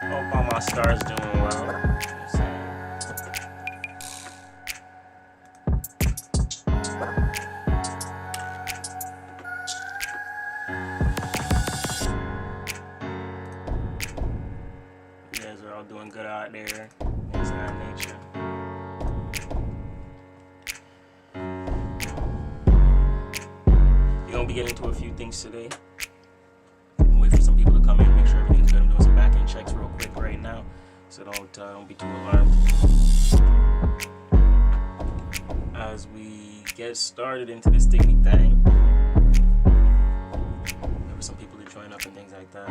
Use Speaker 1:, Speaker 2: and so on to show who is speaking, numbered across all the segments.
Speaker 1: Hope all my stars doing well. You guys are all doing good out there. Things of that nature. We're gonna be getting into a few things today. Wait for some people to come in, make sure everything's good. I'm doing some back end checks real quick right now, so don't be too alarmed. As we get started into this thingy thing, there were some people to join up and things like that.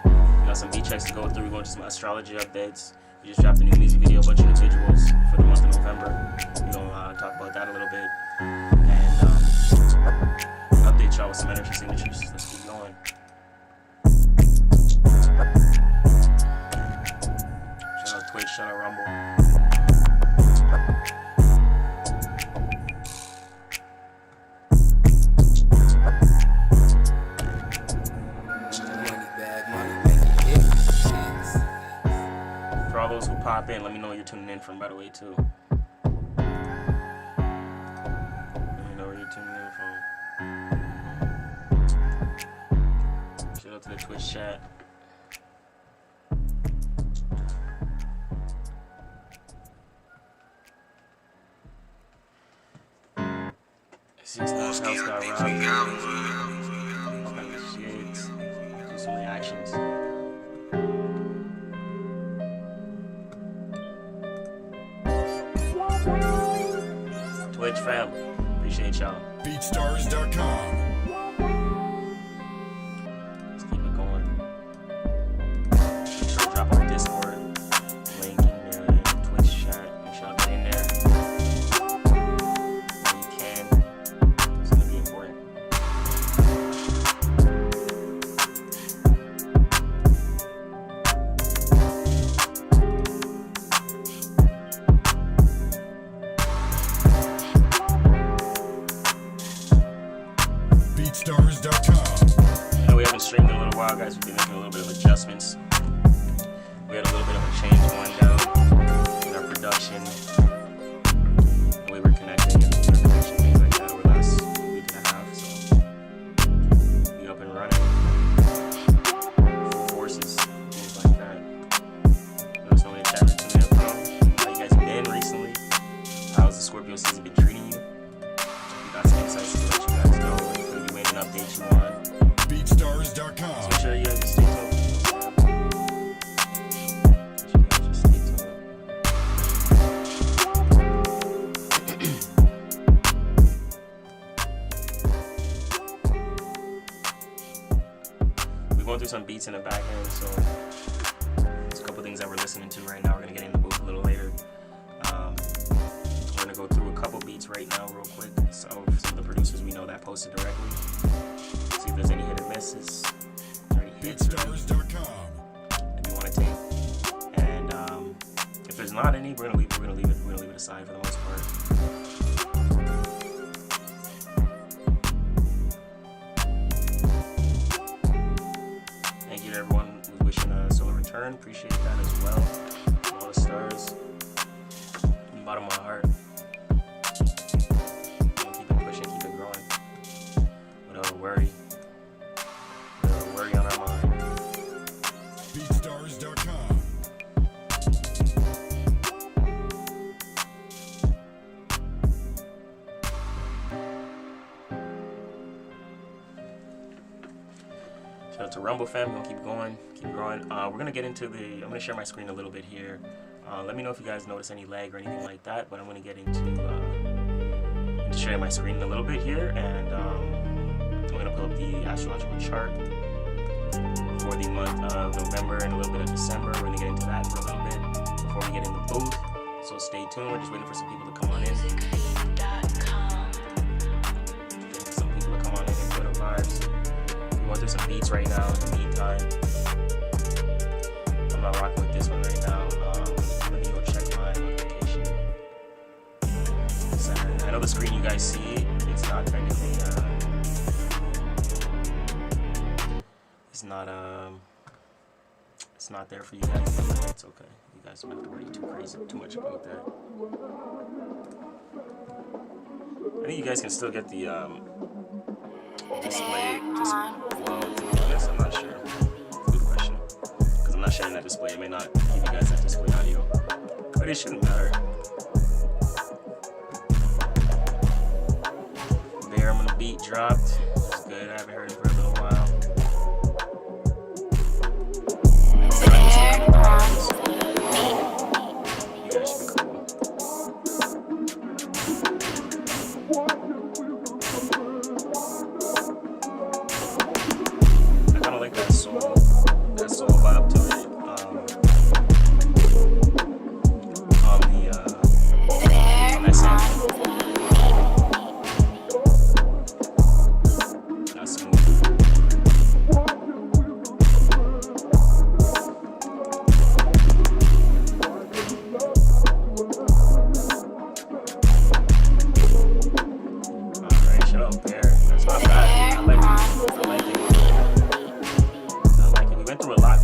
Speaker 1: We got some beat checks to go through. We're going to some astrology updates. We just dropped a new music video, a bunch of new visuals for the month of November. We're gonna talk about that a little bit, and update y'all with some energy signatures. Let's keep going. Shout out Twitch, shout out Rumble. For all those who pop in, let me know where you're tuning in from, by the way, too. Let me know where you're tuning in from. Shout out to the Twitch chat. Six house got robbed. Shit. Do some reactions. Twitch fam, appreciate y'all.
Speaker 2: BeatStars.com.
Speaker 1: Let's keep it going. Make sure to drop our Discord link in there, Twitch chat. Make sure I get in there. When you can. It's gonna be important.
Speaker 2: BeatStars.com.
Speaker 1: I know we haven't streamed in a little while, guys. We've been making a little bit of adjustments. We had a little bit of a change going down in our production, the way we're connecting and our connection, things like that over the last week and a half. So we up and running, full forces, things like that. Let us know in the chat where you're tuning in from, how you guys been recently. How's the Scorpio season been treating you? We got some insights to let you guys know. We'll be waiting an update you on.
Speaker 2: BeatStars.com.
Speaker 1: So make sure you guys just stay tuned. Make sure you guys just stay tuned. We're going through some beats in the back end, so there's a couple things that we're listening to right now. We're gonna get in the booth a little later. We're gonna go through a couple beats right now real quick. So some of the producers we know that posted directly. See if there's any hit or misses, or any hits or
Speaker 2: BeatStars.com.
Speaker 1: if you want to take. And if there's not any, we're gonna leave it aside for the most part. Thank you to everyone who's wishing a solar return. Appreciate that as well. All the stars from the bottom of my heart. Keep it pushing, keep it growing. Without a worry. Without a worry on our mind.
Speaker 2: BeatStars.com.
Speaker 1: Shout out to Rumble fam. We're gonna keep going, keep growing. We're gonna get into I'm gonna share my screen a little bit here. Let me know if you guys notice any lag or anything like that. But I'm gonna get into sharing my screen a little bit here, and I'm gonna pull up the astrological chart for the month of November and a little bit of December. We're gonna get into that for a little bit before we get in the booth. So stay tuned. We're just waiting for some people to come on in. Waiting for some people to come on in and enjoy the vibes. We're going through some beats right now in the meantime. I'm not rocking with this one right now. Let me go check my notification. I know the screen you guys see, it's not technically, it's not it's not there for you guys, it's okay. You guys don't have to worry too much about that. I think you guys can still get the display just well, to be honest, I'm not sure. Good question. Because I'm not sharing that display. It may not give you guys that display audio. But it shouldn't matter. There, I'm gonna beat dropped. It's good. I haven't heard it for a little while. You guys should be cool. I kind of like that soul vibe to it. On that sample. That's smooth. Alright, shut up there. That's not bad. I like it. We went through a lot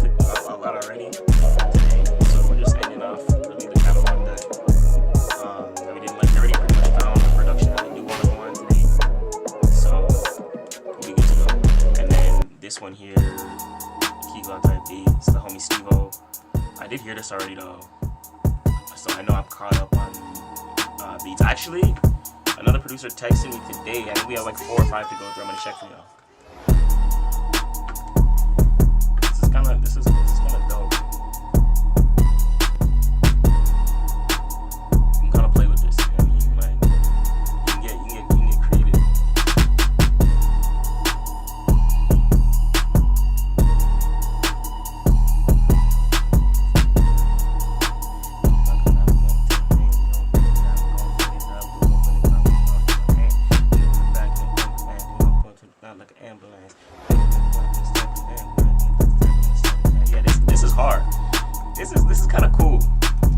Speaker 1: already today, so we're just ending off really the catalog that we didn't like. We already pretty much found the production that we do want to go on today, so we'll be good to go. And then this one here, Keycloud type beat, it's the homie Steve-O. I did hear this already though, so I know I'm caught up on beats. Actually, another producer texted me today. I think we have like 4 or 5 to go through. I'm gonna check for y'all. This is kind of dope. You can kind of play with this. You know what I mean? Like, you can get creative. Like an ambulance. This is hard. This is kind of cool.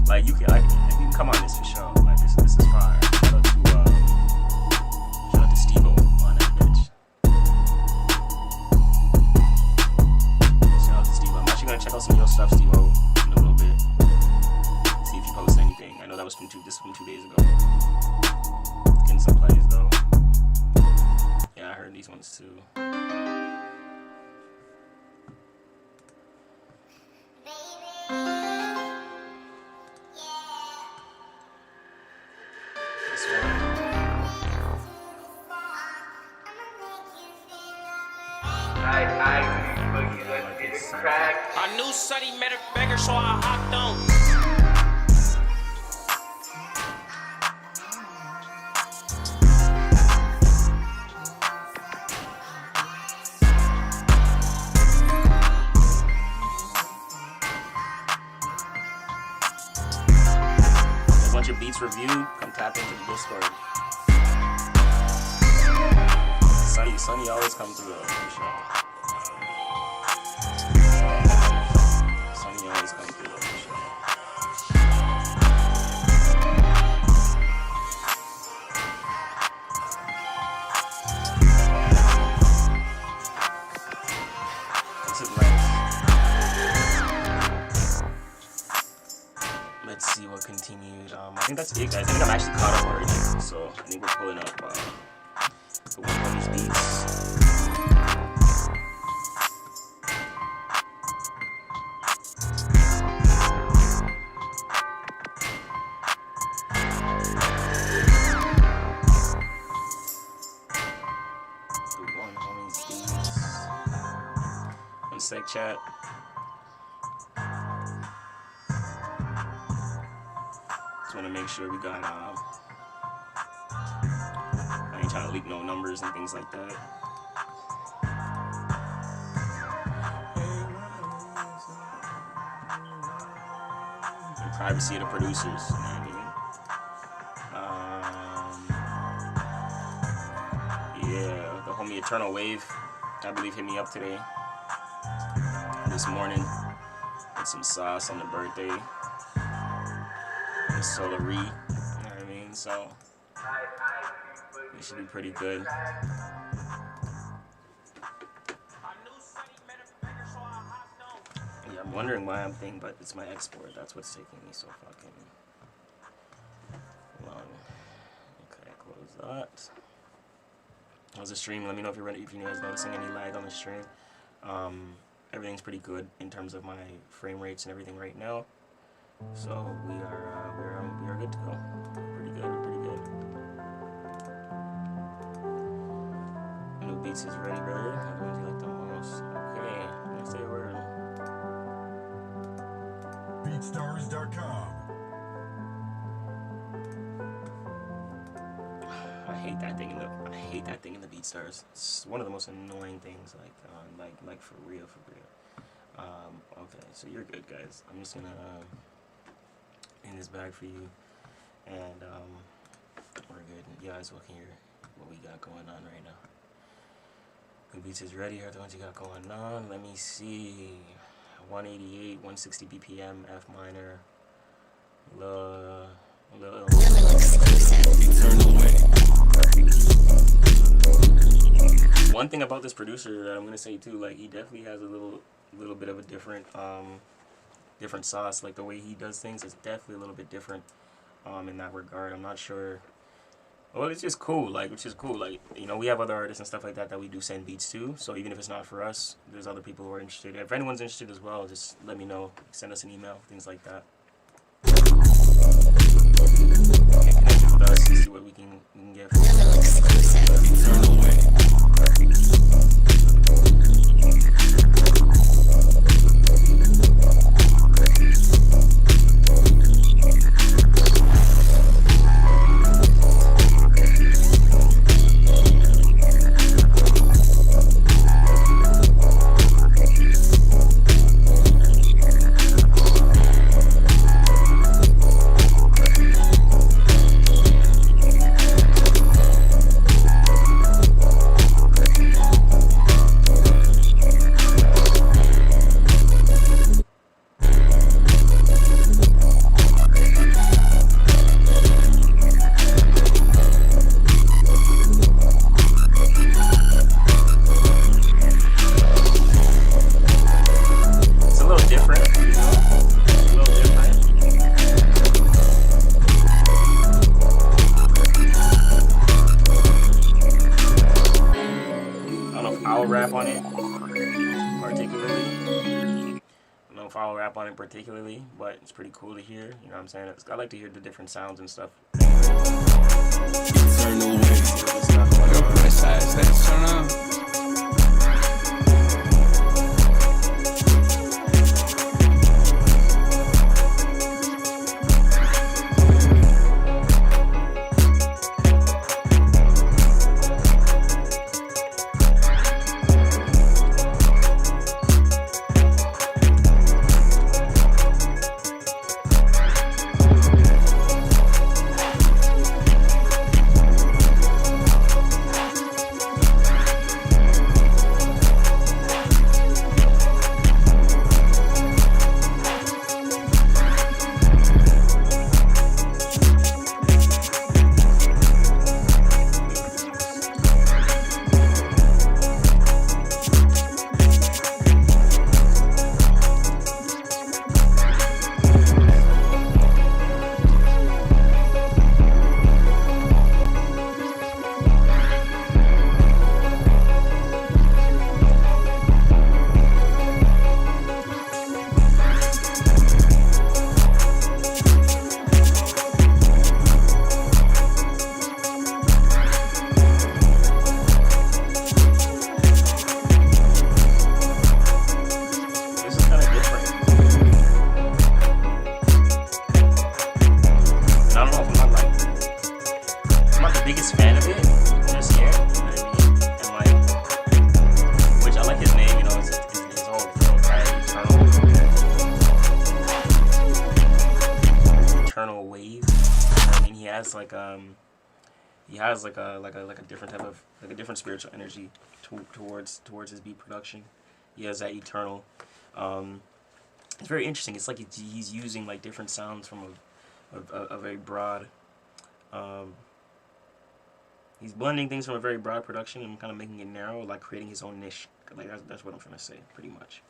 Speaker 1: Like you can come on this for sure. Like this is fire. Shout out to Steve-O on that bitch. Shout out to Steve-O. I'm actually gonna check out some of your stuff, Steve-O, in a little bit. See if you post anything. I know that was from 2 days ago. Getting some plays though. Yeah, I heard these ones too.
Speaker 3: I knew Sonny met a beggar, so I hopped on.
Speaker 1: A bunch of beats review, come tap into the Discord. Sonny always comes through for sure. Sonny always comes through for sure. This is nice. Let's see what continued. I think that's it, guys. I think I'm actually caught up already, so I think we're pulling up one of these beats. One sec, chat. Just want to make sure we got I ain't trying to leak no numbers and things like that. And privacy of the producers, you know what I mean? Yeah, the homie Eternal Wave, I believe, hit me up today, this morning, with some sauce on the birthday, and Solary, you know what I mean? So it should be pretty good. Yeah, I'm wondering why I'm thinking, but it's my export. That's what's taking me so fucking long. Okay, close that. How's the stream? Let me know if you're ready. If you guys noticing any lag on the stream. Everything's pretty good in terms of my frame rates and everything right now. So we are good to go. Pretty good. New beats is ready, brother. What do you like the most? Okay, let's say we're
Speaker 2: BeatStars.com.
Speaker 1: I hate that thing in the BeatStars. It's one of the most annoying things, like for real. Okay, so you're good, guys. I'm just gonna in this bag for you, and we're good. You guys will hear what we got going on right now. The beats is ready. Here are the ones you got going on. Let me see. 188, 160 BPM, F minor. One thing about this producer that I'm gonna say too, like he definitely has a little bit of a different sauce. Like the way he does things is definitely a little bit different in that regard. I'm not sure. Well, it's just cool. Like, which is cool. Like, you know, we have other artists and stuff like that we do send beats to. So even if it's not for us, there's other people who are interested. If anyone's interested as well, just let me know. Send us an email, things like that. Get connected with us and see what we can get. Particularly, but it's pretty cool to hear. You know what I'm saying? I like to hear the different sounds and stuff. Like a different spiritual energy towards his beat production. He has that eternal. It's very interesting. It's like he's using like different sounds from a very broad. He's blending things from a very broad production and kind of making it narrow, like creating his own niche. Like that's what I'm trying to say, pretty much.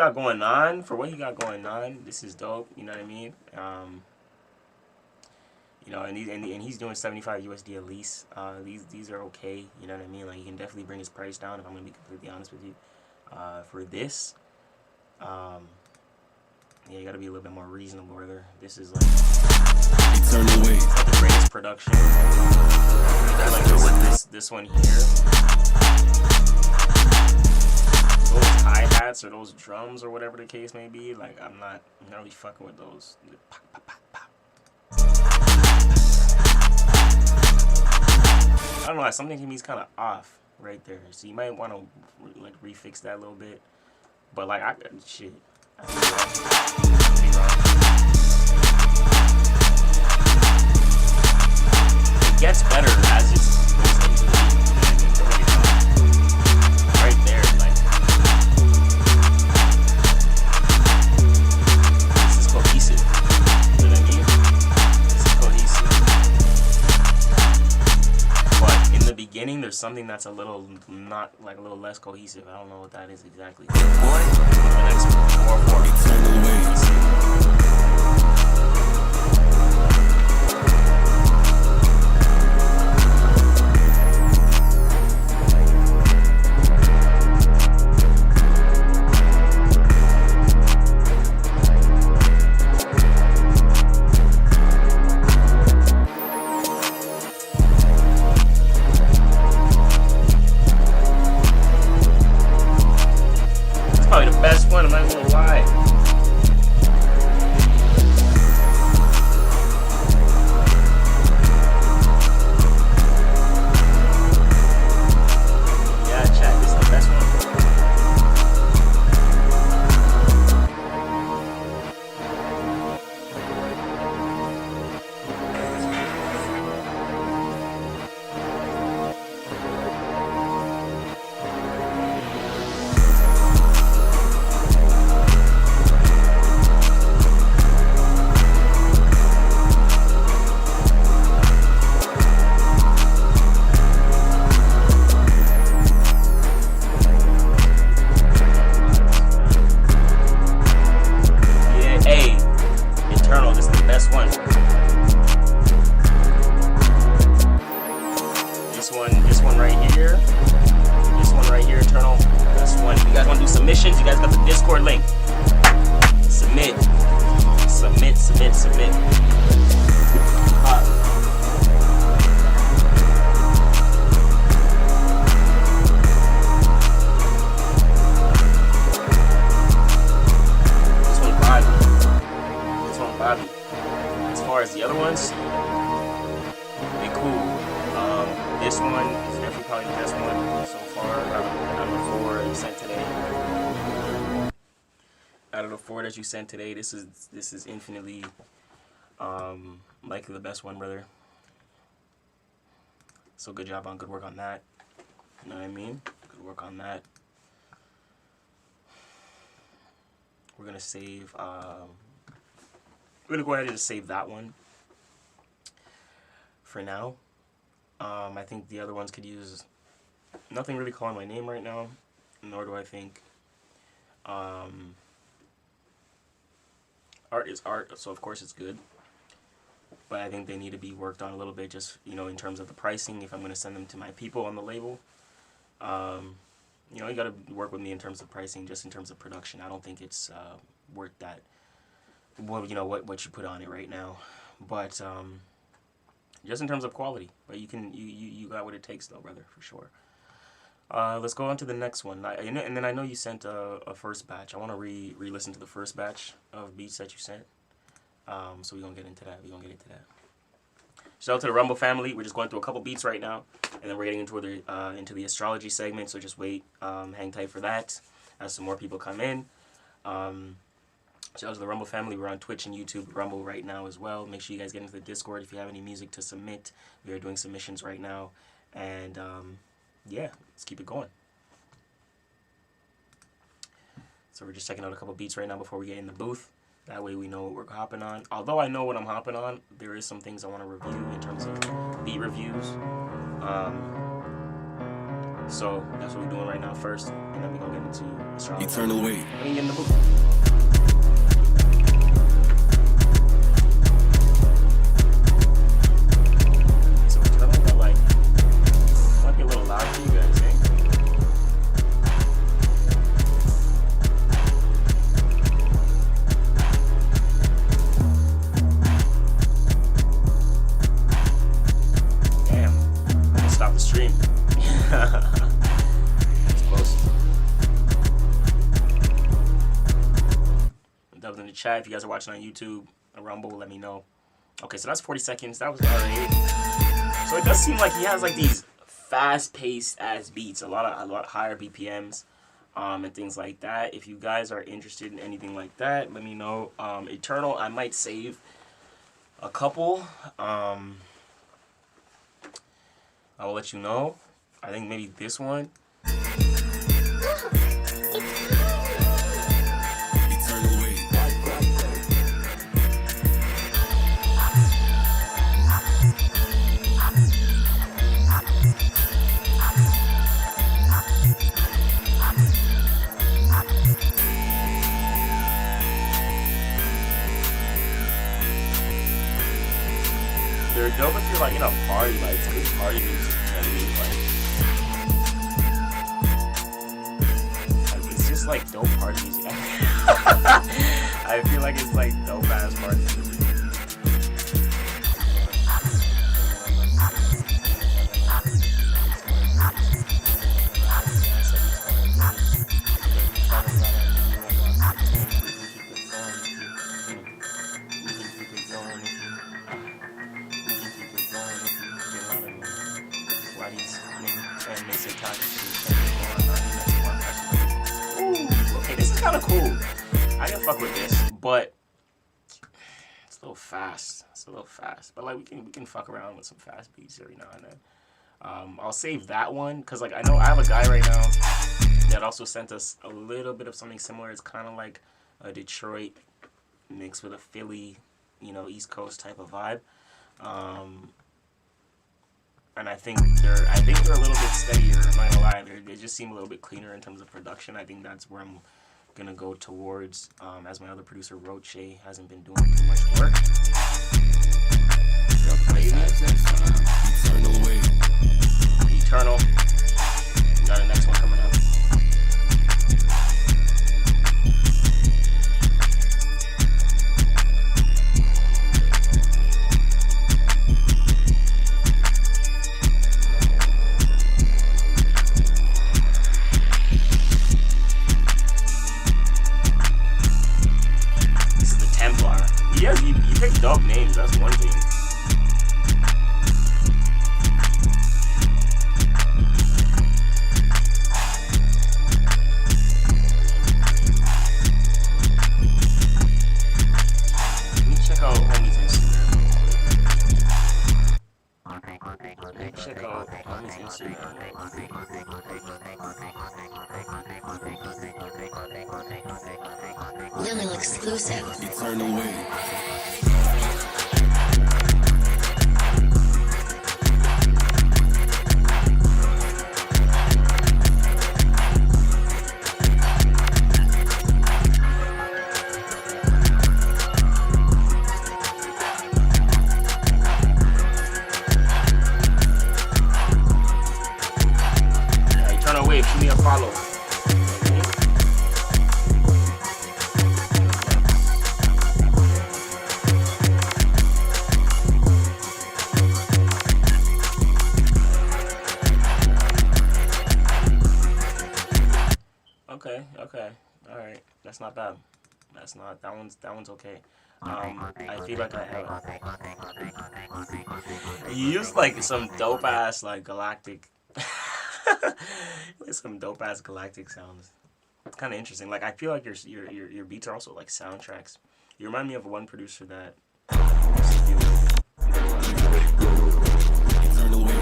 Speaker 1: got going on, this is dope. You know what I mean? You know, and he's doing 75 USD at least. These are okay. You know what I mean? Like, he can definitely bring his price down. If I'm gonna be completely honest with you, for this, yeah, you gotta be a little bit more reasonable, brother. This is like
Speaker 4: Eternal Wait.
Speaker 1: the greatest production. Like this one here. Those hi-hats or those drums or whatever the case may be, like I'm not really fucking with those. Pop, pop, pop, pop. I don't know, something to me is kind of off right there. So you might want to like refix that a little bit. But like shit. I could be wrong. It gets better as it goes into the beat. You know what I mean? Right there, like this is cohesive. You know what I mean? This is cohesive. But in the beginning, there's something that's a little a little less cohesive. I don't know what that is exactly. The next 4/4.
Speaker 4: Eternal Wait.
Speaker 1: Probably the best one, I'm not gonna lie. Yeah, chat, this is the best one. Submissions, you guys got the Discord link. Submit. This one Bobby. As far as the other ones, they cool. This one is definitely probably the best one so far out of the 4 you sent today. Out of the 4 that you sent today, this is infinitely likely the best one, brother. So good work on that. You know what I mean? Good work on that. We're gonna save. We're gonna go ahead and just save that one for now. I think the other ones could use nothing really calling my name right now, nor do I think art is art, so of course it's good. But I think they need to be worked on a little bit, just, you know, in terms of the pricing. If I'm going to send them to my people on the label, you know, you got to work with me in terms of pricing, just in terms of production. I don't think it's worth that. Well, you know what you put on it right now, but just in terms of quality. But you got what it takes though, brother, for sure. Let's go on to the next one. And then I know you sent a first batch. I want to re-listen to the first batch of beats that you sent. So we're gonna get into that. Shout out to the Rumble family. We're just going through a couple beats right now, and then we're getting into the astrology segment. So just wait, hang tight for that as some more people come in. Shout out to the Rumble family. We're on Twitch and YouTube, Rumble right now as well. Make sure you guys get into the Discord if you have any music to submit. We are doing submissions right now, and yeah, let's keep it going. So we're just checking out a couple beats right now before we get in the booth. That way we know what we're hopping on. Although I know what I'm hopping on, there is some things I want to review in terms of beat reviews. So that's what we're doing right now first, and then we're gonna get into astrology.
Speaker 4: Eternal Wait.
Speaker 1: Let me get in the booth. subs in the chat. If you guys are watching on YouTube, a Rumble, let me know. Okay, so that's 40 seconds. That was alright. So it does seem like he has like these fast-paced ass beats, a lot higher BPMs, and things like that. If you guys are interested in anything like that, let me know. Eternal, I might save a couple. I will let you know. I think maybe this one. They're dope if you're like in a party, like it's good party music, you know what I mean? Like it's just like dope party music. I feel like it's like dope ass party music. Okay, this is kind of cool. I can fuck with this, but it's a little fast. It's a little fast, but like we can fuck around with some fast beats every now and then. I'll save that one because like I know I have a guy right now that also sent us a little bit of something similar. It's kind of like a Detroit mixed with a Philly, you know, East Coast type of vibe. And I think they're a little bit steadier. I'm not gonna lie, they just seem a little bit cleaner in terms of production. I think that's where I'm gonna go towards. As my other producer Roche hasn't been doing too much work. Eternal. We got a next one coming up. You pick dope names, that's one thing. Let me check out homie's Instagram.
Speaker 5: Lil exclusive.
Speaker 4: Eternal way.
Speaker 1: Eternal Wave, shoot me a follow. Okay, all right. That's not bad. That one's okay. I feel like I have. You use like some dope ass like galactic, like some dope ass galactic sounds. It's kind of interesting. Like I feel like your beats are also like soundtracks. You remind me of one producer that.
Speaker 4: Eternal way.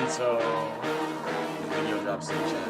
Speaker 1: So the video drops in the chat.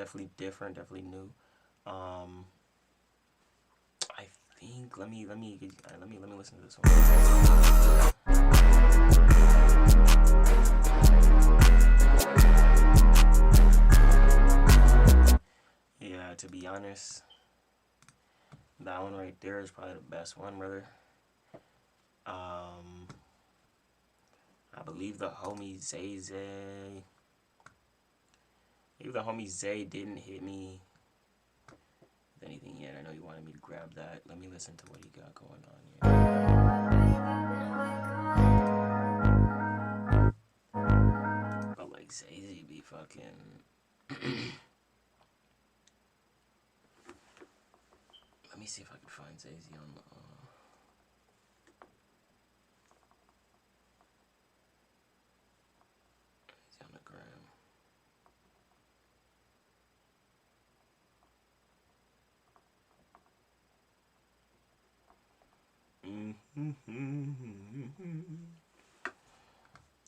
Speaker 1: definitely different, definitely new. I think let me listen to this one. Yeah, to be honest, that one right there is probably the best one, brother. I believe the homie Zay didn't hit me with anything yet. I know he wanted me to grab that. Let me listen to what he got going on here. But like Zay be fucking. Let me see if I can find Zay on the. On the gram.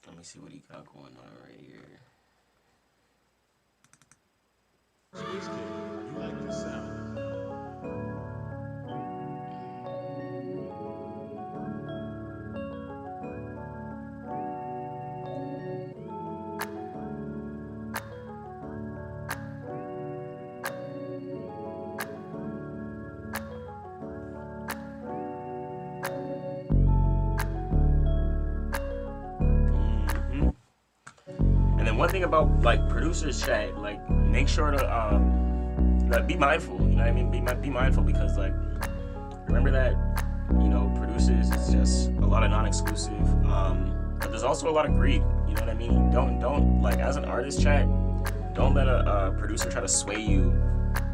Speaker 1: Let me see what he got going on right here.
Speaker 6: Space Kid, you like the sound?
Speaker 1: One thing about like producers chat, like make sure to like, be mindful. You know what I mean? Be mindful because like remember that producers is just a lot of non-exclusive. But there's also a lot of greed. You know what I mean? Don't like as an artist chat, don't let a producer try to sway you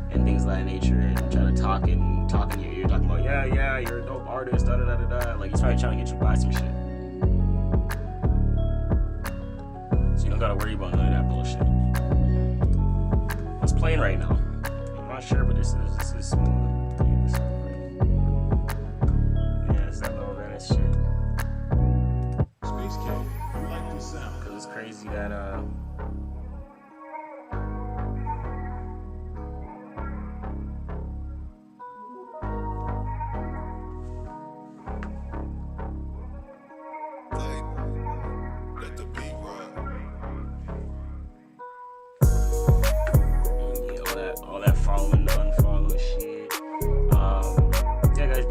Speaker 1: and things of that nature and try to talk in your ear, talking about yeah you're a dope artist, da da da da da. Like he's probably trying to get you to buy some shit. Don't gotta worry about none of that bullshit. What's playing right now? I'm not sure, but this is smooth. Yeah, it's that little Venice shit.
Speaker 6: Space Kid, you like the sound?
Speaker 1: Cause it's crazy that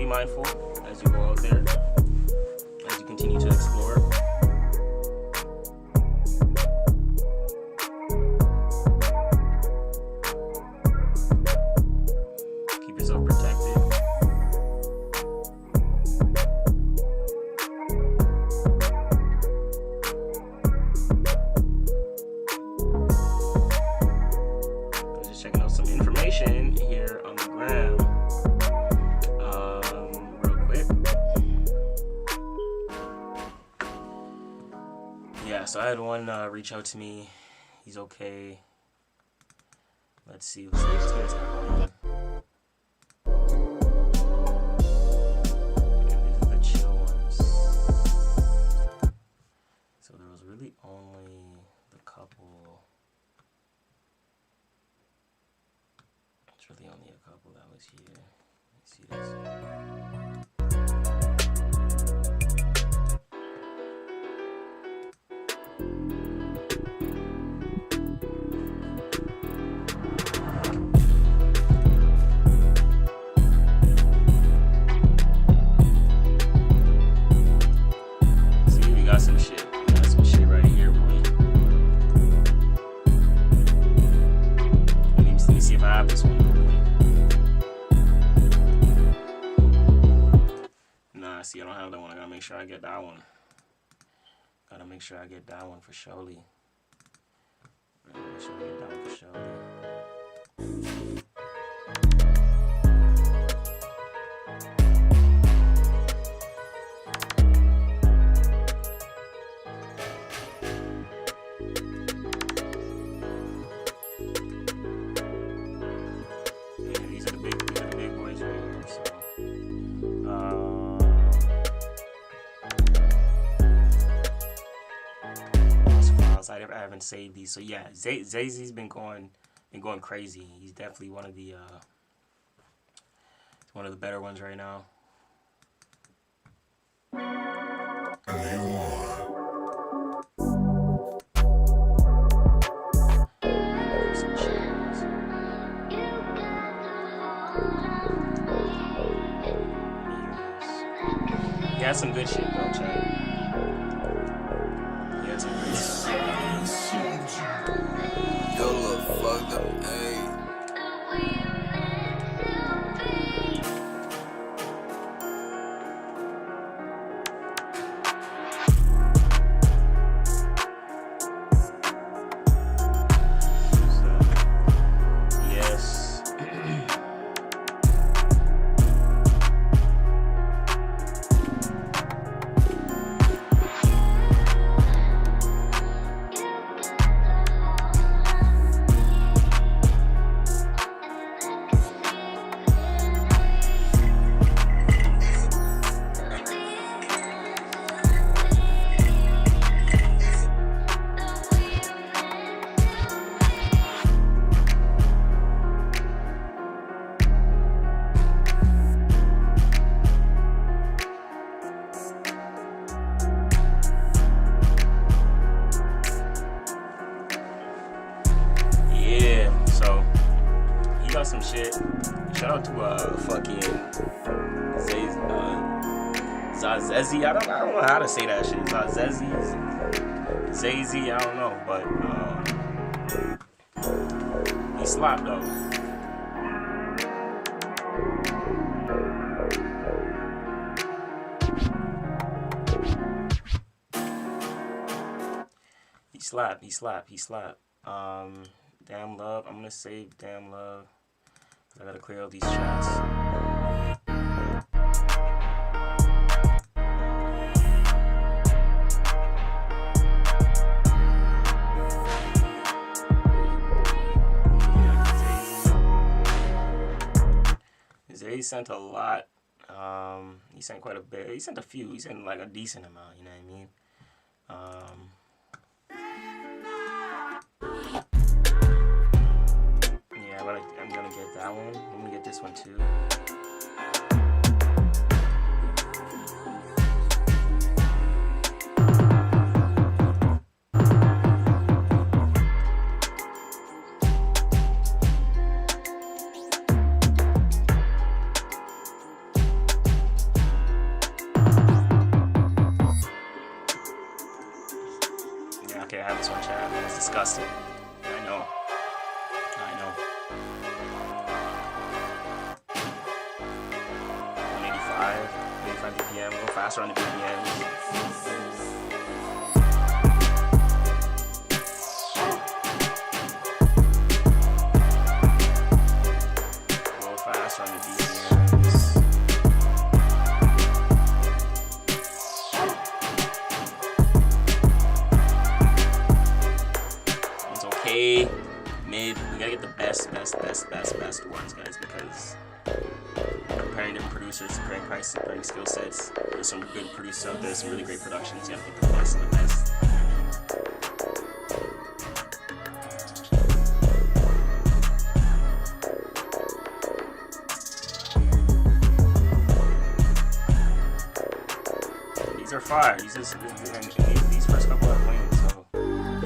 Speaker 1: mindful as you go out there, as you continue to explore. Keep yourself protected. I'm just checking out some information here on the gram. So I had one reach out to me. He's okay. Let's see what's going on. And these are the chill ones. So there was really only the couple. It's really only a couple that was here. Let's see this. See, I don't have that one. I gotta make sure I get that one. Gotta make sure I get that one for surely. Make sure I get that one for surely. Yeah, these are the big boys right here. So. I haven't saved these, so yeah, Zay-Z's been going been going crazy. He's definitely one of the better ones right now. He had some good shit though, Chad. He had some good shit.
Speaker 7: Yo, look fucked up, ayy.
Speaker 1: Some shit. Shout out to fucking Zazezi. I don't know how to say that shit. Zazezi, Zazy. I don't know, but he slapped though. He slapped. Damn Love. I'm gonna save Damn Love. I gotta clear all these chats. Zay sent a lot. He sent quite a bit. He sent a few. He sent like a decent amount. You know what I mean? Yeah, but I'm gonna get that one. I'm gonna get this one too. Yeah, okay, I have this one, chat. It's disgusting. I know. 85 BPM, a little faster on the BPM. A little faster on the BPMs. It's okay. Mid. We gotta get the best ones, guys, because comparing different producers, comparing prices, comparing skill sets. There's some good producers out there, some really great productions. You gotta pick the best of the best. These are fire. These first couple are clean, so I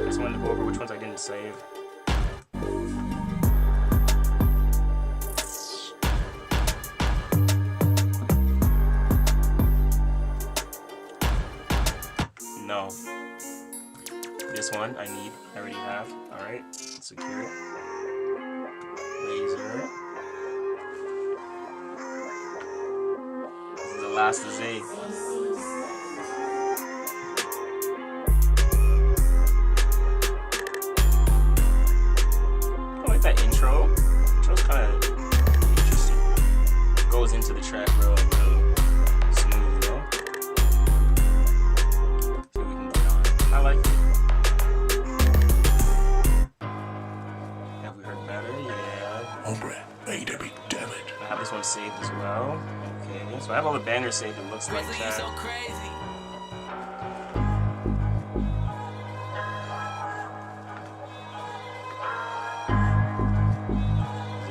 Speaker 1: just wanted to go over which ones I didn't save. No. This one I need. I already have. Alright. Secure it. Laser. This is the last of Z. I like that intro. Intro's kind of interesting. Goes into the track real smooth, you know? I like it. Have we heard better? Yeah.
Speaker 4: Hombre, baby, damn it.
Speaker 1: I have this one saved as well. Okay, so I have all the bangers saved. It looks like that.
Speaker 3: So crazy.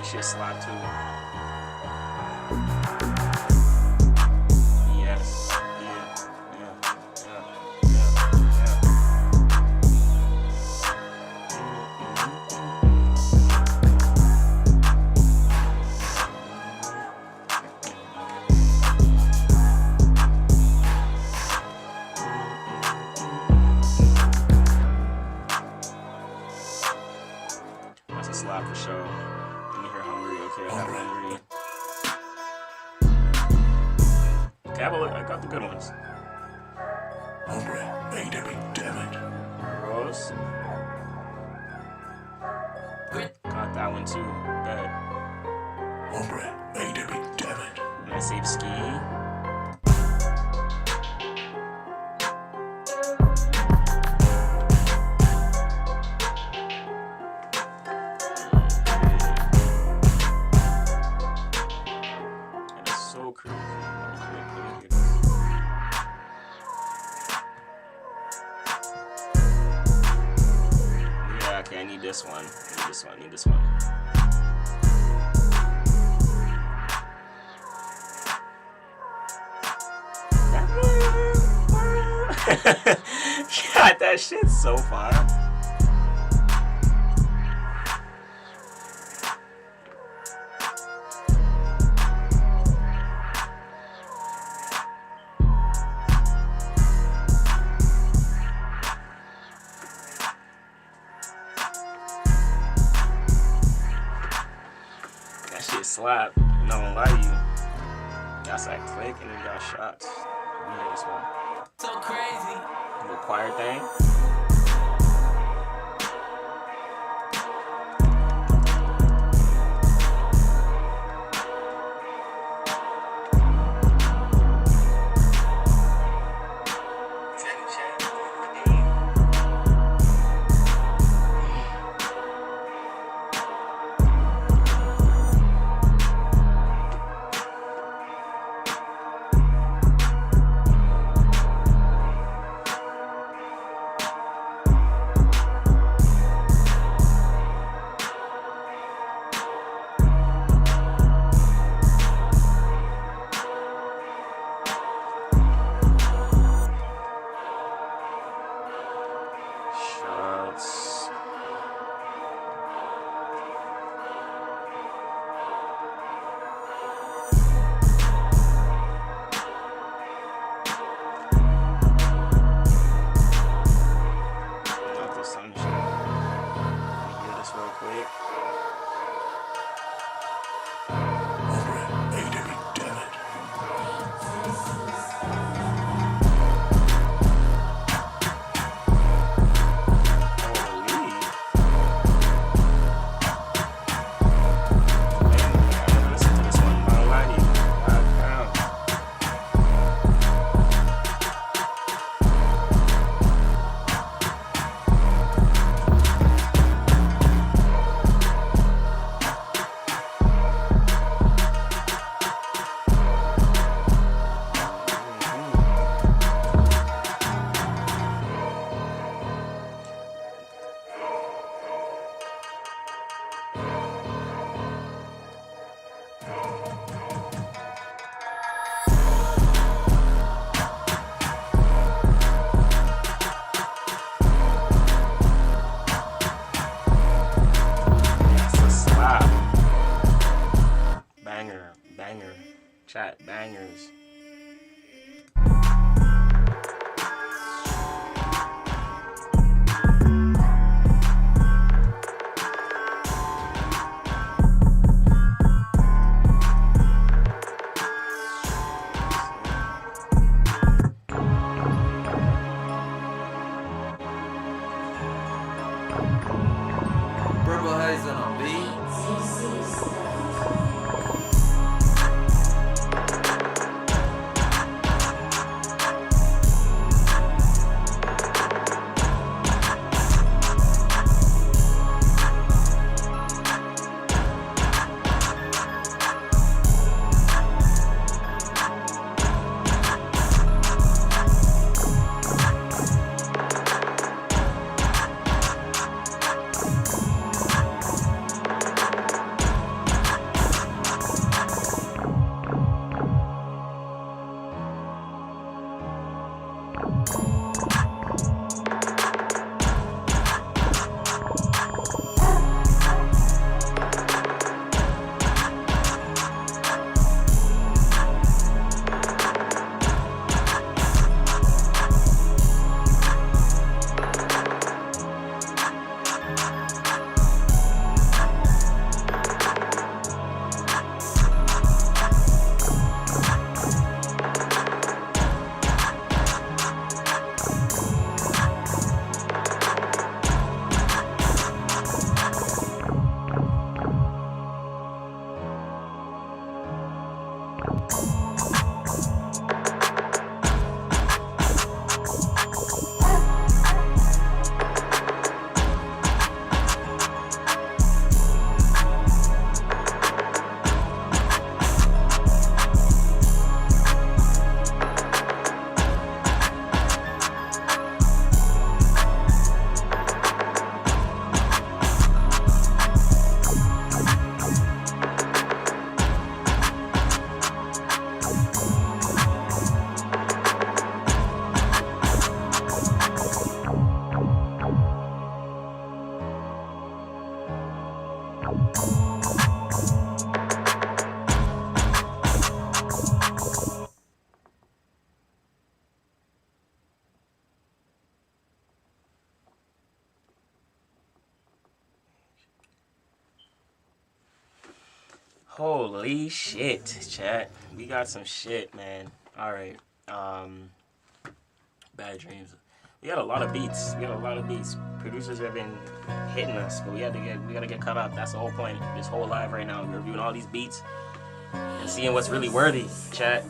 Speaker 1: shit slap too. Yes. Yeah. That's a slap for sure. Let me hear hungry. Okay, I have hungry. Okay, I got the good ones.
Speaker 4: Hombre, A.W. damn it.
Speaker 1: Rose. Got that one too. Bet.
Speaker 4: Hombre, A.W. damn it.
Speaker 1: And I save ski. And it's so crazy. Yeah, okay, I need this one. I need this one. God, that shit's so far. That shit slap. No, gonna lie to you. That's that click and then got shots. Let me hear this one.
Speaker 3: So crazy.
Speaker 1: The choir thing. Shots. Not the sunshine. Let me hear this real quick.
Speaker 4: Hombre, A.W. damn it.
Speaker 1: Holy. Man, I never listened to this one. I don't lie to you. God damn. That's a slap. Banger. Chat, bangers.
Speaker 7: Purple Haze on a beat.
Speaker 1: Holy shit, chat. We got some shit, man. Alright. Bad dreams. We got a lot of beats. Producers have been hitting us, but we gotta get caught up. That's the whole point. This whole live right now. We're reviewing all these beats and seeing what's really worthy, chat.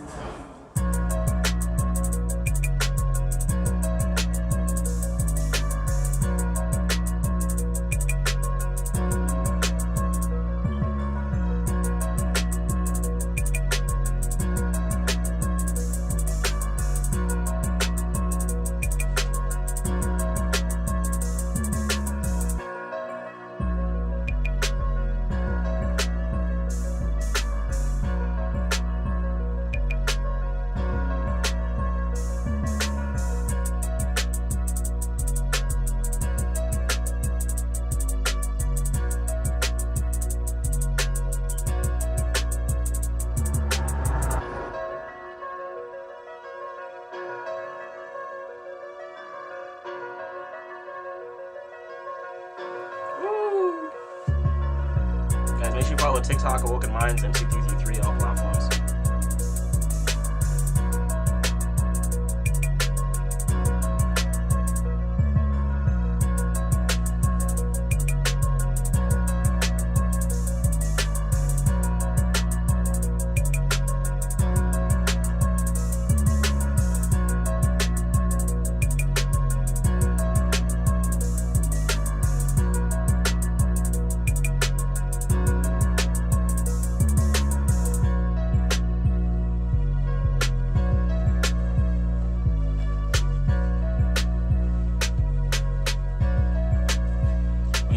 Speaker 1: Guys, make sure you follow TikTok, Awoken Minds, MC333, all platforms.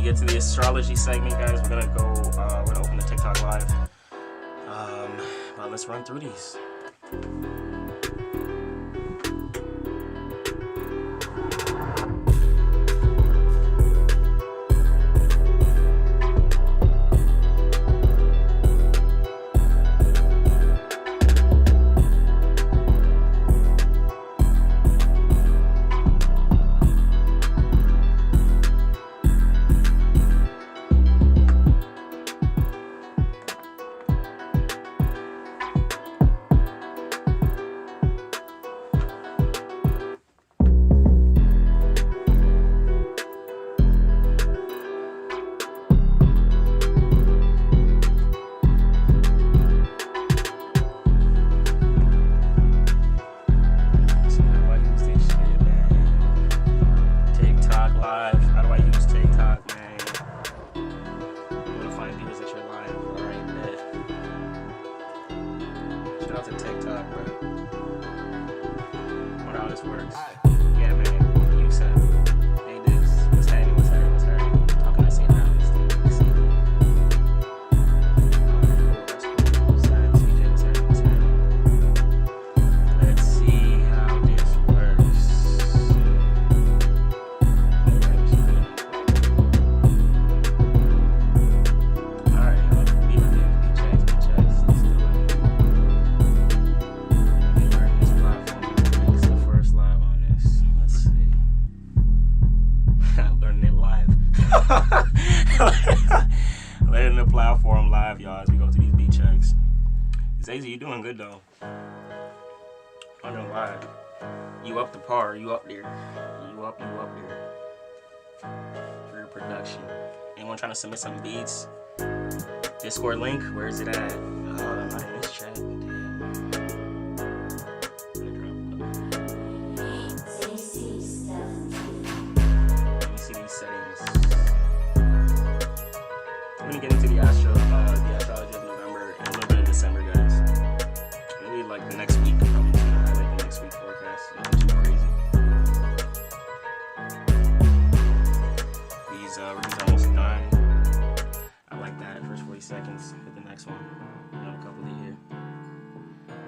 Speaker 1: Get to the astrology segment, guys. We're gonna open the TikTok live. But let's run through these. Works. Yeah, man. You said, hey, this. What's happening? How can I say that? Let's see how this works. Alright, be checks. Let's do it. Let me learn this platform. It's the first live on this. Let's see. I'm learning it live. Learning the platform live, y'all, as we go to these beat checks. Zazy, you doing good though. I'm gonna lie. You up the par, you up there. You up there. For your production. Anyone trying to submit some beats? Discord link, where is it at? Oh, I'm not in this chat. Damn. Get into the astrology of November and a little bit of December, guys. Maybe like the next week. I'm just gonna highlight the next week forecast. Nothing too crazy. These reviews are almost done. I like that. First 40 seconds with the next one. Got a couple to here.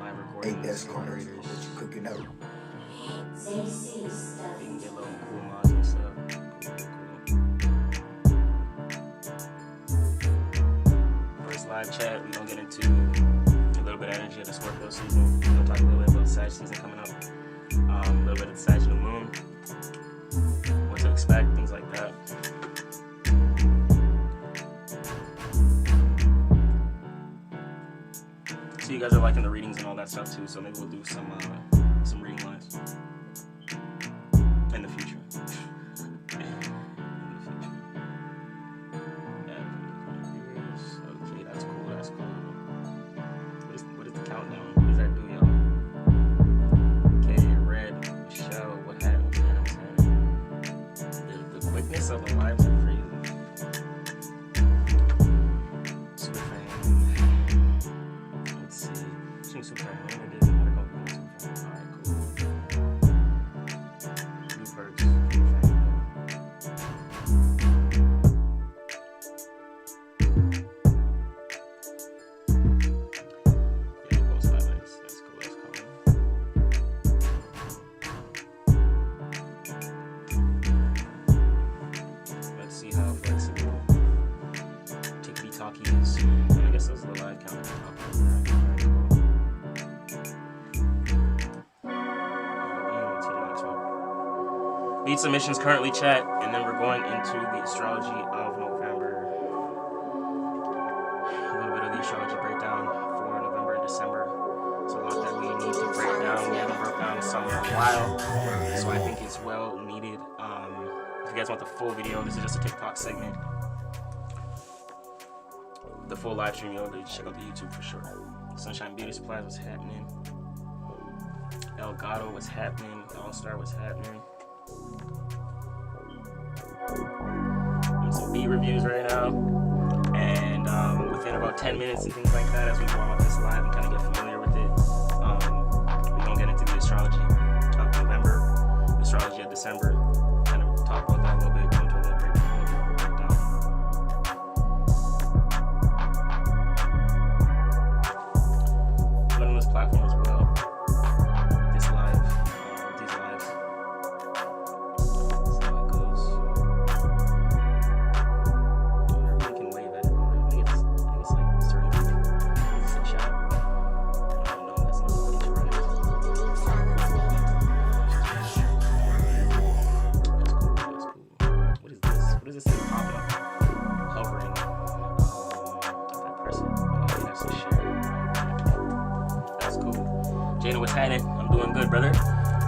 Speaker 1: Live recordings, moderators.
Speaker 8: Cooking out.
Speaker 1: You can get little cool mods and stuff. Live chat, we're gonna get into a little bit of energy of the Scorpio season. We're gonna talk a little bit about Sag season coming up, a little bit of the Sag new moon, what to expect, things like that. So you guys are liking the readings and all that stuff too, so maybe we'll do some reading lives in the future. Of the lives are crazy. Super fan. Let's see. Super fan. What it is? I'm gonna go super fan. Alright, cool. New perks. Super fan. Yeah, post highlights. That's cool. That's cool. See how flexible TikTok is. I guess those are the live comments. Lead submissions currently chat, and then we're going into the astrology of November. A little bit of the astrology breakdown for November and December. It's a lot that we need to break down. We haven't broke down some in a while, so I think it's well needed. If you guys want the full video, this is just a TikTok segment. The full live stream, you'll check out the YouTube for sure. Sunshine Beauty Supplies was happening. El Gato was happening. All Star was happening. Doing some beat reviews right now. And within about 10 minutes and things like that, as we go off this live and kind of get familiar with it, we're going to get into the astrology of November, the astrology of December. Talk about that a little bit, go into a little breakdown. Learning this platform as well. This live, these lives. That's how it goes. I wonder if we can wave at it. I think it's like certain people. Is this a chat? I don't know, that's not the feature right now. What does this thing popping up? Hovering. If I press it, oh, it has to share. That's cool. Jada, what's happening? I'm doing good, brother.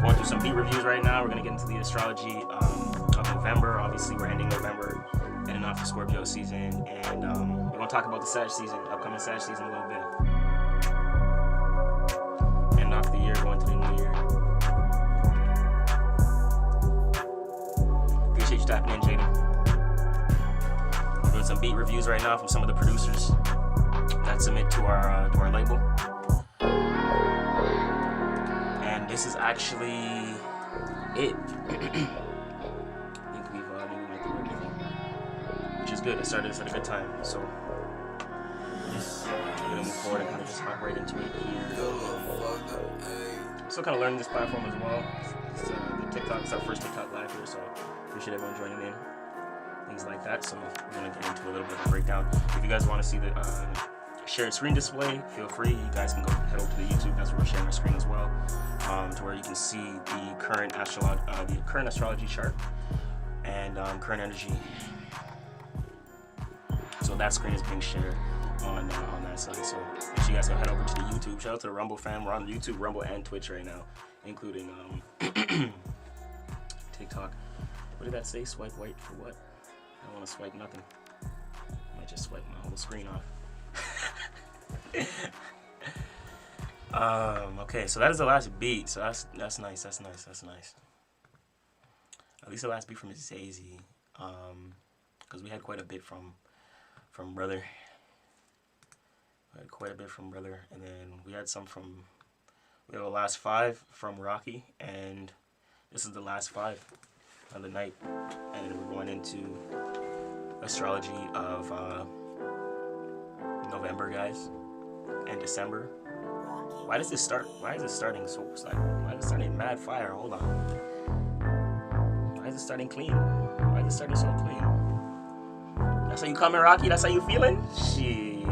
Speaker 1: Going through some beat reviews right now. We're gonna get into the astrology of November. Obviously, we're ending November, ending off the Scorpio season, and we're gonna talk about the Sag season, upcoming Sag season a little bit. End off the year, going to the new year. Appreciate you tapping in, Jada. Doing some beat reviews right now from some of the producers that submit to our label, and this is actually it. I think we went through everything, which is good. I started this at a good time, so we're gonna move forward and kind of just hop right into it here. Still kind of learning this platform as well. It's the TikTok, it's our first TikTok live here, so appreciate everyone joining in. Things like that, so we're gonna get into a little bit of a breakdown. If you guys want to see the shared screen display, feel free. You guys can go head over to the YouTube. That's where we're sharing our screen as well, to where you can see the current astrology chart and current energy. So that screen is being shared on that side. So make sure you guys go head over to the YouTube. Shout out to the Rumble fam. We're on YouTube, Rumble, and Twitch right now, including TikTok. What did that say? Swipe right for what? I don't want to swipe nothing. I might just swipe my whole screen off. Okay, so that is the last beat. So that's nice. That's nice. That's nice. At least the last beat from Zazy. Because we had quite a bit from Brother. We had quite a bit from Brother, and then we had some from. We have the last 5 from Rocky, and this is the last 5 of the night, and we're going into Astrology of November, guys, and December. Why does this start? Why is it starting so? Why is it starting mad fire? Hold on. Why is it starting clean? Why is it starting so clean? That's how you coming, Rocky? That's how you feeling? Shit.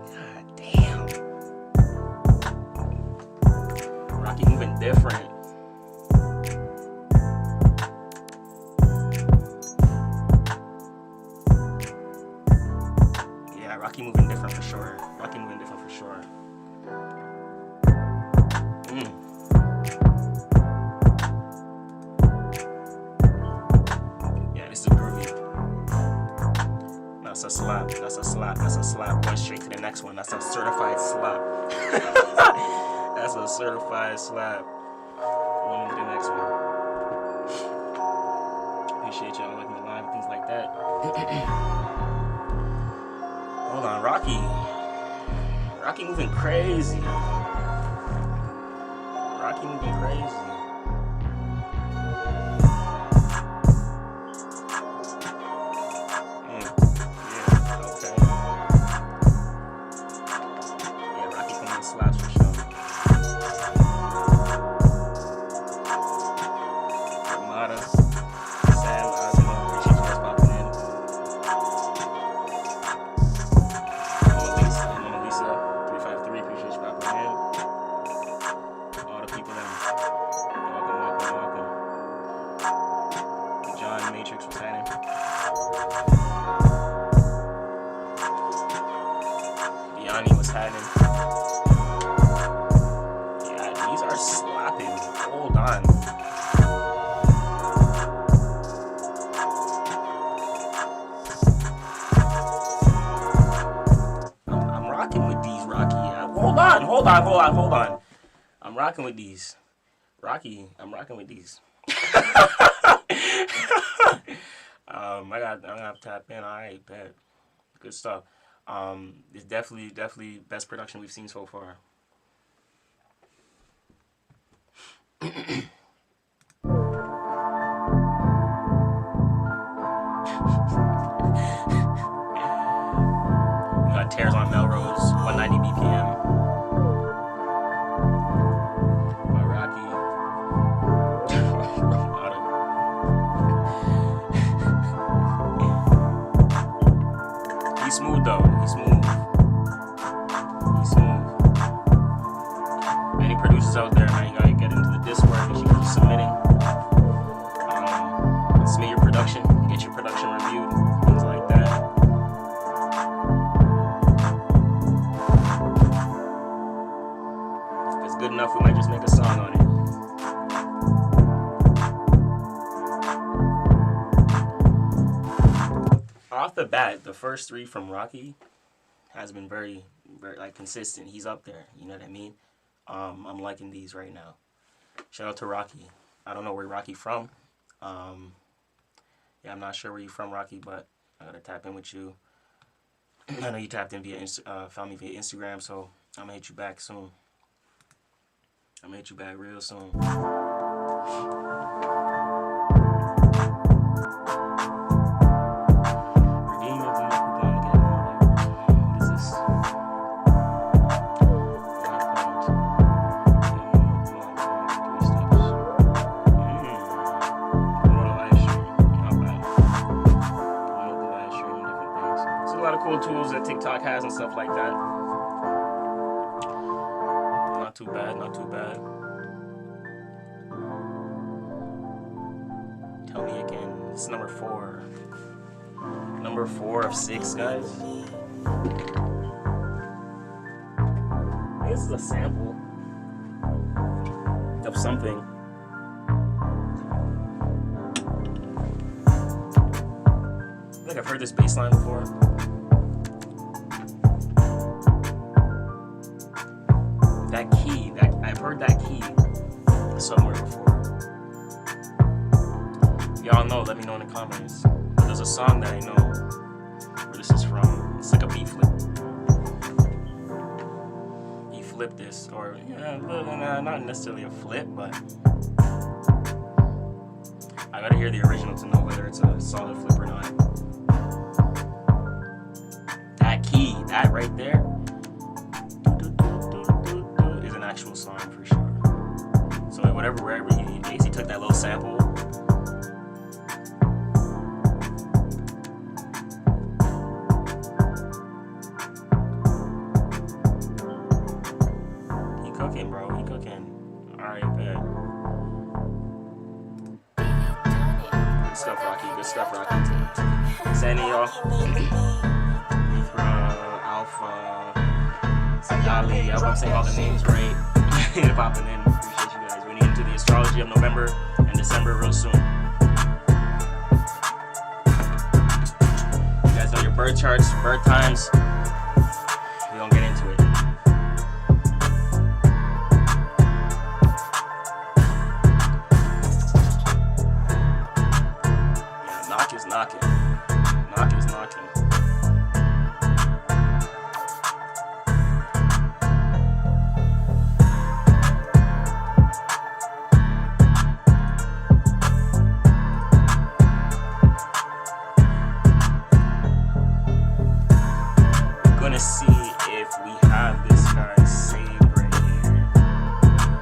Speaker 1: God damn. Rocky moving different. Rocky moving different for sure. Rocky moving different for sure. Yeah, this is groovy. That's a slap. That's a slap. That's a slap. Going straight to the next one. That's a certified slap. That's a certified slap. Going to the next one. Appreciate y'all liking the live and things like that. Hold on, Rocky. Rocky moving crazy. Rocky moving crazy. Yeah, okay. Yeah, Rocky coming in slaps for sure. Armada, Sam, Ozma, appreciate you guys popping in. Hold on. I'm rocking with these. Rocky, I'm rocking with these. I'm gonna have to tap in. Alright, bet. Good stuff. It's definitely best production we've seen so far. We got Tears on Melrose, 190 BPM. He's smooth though. He's smooth. He's smooth. Any producers out there, man, you gotta get into the Discord. Make sure you keep submitting. Submit your production. Get your production reviewed. Things like that. If it's good enough, we might just make a song on it. Off the bat, the first 3 from Rocky has been very like consistent. He's up there, you know what I mean? I'm liking these right now. Shout out to Rocky. I don't know where Rocky from. Yeah, I'm not sure where you from, Rocky, but I gotta tap in with you. I know you tapped in via found me via Instagram, so I'm gonna hit you back soon. I'm gonna hit you back real soon. Tools that TikTok has and stuff like that. Not too bad, not too bad. Tell me again. It's number 4. Number 4 of 6, guys. This is a sample of something. like I've heard this bass line before. That key, I've heard that key somewhere before. Y'all know, let me know in the comments. There's a song that I know where this is from. It's like a beat flip. You flip this, or yeah, not necessarily a flip, but I gotta hear the original to know whether it's a solid flip or not. That key, that right there, is an actual song for sure. So wherever he basically took that little sample. He cooking, bro. He cooking. Alright, bet. Good stuff, Rocky. Good stuff, Rocky. Sandy, y'all. Alpha. Sadali. I hope I'm saying all the names right. Popping in. Appreciate you guys. We're into the astrology of November and December real soon. You guys know your birth charts, birth times. We gonna get into it. Yeah, knock is knocking. Knock is knocking. Gonna see if we have this guy saved right here.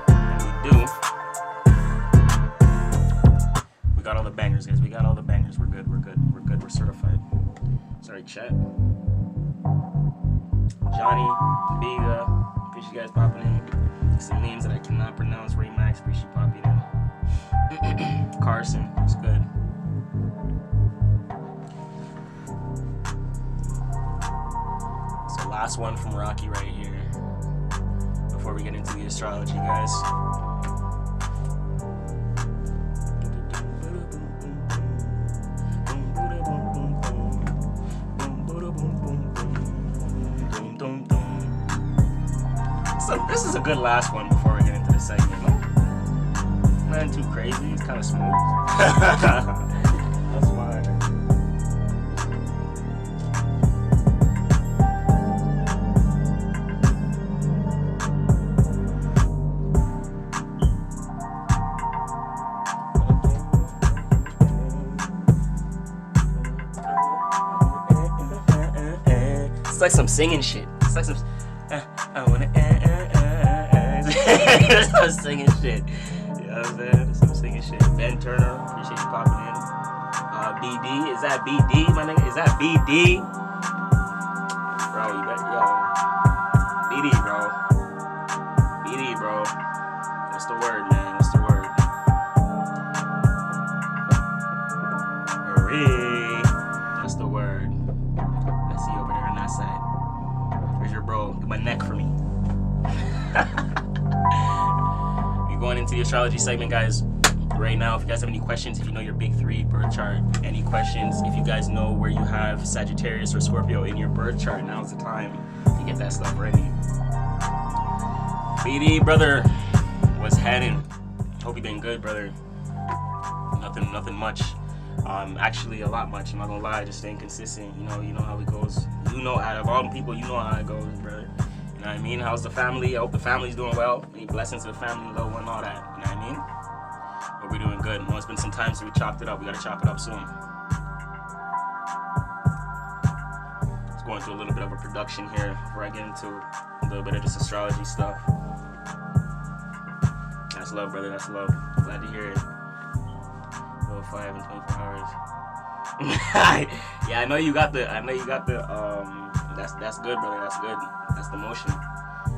Speaker 1: And we do. We got all the bangers, guys. We got all the bangers. We're good. We're good. We're good. We're certified. Sorry, chat. Johnny, Biga, appreciate you guys popping in. Some names that I cannot pronounce. Ray Max, appreciate you popping in. Carson, it's good. So last one from Rocky right here. Before we get into the astrology, guys. So this is a good last one before we get into the segment. Not too crazy, it's kind of smooth. That's fine. It's like some singing shit. It's like some. I wanna. It's some singing shit. You know what I'm saying? It's some singing shit. Ben Turner, appreciate you popping in. BD, is that BD, my nigga? Is that BD? Bro, you bet, yo. BD, bro. BD, bro. What's the word, man? What's the word? Hurry. That's the word. Let's see over there on that side. Where's your bro? Get my neck for me. We're going into the astrology segment, guys. Right now, if you guys have any questions, if you know your big three birth chart, any questions, if you guys know where you have Sagittarius or Scorpio in your birth chart, now's the time to get that stuff ready. BD, brother, what's happening? Hope you been good, brother. Nothing much. Actually, a lot much. I'm not gonna lie, just staying consistent. You know how it goes. You know, out of all the people, you know how it goes, brother. You know what I mean? How's the family? I hope the family's doing well. Any blessings to the family, little one, all that. You know what I mean? But we're doing good. I know it's been some time since we chopped it up. We gotta chop it up soon. Just going through a little bit of a production here before I get into a little bit of this astrology stuff. That's love, brother. That's love. Glad to hear it. 5 and 24 hours. Yeah, I know you got the. That's good, brother. That's good. That's the motion.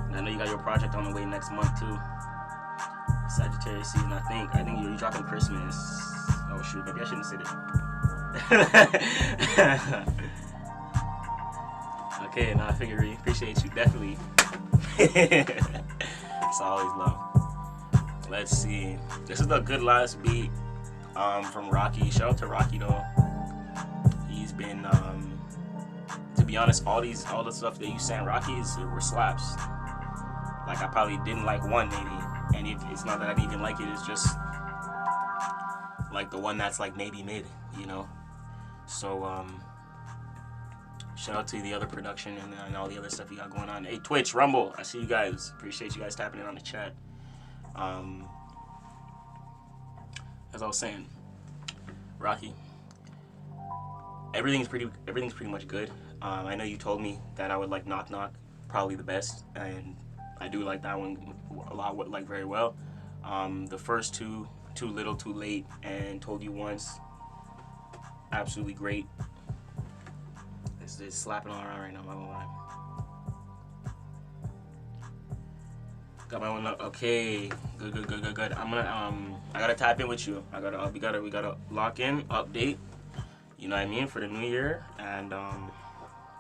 Speaker 1: And I know you got your project on the way next month too. Sagittarius season, I think you're dropping Christmas. Oh shoot, maybe I shouldn't say that. Okay, no, I figure we appreciate you, definitely. It's always love. Let's see. This is the good last beat from Rocky. Shout out to Rocky though. He's been be honest, all the stuff that you sent Rocky were slaps. Like I probably didn't like one maybe, and it's not that I didn't even like it. It's just like the one that's like maybe mid, you know. So shout out to the other production and all the other stuff you got going on. Hey, Twitch, Rumble, I see you guys. Appreciate you guys tapping in on the chat. As I was saying, Rocky, everything's pretty much good. I know you told me that I would like Knock Knock probably the best, and I do like that one a lot, like very well. The first two, Too Little, Too Late, and Told You Once, absolutely great. It's slapping all around right now, I'm not gonna lie. Got my one up. Okay, good. I'm gonna I gotta tap in with you. We gotta lock in, update. You know what I mean, for the new year, and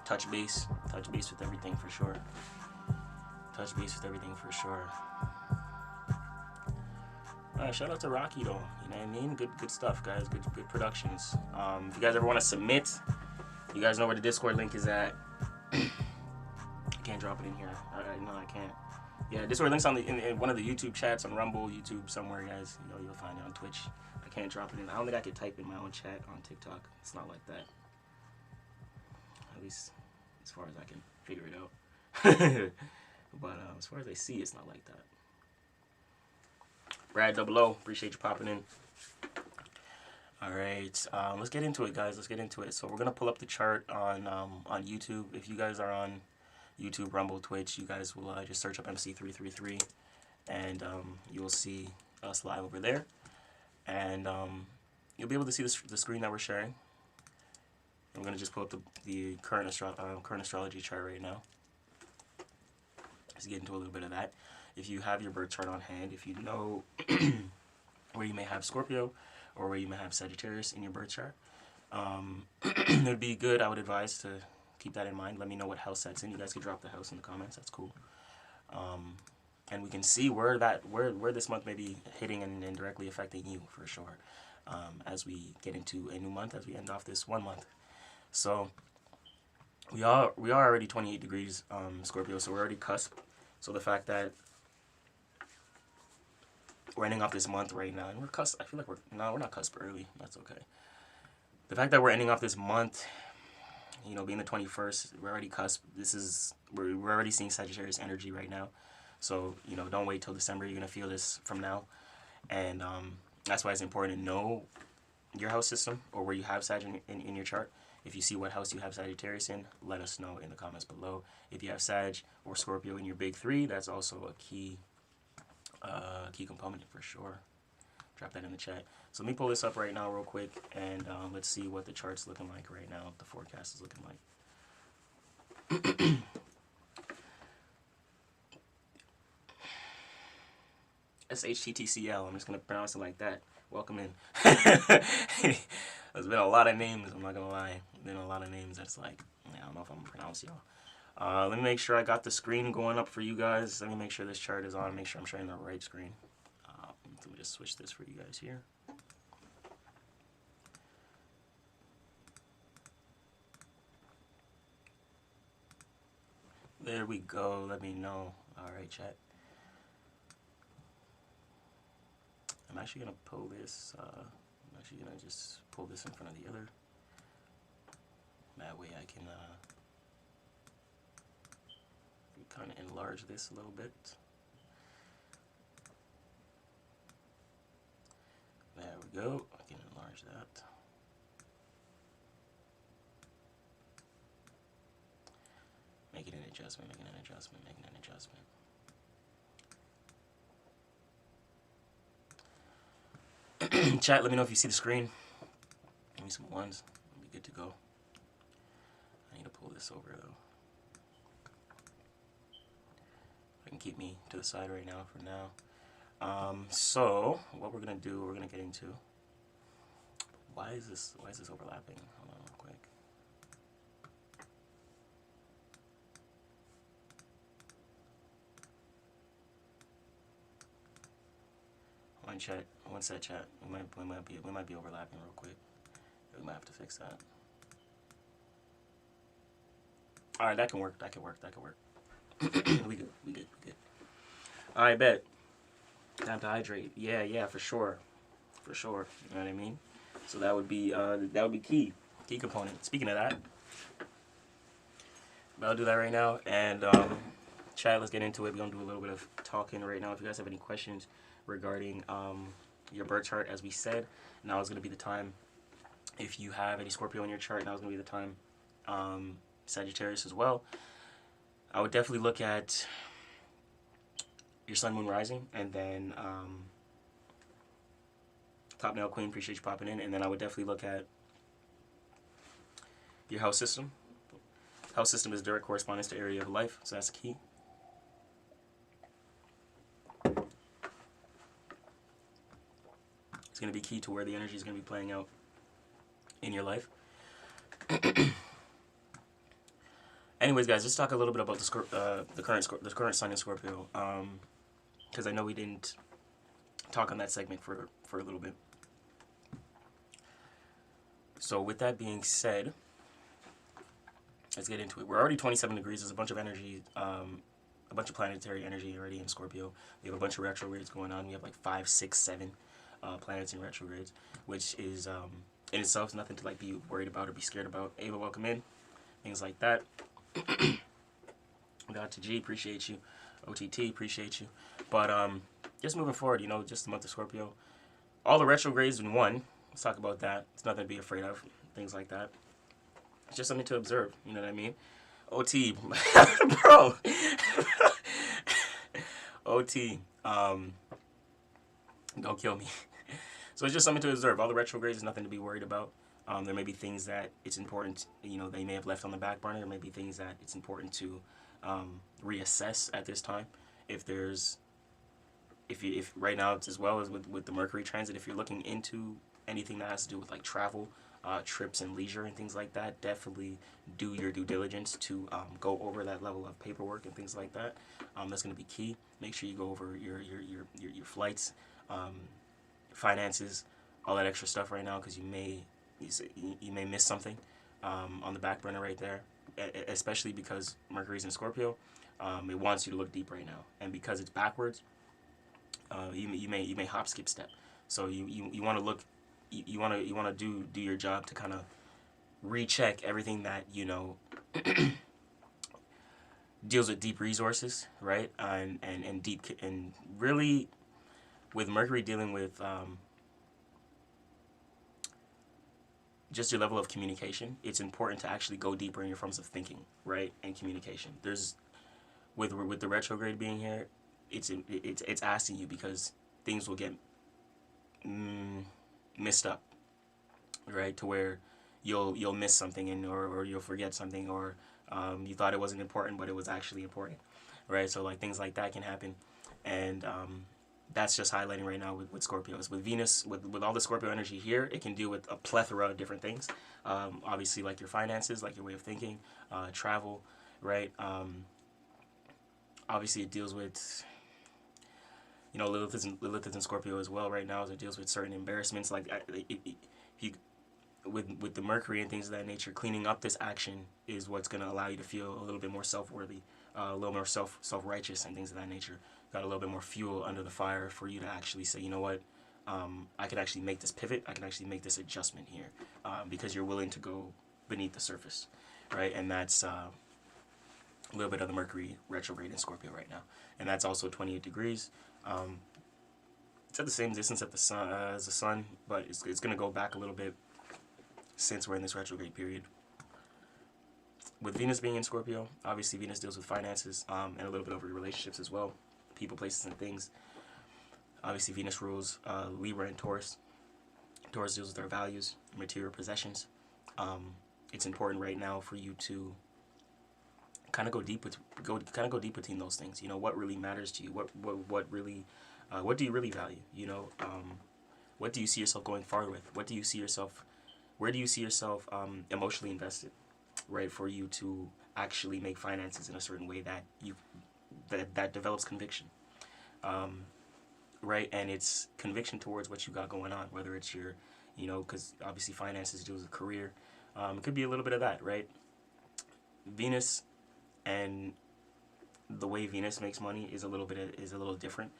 Speaker 1: touch base with everything for sure. Alright, shout out to Rocky though. You know what I mean? Good stuff, guys. Good productions. If you guys ever want to submit, you guys know where the Discord link is at. I can't drop it in here. No, I can't. Yeah, Discord link's on in one of the YouTube chats on Rumble, YouTube, somewhere, guys. You know, you'll find it on Twitch. I can't drop it in. I don't think I could type in my own chat on TikTok. It's not like that. At least as far as I can figure it out. But as far as I see, it's not like that. Brad Double O, appreciate you popping in. All right, let's get into it, guys. Let's get into it. So we're gonna pull up the chart on YouTube. If you guys are on YouTube, Rumble, Twitch, you guys will just search up MC333, and you will see us live over there. And you'll be able to see the screen that we're sharing. I'm gonna just pull up the current astrology chart right now. Let's get into a little bit of that. If you have your birth chart on hand, if you know where you may have Scorpio or where you may have Sagittarius in your birth chart, it would be good. I would advise to keep that in mind. Let me know what house that's in. You guys can drop the house in the comments. That's cool. And we can see where this month may be hitting and directly affecting you for sure. As we get into a new month, as we end off this 1 month. So we are already 28 degrees Scorpio, so we're already cusp. So the fact that we're ending off this month right now, and we're cusp. I feel like we're not cusp early. That's okay. The fact that we're ending off this month, you know, being the 21st, we're already cusp. We're already seeing Sagittarius energy right now. So, you know, don't wait till December. You're gonna feel this from now, and that's why it's important to know your house system or where you have Sag in your chart. If you see what house you have Sagittarius in, let us know in the comments below. If you have Sag or Scorpio in your big three, that's also a key component for sure. Drop that in the chat. So let me pull this up right now real quick, and let's see what the chart's looking like right now, what the forecast is looking like. SHTTCL, I'm just going to pronounce it like that. Welcome in. There's been a lot of names, I'm not going to lie. There's been a lot of names that's like, I don't know if I'm going to pronounce y'all. Let me make sure I got the screen going up for you guys. Let me make sure this chart is on, make sure I'm showing the right screen. Let me just switch this for you guys here. There we go. Let me know. Alright, chat. I'm actually going to pull this. I'm actually going to just pull this in front of the other. That way I can kind of enlarge this a little bit. There we go. I can enlarge that. Making an adjustment, making an adjustment, making an adjustment. Chat, let me know if you see the screen. Give me some ones. I'll be good to go. I need to pull this over though. I can keep me to the side right now for now. So what we're gonna do, we're gonna get into. Why is this overlapping? Hold on real quick. One chat, one set chat. We might be overlapping real quick. We might have to fix that. All right, that can work. That can work. That can work. We good. We good. We good. All right, bet. Time to hydrate. Yeah, yeah, for sure. For sure. You know what I mean? So that would be key component. Speaking of that, I'll do that right now. And chat, let's get into it. We're gonna do a little bit of talking right now. If you guys have any questions regarding your birth chart, as we said, now is gonna be the time. If you have any Scorpio in your chart, now is gonna be the time. Sagittarius as well. I would definitely look at your sun, moon, rising, and then Top Nail Queen, appreciate you popping in. And then I would definitely look at your house system. House system is direct correspondence to area of life, so that's key. It's going to be key to where the energy is going to be playing out in your life. Anyways, guys, let's talk a little bit about the current sun in Scorpio, because I know we didn't talk on that segment for a little bit. So with that being said, let's get into it. We're already 27 degrees. There's a bunch of energy, a bunch of planetary energy already in Scorpio. We have a bunch of retrogrades going on. We have like 5, 6, 7 planets in retrogrades, which is in itself nothing to like be worried about or be scared about. Ava, welcome in. Things like that. Dr. G, appreciate you. OTT, appreciate you. But just moving forward, you know, just the month of Scorpio. All the retrogrades in one. Let's talk about that. It's nothing to be afraid of. Things like that. It's just something to observe. You know what I mean? OT, bro. OT, don't kill me. So it's just something to observe. All the retrogrades is nothing to be worried about. There may be things that it's important, you know, they may have left on the back burner. There may be things that it's important to reassess at this time. If right now it's as well as with the Mercury transit, if you're looking into anything that has to do with like travel, trips and leisure and things like that, definitely do your due diligence to go over that level of paperwork and things like that. That's going to be key. Make sure you go over your flights, finances, all that extra stuff right now, because you may miss something on the back burner right there, especially because Mercury's in Scorpio. It wants you to look deep right now, and because it's backwards, you may hop, skip, step. So you want to look, you want to do your job to kind of recheck everything that you know deals with deep resources, right? And deep, and really with Mercury dealing with just your level of communication, it's important to actually go deeper in your forms of thinking, right? And communication. There's with the retrograde being here, it's asking you, because things will get messed up, right? To where you'll miss something, or you'll forget something, or you thought it wasn't important but it was actually important, right? So like things like that can happen, and that's just highlighting right now with Scorpios. With Venus, with all the Scorpio energy here, it can deal with a plethora of different things. Obviously, like your finances, like your way of thinking, travel, right? Obviously, it deals with, you know, Lilith is in Scorpio as well right now, as it deals with certain embarrassments. Like with the Mercury and things of that nature, cleaning up this action is what's going to allow you to feel a little bit more self-worthy, a little more self-righteous and things of that nature. Got a little bit more fuel under the fire for you to actually say, you know what, I can actually make this pivot, I can actually make this adjustment here, because you're willing to go beneath the surface, right? And that's a little bit of the Mercury retrograde in Scorpio right now, and that's also 28 degrees. It's at the same distance at the sun as the sun, but it's going to go back a little bit since we're in this retrograde period. With Venus being in Scorpio, obviously Venus deals with finances, and a little bit over relationships as well, people, places, and things. Obviously Venus rules Libra and Taurus. Taurus deals with our values, material possessions. It's important right now for you to kind of go deep between those things. You know, what really matters to you? What really, what do you really value? You know, what do you see yourself going far with? What do you see yourself? Where do you see yourself emotionally invested? Right, for you to actually make finances in a certain way that that develops conviction, right? And it's conviction towards what you got going on, whether it's your, you know, because obviously finances deals with career. It could be a little bit of that, right? Venus and the way Venus makes money is a little different.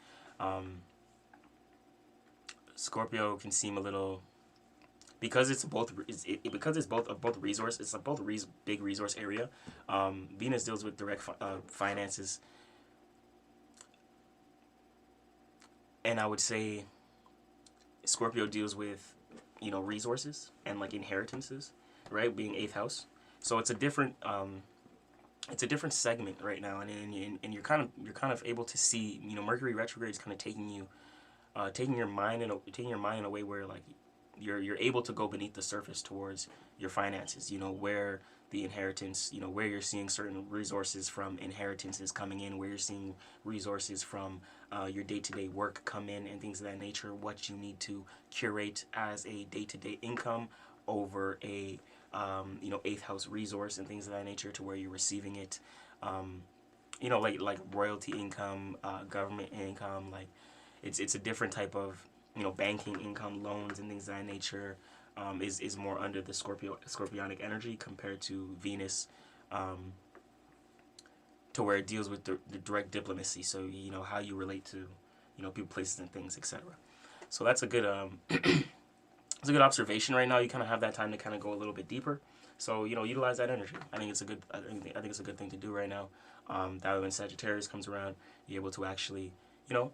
Speaker 1: Scorpio can seem a little, because it's both both resource. It's a big resource area. Venus deals with direct finances, and I would say Scorpio deals with, resources and like inheritances, right? Being 8th house, so it's a different segment right now, and you're kind of able to see, Mercury retrograde is kind of taking your mind in a way where like you're able to go beneath the surface towards your finances, where the inheritance, where you're seeing certain resources from inheritances coming in, where you're seeing resources from your day-to-day work come in, and things of that nature, what you need to curate as a day-to-day income over a 8th house resource, and things of that nature, to where you're receiving it, like royalty income, government income, like it's a different type of, banking income, loans and things of that nature, is more under the scorpionic energy compared to Venus, to where it deals with the direct diplomacy. So, how you relate to, people, places and things, etc. So that's a good it's a good observation right now. You kind of have that time to kind of go a little bit deeper. So, utilize that energy. I think it's a good thing to do right now. That way when Sagittarius comes around, you're able to actually,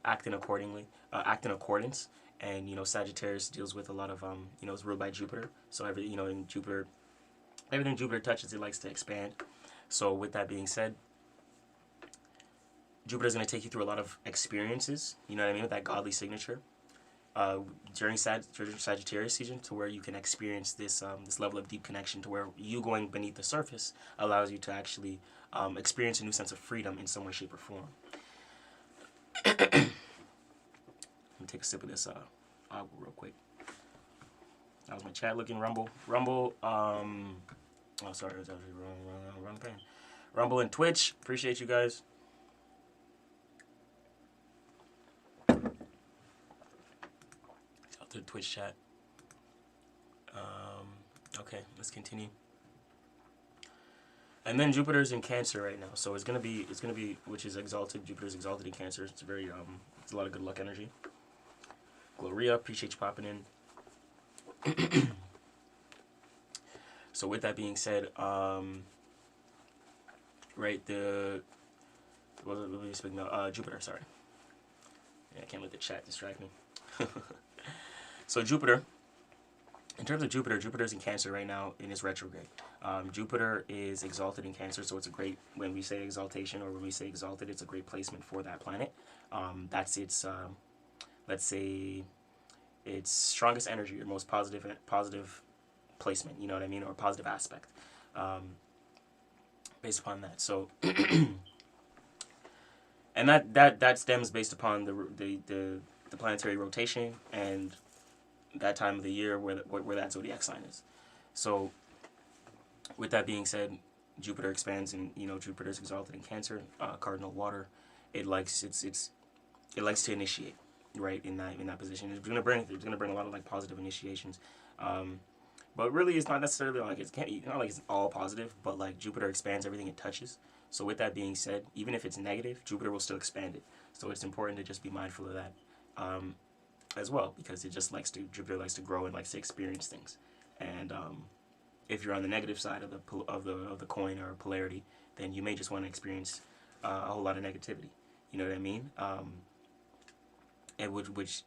Speaker 1: act in accordance. And, Sagittarius deals with a lot of, it's ruled by Jupiter. So everything Jupiter touches, it likes to expand. So with that being said, Jupiter's going to take you through a lot of experiences, with that godly signature, during Sagittarius season, to where you can experience this level of deep connection, to where you going beneath the surface allows you to actually experience a new sense of freedom in some way, shape, or form. Let me take a sip of this agua real quick. That was my chat looking. Rumble. Oh, sorry, it was actually wrong thing. Rumble and Twitch. Appreciate you guys. Out to the Twitch chat. Okay, let's continue. And then Jupiter's in Cancer right now, so it's gonna be, which is exalted. Jupiter's exalted in Cancer. It's very it's a lot of good luck energy. Gloria, appreciate you popping in. So with that being said, right, Jupiter, sorry. Yeah, I can't let the chat distract me. So Jupiter, in terms of Jupiter's in Cancer right now in its retrograde. Jupiter is exalted in Cancer, so it's a great, when we say exaltation or when we say exalted, it's a great placement for that planet. That's its, let's say, its strongest energy, or most positive placement, you know what I mean, or positive aspect, based upon that. So, and that stems based upon the planetary rotation and that time of the year where that zodiac sign is. So, with that being said, Jupiter expands, and Jupiter's exalted in Cancer, cardinal water. It likes to initiate, right, in that position. It's gonna bring a lot of like positive initiations, but really it's not necessarily like not like it's all positive, but like Jupiter expands everything it touches. So with that being said, even if it's negative, Jupiter will still expand it. So it's important to just be mindful of that, as well, because Jupiter likes to grow and likes to experience things. And if you're on the negative side of the coin or polarity, then you may just want to experience a whole lot of negativity. You know what I mean? And which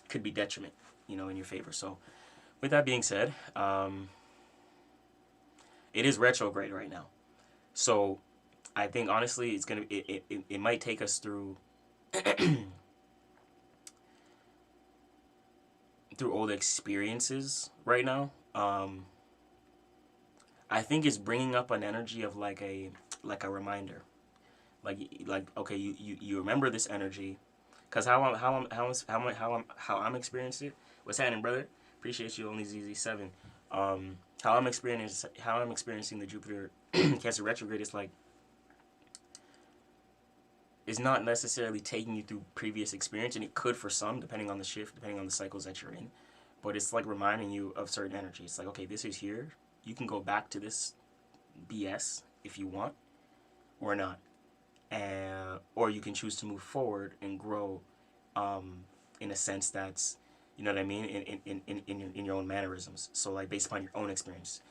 Speaker 1: could be detriment, in your favor. So, with that being said, it is retrograde right now. So, I think honestly, it might take us through through old experiences right now. I think it's bringing up an energy of like a reminder, like okay, you remember this energy, cause how I'm experiencing it. What's happening, brother? Appreciate you, only ZZ7. How I'm experiencing the Jupiter Cancer retrograde is like, is not necessarily taking you through previous experience, and it could for some, depending on the shift, depending on the cycles that you're in. But it's like reminding you of certain energy. It's like, okay, this is here. You can go back to this BS if you want or not, or you can choose to move forward and grow, in a sense that's, you know what I mean, in your own mannerisms. So like based upon your own experience.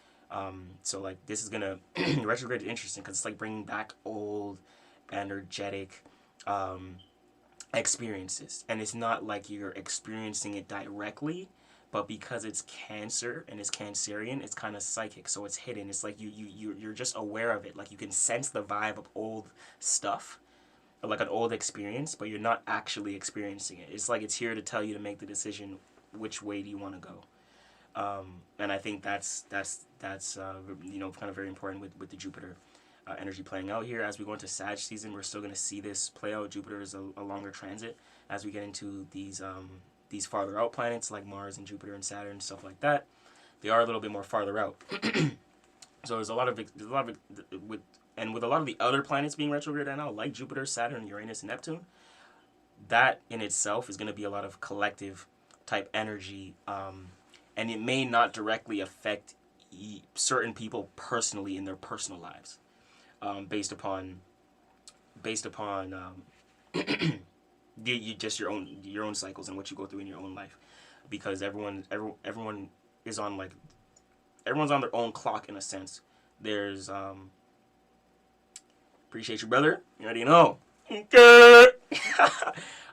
Speaker 1: So like this is gonna retrograde is interesting because it's like bringing back old, energetic, experiences, and it's not like you're experiencing it directly, but because it's Cancer and it's Cancerian, it's kind of psychic, so it's hidden. It's like you're just aware of it. Like you can sense the vibe of old stuff, like an old experience, but you're not actually experiencing it. It's like it's here to tell you to make the decision, which way do you want to go. And I think that's you know, kind of very important with the Jupiter energy playing out here. As we go into Sag season, we're still going to see this play out. Jupiter is a longer transit as we get into these farther out planets like Mars and Jupiter and Saturn and stuff like that. They are a little bit more farther out. So there's a lot of with a lot of the other planets being retrograde right now, like Jupiter, Saturn, Uranus, and Neptune. That in itself is going to be a lot of collective type energy, and it may not directly affect certain people personally in their personal lives, based upon you just your own cycles and what you go through in your own life, because everyone is on like everyone's on their own clock in a sense. There's appreciate you, brother. You already know. Okay.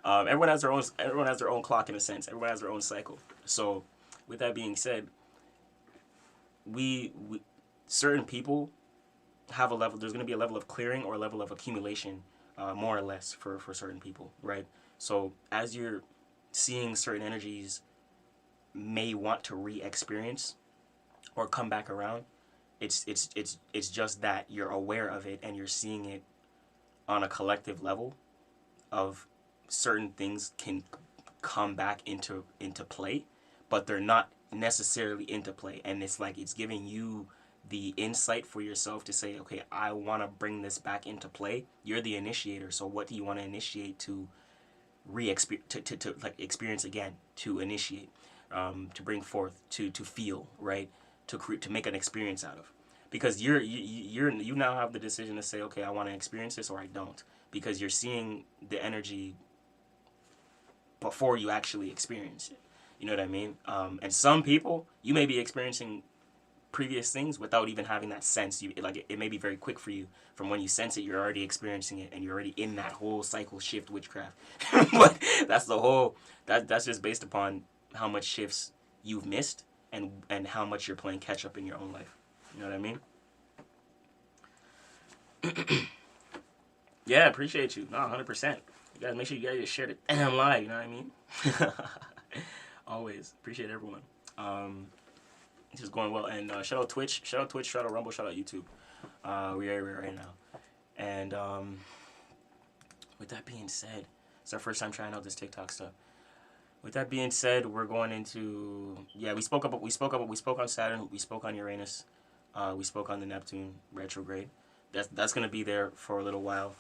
Speaker 1: Everyone has their own clock in a sense. Everyone has their own cycle. So with that being said, we certain people have a level. There's going to be a level of clearing or a level of accumulation, more or less for certain people, right? So as you're seeing certain energies may want to re-experience or come back around, it's just that you're aware of it and you're seeing it on a collective level of certain things can come back into play, but they're not necessarily into play. And it's like it's giving you the insight for yourself to say, okay, I want to bring this back into play. You're the initiator, so what do you want to initiate to to like experience again, to initiate, to bring forth, to feel, right, to make an experience out of, because you now have the decision to say, okay, I want to experience this or I don't, because you're seeing the energy before you actually experience it. You know what I mean? And some people, you may be experiencing previous things without even having that sense. It may be very quick for you. From when you sense it, you're already experiencing it, and you're already in that whole cycle shift witchcraft. But that's just based upon how much shifts you've missed and how much you're playing catch up in your own life. You know what I mean? Yeah, appreciate you. No, 100%. You guys make sure you guys just share the damn live. You know what I mean? Always appreciate everyone. This is going well, and shout out Twitch, shout out Rumble, shout out YouTube. We are right now, and with that being said, it's our first time trying out this TikTok stuff. With that being said, we're going into, yeah, we spoke on Saturn, we spoke on Uranus, we spoke on the Neptune retrograde. That's gonna be there for a little while.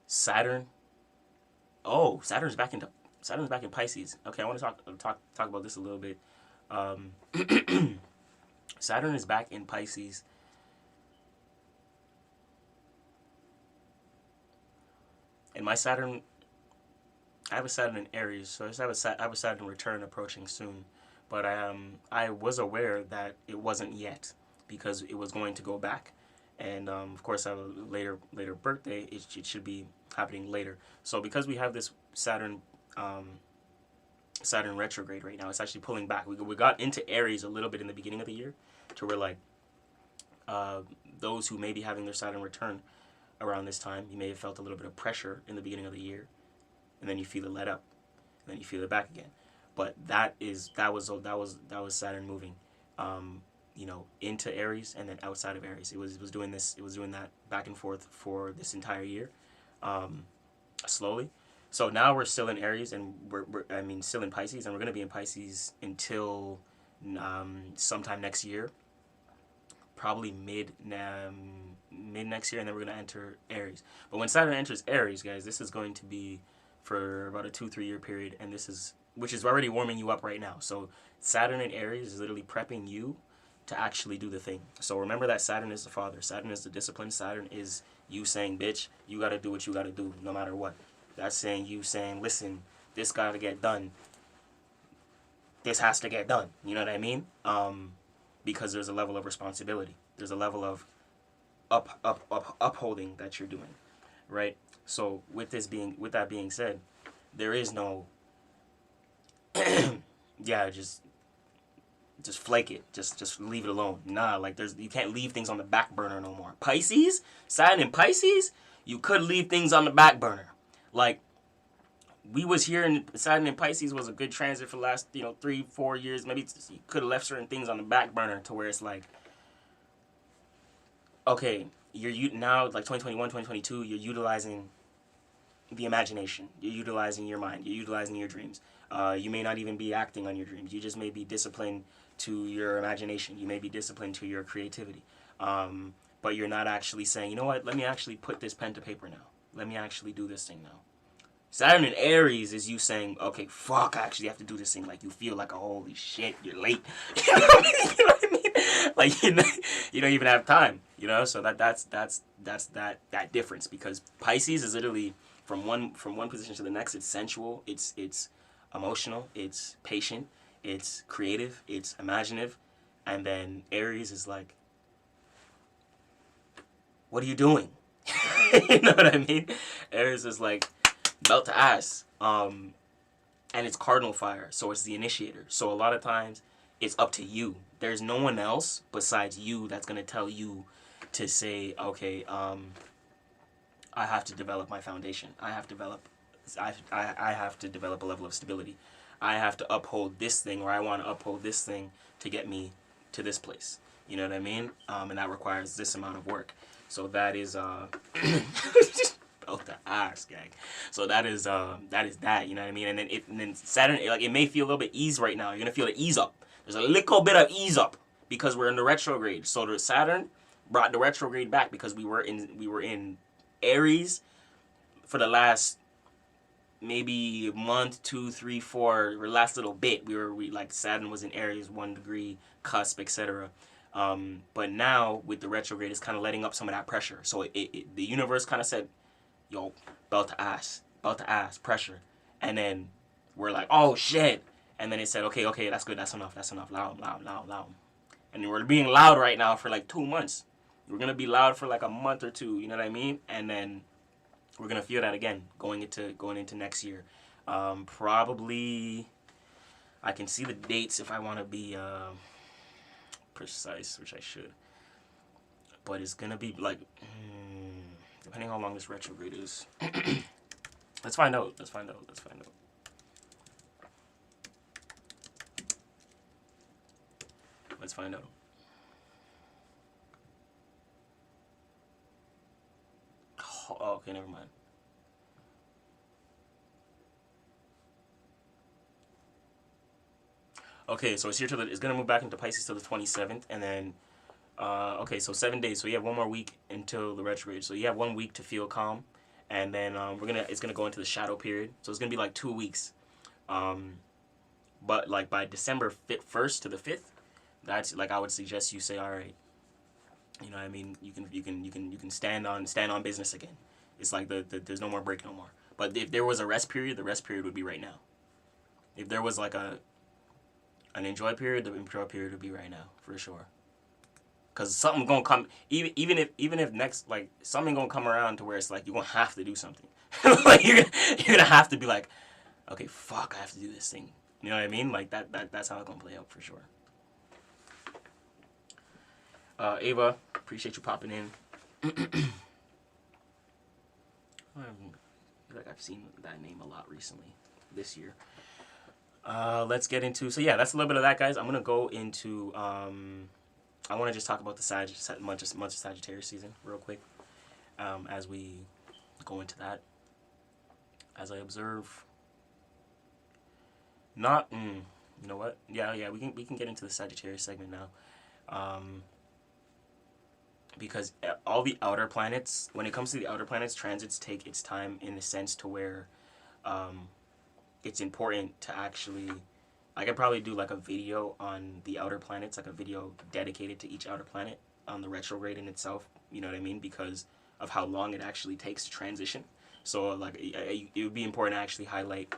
Speaker 1: Saturn. Oh, Saturn's back in Pisces. Okay, I want to talk about this a little bit. Saturn is back in Pisces. And my Saturn, I have a Saturn in Aries, so I have a Saturn return approaching soon. But I was aware that it wasn't yet, because it was going to go back. And of course, I have a later birthday. It should be happening later. So because we have this Saturn retrograde right now, it's actually pulling back. We got into Aries a little bit in the beginning of the year, to where like those who may be having their Saturn return around this time, you may have felt a little bit of pressure in the beginning of the year, and then you feel it let up, and then you feel it back again. But that was Saturn moving, into Aries and then outside of Aries. It was doing that back and forth for this entire year, slowly. So now we're still in Aries, and we're still in Pisces, and we're going to be in Pisces until sometime next year, probably mid next year, and then we're going to enter Aries. But when Saturn enters Aries, guys, this is going to be for about a 2-3 year period, and which is already warming you up right now. So Saturn in Aries is literally prepping you to actually do the thing. So remember that Saturn is the father. Saturn is the discipline. Saturn is you saying, bitch, you got to do what you got to do no matter what. That's saying you saying, listen, this got to get done. This has to get done. You know what I mean? Because there's a level of responsibility. There's a level of upholding that you're doing, right? So with that being said, there is no yeah, just flake it. Just leave it alone. Nah, like you can't leave things on the back burner no more. Pisces, Saturn in Pisces, you could leave things on the back burner. Like we was here in Saturn in Pisces was a good transit for the last 3-4 years. Maybe you could have left certain things on the back burner to where it's like, okay, you're now like 2021, 2022, you're utilizing the imagination. You're utilizing your mind. You're utilizing your dreams. You may not even be acting on your dreams. You just may be disciplined to your imagination. You may be disciplined to your creativity. But you're not actually saying, you know what, let me actually put this pen to paper now. Let me actually do this thing now. Saturn in Aries is you saying, okay, fuck, I actually have to do this thing. Like you feel like, holy shit, you're late. You know what I mean? Like you don't even have time. So that's that difference, because Pisces is literally from one position to the next. It's sensual. It's emotional. It's patient. It's creative. It's imaginative. And then Aries is like, what are you doing? You know what I mean? Aries is like belt to ass. And it's cardinal fire, so it's the initiator. So a lot of times it's up to you. There's no one else besides you that's gonna tell you to say, okay, I have to develop my foundation. I have to develop a level of stability. I have to uphold this thing, or I want to uphold this thing to get me to this place. You know what I mean? And that requires this amount of work. So that is belt the ass, gang. So that is that. You know what I mean? And then Saturn, like, it may feel a little bit ease right now. You're gonna feel the ease up. There's a little bit of ease up because we're in the retrograde. So the Saturn brought the retrograde back because we were in Aries for the last maybe a month, 2, 3, 4, or last little bit. We like Saturn was in Aries, 1 degree cusp, etc. But now with the retrograde, it's kind of letting up some of that pressure. So the universe kind of said, yo, belt to ass, pressure. And then we're like, oh shit. And then it said, okay, that's good, that's enough, loud. And we're being loud right now for like 2 months. We're gonna be loud for like a month or 2, you know what I mean? And then we're gonna feel that again going into next year. Probably, I can see the dates if I want to be precise, which I should. But it's gonna be like, depending how long this retrograde is. Let's find out. Oh, okay, never mind. Okay, so it's here it's gonna move back into Pisces till the 27th, and then okay, so 7 days. So you have 1 more week until the retrograde. So you have 1 week to feel calm, and then it's gonna go into the shadow period. So it's gonna be like 2 weeks. But like by December 1st to the 5th, that's like, I would suggest you say, all right, you know what I mean, you can stand on business again. It's like there's no more break no more. But if there was a rest period, the rest period would be right now. If there was like an enjoy period, the enjoy period would be right now for sure. Cause something gonna come, even if next, like, something gonna come around to where it's like you're gonna have to do something. Like you're gonna have to be like, okay, fuck, I have to do this thing. You know what I mean? Like that's how it's gonna play out for sure. Ava, appreciate you popping in. I feel like I've seen that name a lot recently this year. Let's get into, so yeah, that's a little bit of that, guys. I'm gonna go into I want to just talk about the month of Sagittarius season real quick, as we go into that. As I observe, not you know what? Yeah, we can get into the Sagittarius segment now, because all the outer planets, when it comes to the outer planets, transits take its time in a sense to where it's important to actually I could probably do like a video on the outer planets, like a video dedicated to each outer planet on the retrograde in itself. You know what I mean? Because of how long it actually takes to transition. So like it would be important to actually highlight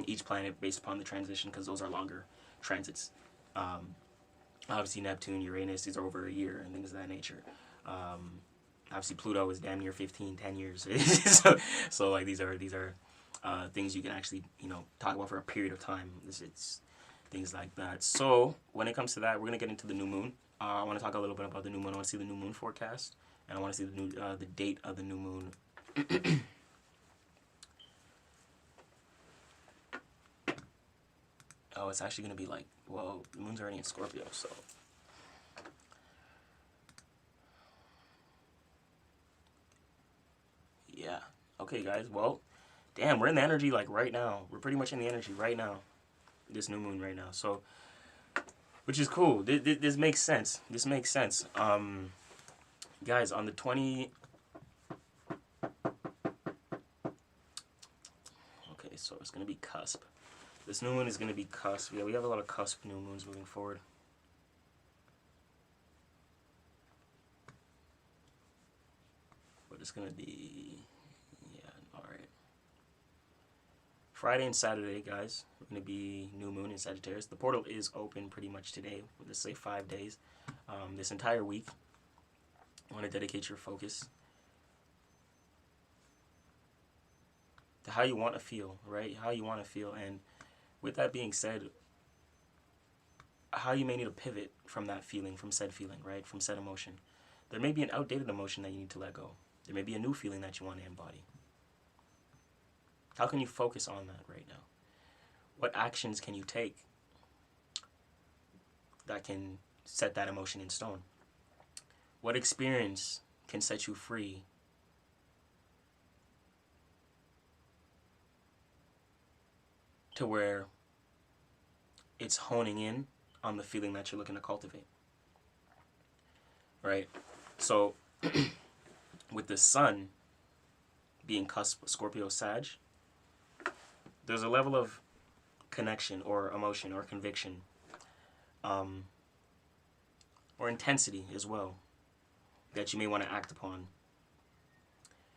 Speaker 1: each planet based upon the transition, because those are longer transits. Obviously Neptune, Uranus, these are over a year and things of that nature. Obviously Pluto is damn near 10 years. so like these are things you can actually, you know, talk about for a period of time. It's things like that. So when it comes to that, we're gonna get into the new moon. I want to talk a little bit about the new moon. I want to see the new moon forecast, and I want to see the date of the new moon. Oh, it's actually gonna be like, well, the moon's already in Scorpio, so. Yeah. Okay, guys. Well, damn, we're in the energy like right now. We're pretty much in the energy right now. This new moon right now. So, which is cool. This makes sense. This makes sense. Guys, on the 20. Okay, so it's gonna be cusp. This new moon is gonna be cusp. Yeah, we have a lot of cusp new moons moving forward. But it's gonna be, yeah, all right. Friday and Saturday, guys, we're going to be new moon in Sagittarius. The portal is open pretty much today. Let's say 5 days. This entire week, I want to dedicate your focus to how you want to feel, right? How you want to feel. And with that being said, how you may need to pivot from that feeling, from said feeling, right? From said emotion. There may be an outdated emotion that you need to let go. There may be a new feeling that you want to embody. How can you focus on that right now? What actions can you take that can set that emotion in stone? What experience can set you free to where it's honing in on the feeling that you're looking to cultivate? Right? So, with the sun being cusp Scorpio Sag, there's a level of connection or emotion or conviction or intensity as well that you may want to act upon,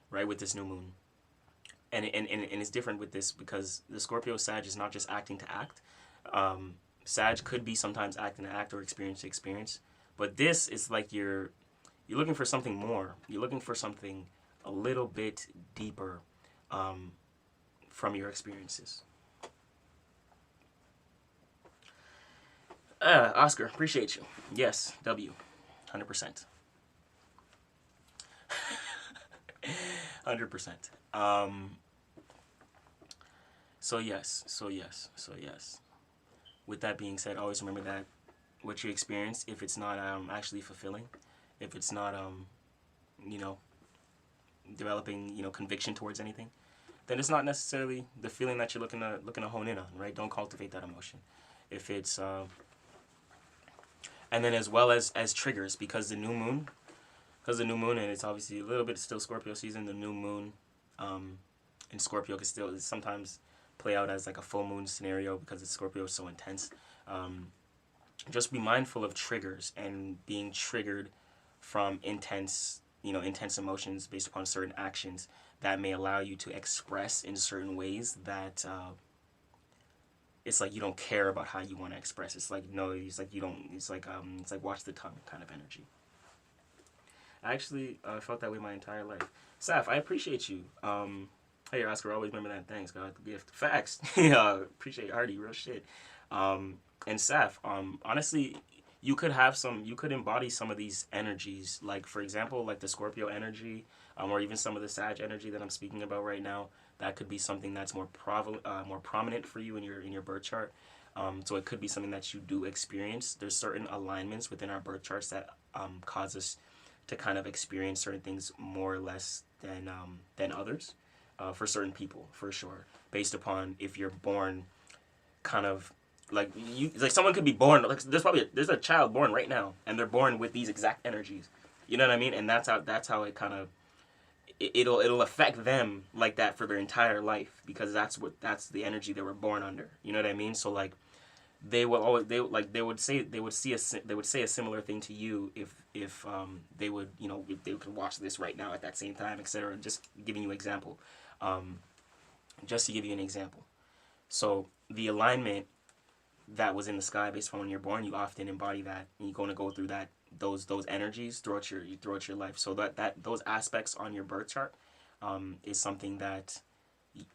Speaker 1: right, with this new moon. And it's different with this because the Scorpio Sag is not just acting to act. Sag could be sometimes acting to act or experience to experience. But this is like you're looking for something more. You're looking for something a little bit deeper from your experiences. Oscar, appreciate you. Yes, W, 100%. 100%. So yes. With that being said, always remember that what you experience, if it's not actually fulfilling, if it's not you know, developing, you know, conviction towards anything, then it's not necessarily the feeling that you're looking to hone in on, right? Don't cultivate that emotion. If it's and then as well as triggers, because the new moon, and it's obviously a little bit still Scorpio season. The new moon in Scorpio can still sometimes play out as like a full moon scenario because Scorpio is so intense. Just be mindful of triggers and being triggered from intense emotions based upon certain actions that may allow you to express in certain ways that it's like you don't care about how you want to express. It's like, no, it's like you don't, it's like watch the tongue kind of energy. I actually felt that way my entire life. Saf, I appreciate you. Hey, Oscar, always remember that. Thanks, God, the gift. Facts. Appreciate you, Hardy, real shit. And Saf, honestly, you could embody some of these energies, like for example, like the Scorpio energy, or even some of the Sag energy that I'm speaking about right now. That could be something that's more prominent for you in your birth chart. So it could be something that you do experience. There's certain alignments within our birth charts that cause us to kind of experience certain things more or less than others, for certain people, for sure, based upon if you're born kind of like someone could be born like there's a child born right now and they're born with these exact energies, you know what I mean? And that's how it kind of it'll affect them like that for their entire life, because that's the energy they were born under, you know what I mean? So like they will always they would say a similar thing to you if they would, you know, if they could watch this right now at that same time, etc. Just giving you an example, just to give you an example. So the alignment that was in the sky based on when you're born, you often embody that, and you're going to go through those energies throughout your life. So that those aspects on your birth chart is something that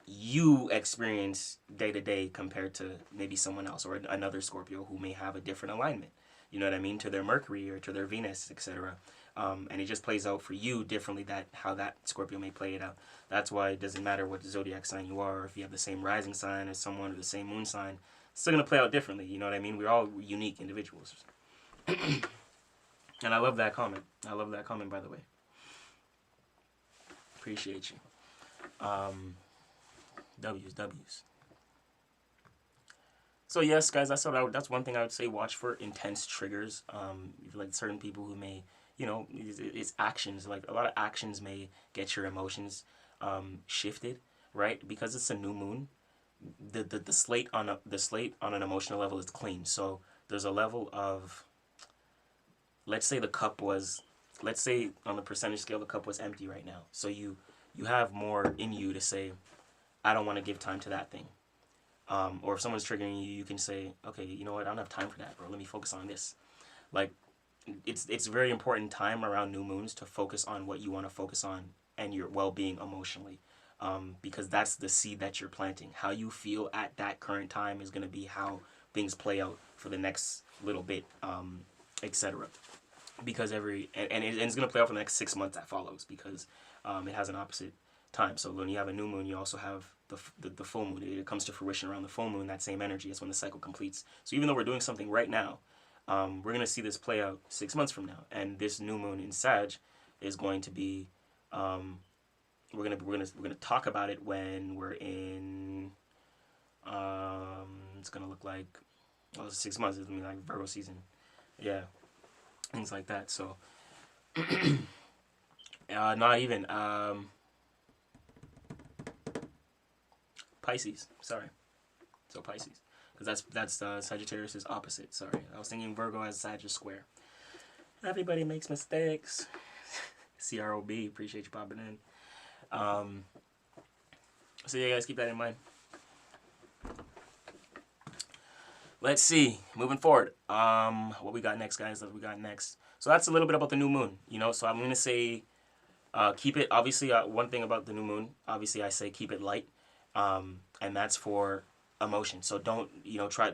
Speaker 1: you experience day to day compared to maybe someone else or another Scorpio who may have a different alignment. You know what I mean? To their Mercury or to their Venus, etc. And it just plays out for you differently, how that Scorpio may play it out. That's why it doesn't matter what zodiac sign you are, or if you have the same rising sign as someone or the same moon sign, it's still going to play out differently. You know what I mean? We're all unique individuals. And I love that comment. I love that comment, by the way. Appreciate you. W's. So yes, guys, that's one thing I would say. Watch for intense triggers. Like certain people who may, you know, it's actions. Like a lot of actions may get your emotions shifted, right? Because it's a new moon. The slate on an emotional level is clean. So there's a level of, let's say on the percentage scale the cup was empty right now. So you have more in you to say, I don't want to give time to that thing. Or if someone's triggering you, you can say, okay, you know what, I don't have time for that, bro. Let me focus on this. Like, it's a very important time around new moons to focus on what you want to focus on and your well-being emotionally. Because that's the seed that you're planting. How you feel at that current time is going to be how things play out for the next little bit, etc. Because it's going to play out for the next 6 months that follows, because it has an opposite time. So when you have a new moon, you also have the full moon. It comes to fruition around the full moon. That same energy is when the cycle completes. So even though we're doing something right now, we're gonna see this play out 6 months from now. And this new moon in Sag is going to be, we're gonna talk about it when we're in. It's gonna look like, well, it's 6 months. It's gonna be like Virgo season, yeah, things like that. So, not even. Pisces, sorry. So Pisces, because that's Sagittarius' opposite. Sorry, I was thinking Virgo as Sagittarius square. Everybody makes mistakes. CROB, appreciate you popping in. So yeah, guys, keep that in mind. Let's see, moving forward. What we got next, guys? What we got next? So that's a little bit about the new moon. You know, so I'm gonna say, keep it. Obviously, one thing about the new moon. Obviously, I say keep it light. And that's for emotion. So don't, you know, try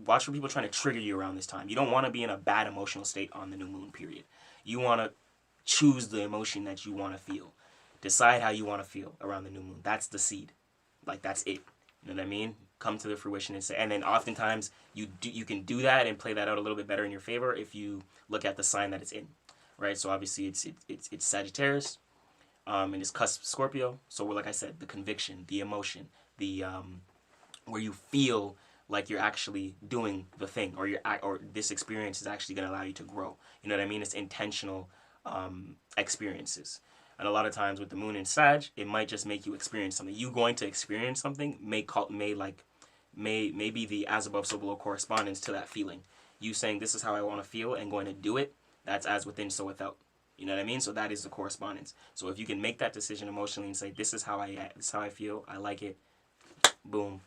Speaker 1: watch for people trying to trigger you around this time. You don't want to be in a bad emotional state on the new moon period. You want to choose the emotion that you want to feel. Decide how you want to feel around the new moon. That's the seed. Like, that's it. You know what I mean? Come to the fruition and say, and then oftentimes you can do that and play that out a little bit better in your favor if you look at the sign that it's in, right? So obviously it's Sagittarius. And it's cusp Scorpio. So like I said, the conviction, the emotion, the where you feel like you're actually doing the thing, or this experience is actually going to allow you to grow. You know what I mean? It's intentional experiences. And a lot of times with the moon in Sag, it might just make you experience something. You going to experience something may be the as above so below correspondence to that feeling. You saying this is how I want to feel and going to do it. That's as within so without. You know what I mean? So that is the correspondence. So if you can make that decision emotionally and say, this is how I feel, I like it, boom,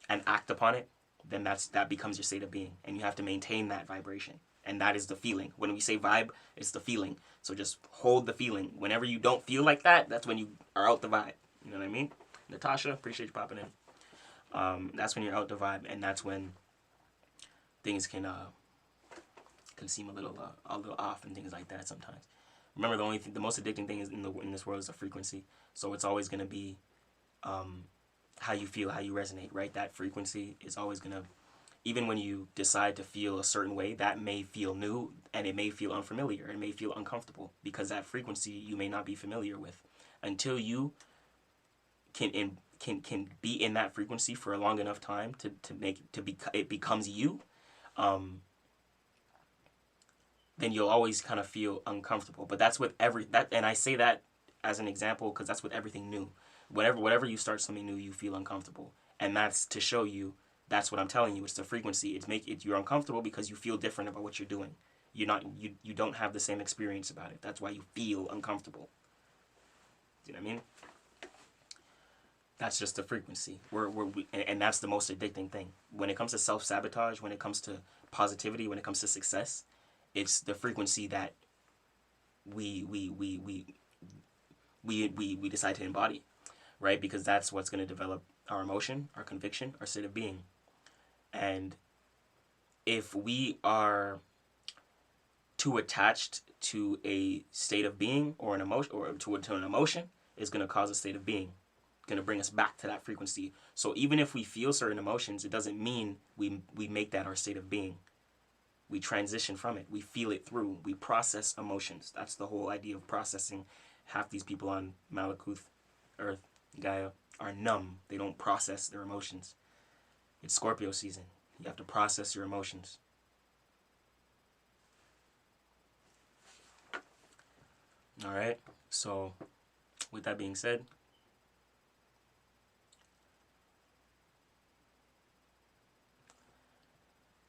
Speaker 1: and act upon it, then that becomes your state of being. And you have to maintain that vibration. And that is the feeling. When we say vibe, it's the feeling. So just hold the feeling. Whenever you don't feel like that, that's when you are out the vibe. You know what I mean? Natasha, appreciate you popping in. That's when you're out the vibe, and that's when things can seem a little off and things like that sometimes. Remember, the most addicting thing is in this world is the frequency. So it's always going to be how you feel, how you resonate, right? That frequency is always going to, even when you decide to feel a certain way, that may feel new and it may feel unfamiliar. It may feel uncomfortable because that frequency you may not be familiar with. Until you can be in that frequency for a long enough time it becomes you, then you'll always kind of feel uncomfortable. But that's with and I say that as an example because that's with everything new. Whatever you start something new, you feel uncomfortable, and that's to show you That's what I'm telling you. It's the frequency. You're uncomfortable because you feel different about what you're doing. You don't have the same experience about it. That's why you feel uncomfortable. Do you know what I mean? That's just the frequency. And that's the most addicting thing. When it comes to self-sabotage, when it comes to positivity, when it comes to success, it's the frequency that we decide to embody, right? Because that's what's going to develop our emotion, our conviction, our state of being. And if we are too attached to a state of being or an emotion, or to an emotion, it's going to cause a state of being, going to bring us back to that frequency. So even if we feel certain emotions, it doesn't mean we make that our state of being. We transition from it. We feel it through. We process emotions. That's the whole idea of processing. Half these people on Malkuth, Earth, Gaia, are numb. They don't process their emotions. It's Scorpio season. You have to process your emotions. All right. So with that being said,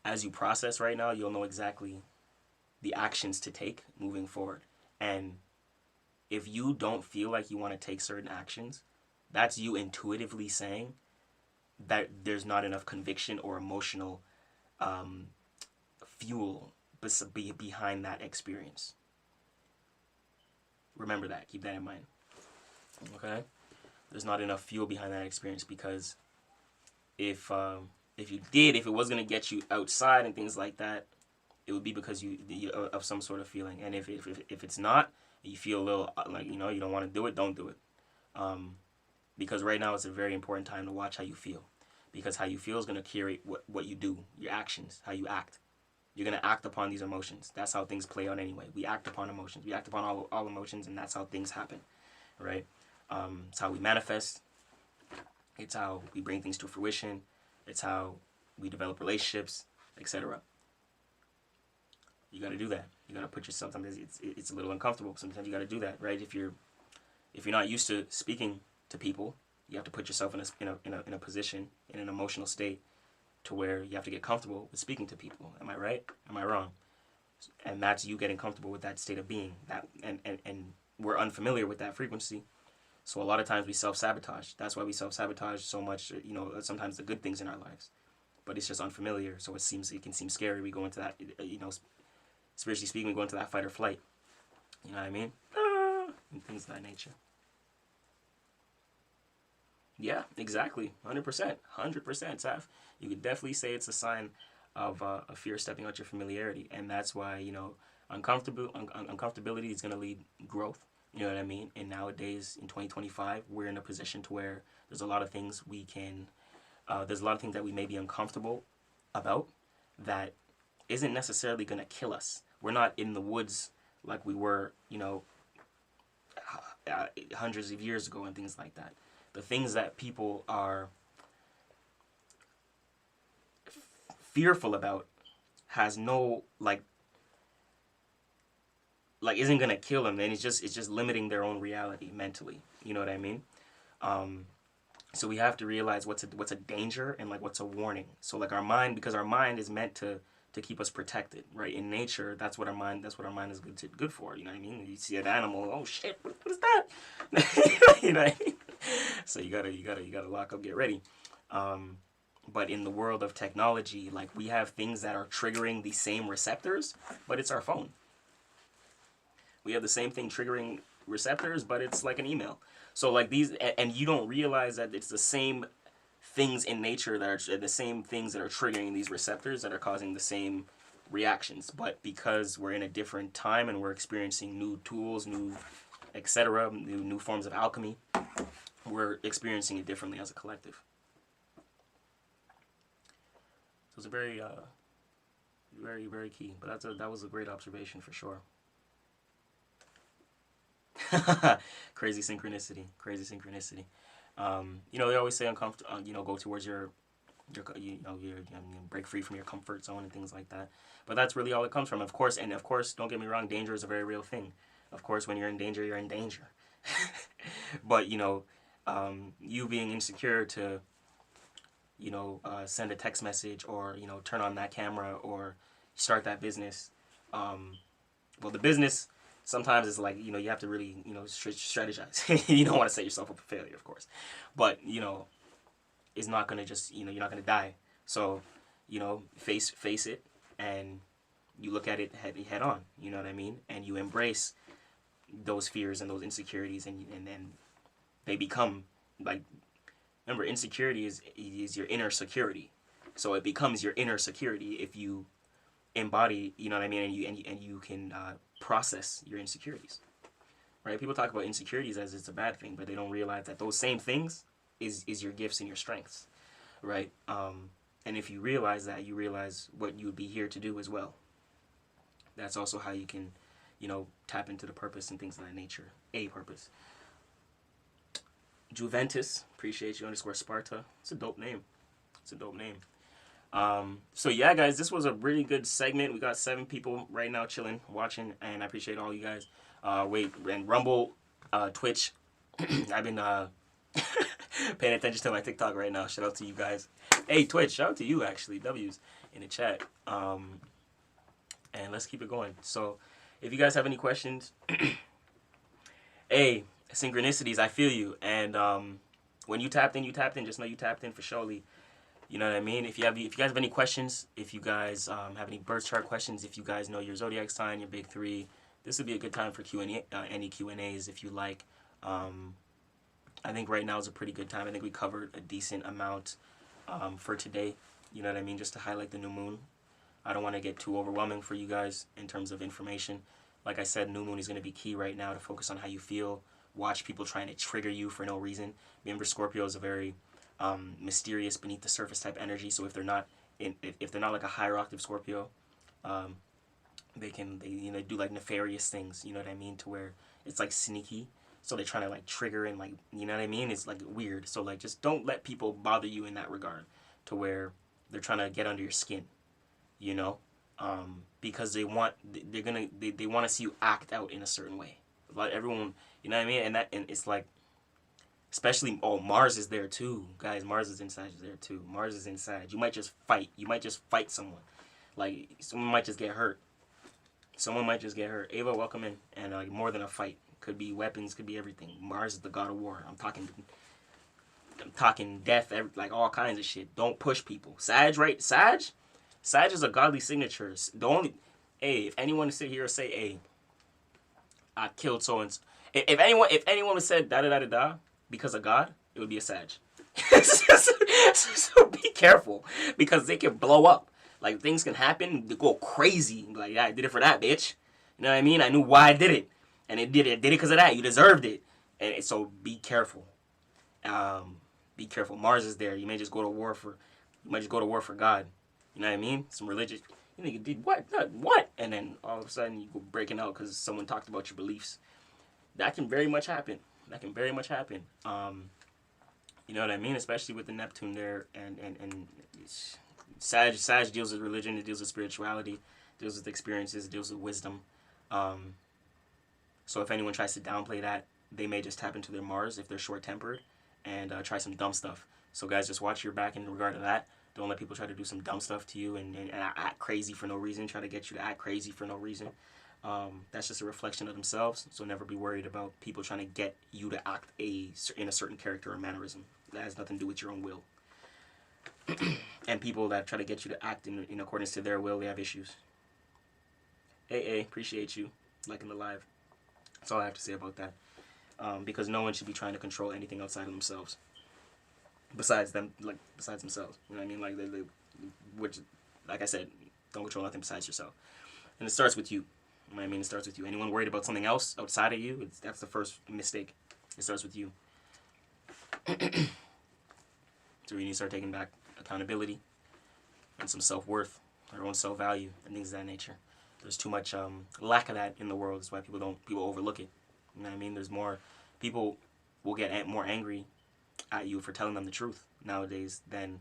Speaker 1: as you process right now, you'll know exactly the actions to take moving forward. And if you don't feel like you want to take certain actions, that's you intuitively saying that there's not enough conviction or emotional fuel behind that experience. Remember that. Keep that in mind. Okay? There's not enough fuel behind that experience, because if it was going to get you outside and things like that, it would be because you of some sort of feeling. And if it's not, you feel a little like, you don't want to do it, don't do it. Because right now it's a very important time to watch how you feel. Because how you feel is going to carry what you do, your actions, how you act. You're going to act upon these emotions. That's how things play out anyway. We act upon emotions. We act upon all emotions, and that's how things happen, right? It's how we manifest. It's how we bring things to fruition. It's how we develop relationships, etc. You got to do that. You got to put yourself. Sometimes it's a little uncomfortable. Sometimes you got to do that, right? If you're not used to speaking to people, you have to put yourself in a position, in an emotional state, to where you have to get comfortable with speaking to people. Am I right? Am I wrong? And that's you getting comfortable with that state of being. That and we're unfamiliar with that frequency. So a lot of times we self-sabotage. That's why we self-sabotage so much, sometimes the good things in our lives. But it's just unfamiliar, so it can seem scary. We go into that, spiritually speaking, we go into that fight or flight. You know what I mean? And things of that nature. Yeah, exactly. 100%. 100%, Saf. You could definitely say it's a sign of a fear stepping out your familiarity. And that's why, uncomfortability is going to lead growth. You know what I mean? And nowadays, in 2025, we're in a position to where there's a lot of things there's a lot of things that we may be uncomfortable about that isn't necessarily going to kill us. We're not in the woods like we were, hundreds of years ago and things like that. The things that people are fearful about has no, isn't gonna kill them. Then it's just limiting their own reality mentally. You know what I mean? So we have to realize what's a danger and what's a warning. So our mind, because our mind is meant to keep us protected, right? In nature, that's what our mind is good for. You know what I mean? You see an animal, oh shit, what is that? You know what I mean? So you gotta lock up, get ready. But in the world of technology, we have things that are triggering the same receptors, but it's our phone. We have the same thing triggering receptors, but it's like an email. So these, and you don't realize that it's the same things in nature that are the same things that are triggering these receptors that are causing the same reactions. But because we're in a different time and we're experiencing new tools, new etc., new forms of alchemy, we're experiencing it differently as a collective. So it's a very, very, very key. But that was a great observation for sure. Crazy synchronicity. They always say go towards your break free from your comfort zone and things like that. But that's really all it comes from. Of course, don't get me wrong, danger is a very real thing. Of course, when you're in danger, you're in danger. But you being insecure to send a text message or, turn on that camera or start that business. Well, the business sometimes is like, you have to really, strategize. You don't want to set yourself up for failure, of course. But, it's not going to just, you're not going to die. So, face it and you look at it head on, you know what I mean? And you embrace those fears and those insecurities and then they become like, remember, insecurity is your inner security. So it becomes your inner security if you embody, you know what I mean, and you can process your insecurities, right? People talk about insecurities as it's a bad thing, but they don't realize that those same things is your gifts and your strengths, right? And if you realize that, you realize what you would be here to do as well. That's also how you can, tap into the purpose and things of that nature. A purpose. Juventus, appreciate you, _Sparta. It's a dope name. So yeah, guys, this was a really good segment. We got 7 people right now chilling, watching, and I appreciate all you guys. And Rumble, Twitch. I've been paying attention to my TikTok right now. Shout out to you guys. Hey, Twitch, shout out to you, actually. W's in the chat. And let's keep it going. So if you guys have any questions, hey, synchronicities, I feel you. And when you tapped in, just know you tapped in for surely. You know what I mean? If you guys have any questions, if you guys have any birth chart questions, if you guys know your zodiac sign, your big 3, this would be a good time for any Q&As if you like. I think right now is a pretty good time. I think we covered a decent amount for today. You know what I mean? Just to highlight the new moon. I don't want to get too overwhelming for you guys in terms of information. Like I said, new moon is going to be key right now to focus on how you feel. Watch people trying to trigger you for no reason. Remember, Scorpio is a very mysterious, beneath the surface type energy. So if they're not like a higher octave Scorpio, they do like nefarious things. You know what I mean? To where it's like sneaky. So they're trying to like trigger and like, you know what I mean? It's like weird. So like just don't let people bother you in that regard, to where they're trying to get under your skin, because they want to see you act out in a certain way. Like everyone, you know what I mean? And it's like, especially, Mars is there too, guys. Mars is inside there too. Mars is inside. You might just fight. You might just fight someone. Like someone might just get hurt. Ava, welcome in. And like more than a fight, could be weapons, could be everything. Mars is the god of war. I'm talking death, like all kinds of shit. Don't push people. Sag, right? Sag is a godly signature. If anyone sit here and say, hey, I killed so and so. If anyone said da da da da da because of God, it would be a Sag. So be careful, because they can blow up. Like things can happen, they go crazy. Like, yeah, I did it for that, bitch. You know what I mean? I knew why I did it, and I did it because of that. You deserved it, and so be careful. Be careful. Mars is there. You may just go to war for God. You know what I mean? Some religious. You did what? What? And then all of a sudden you go breaking out because someone talked about your beliefs. That can very much happen. You know what I mean? Especially with the Neptune there, and Sag deals with religion, it deals with spirituality, deals with experiences, deals with wisdom. So if anyone tries to downplay that, they may just tap into their Mars if they're short-tempered and try some dumb stuff. So guys, just watch your back in regard to that. Don't let people try to do some dumb stuff to you and act crazy for no reason, try to get you to act crazy for no reason. That's just a reflection of themselves, so never be worried about people trying to get you to act in a certain character or mannerism. That has nothing to do with your own will. And people that try to get you to act in accordance to their will, they have issues. AA, appreciate you liking the live. That's all I have to say about that. Because no one should be trying to control anything outside of themselves. Besides themselves. You know what I mean? Like, which, like I said, don't control nothing besides yourself. And it starts with you. You know what I mean? It starts with you. Anyone worried about something else outside of you, that's the first mistake. It starts with you. So we need to start taking back accountability and some self-worth, our own self-value, and things of that nature. There's too much lack of that in the world. That's why people overlook it. You know what I mean? There's more people will get more angry at you for telling them the truth nowadays than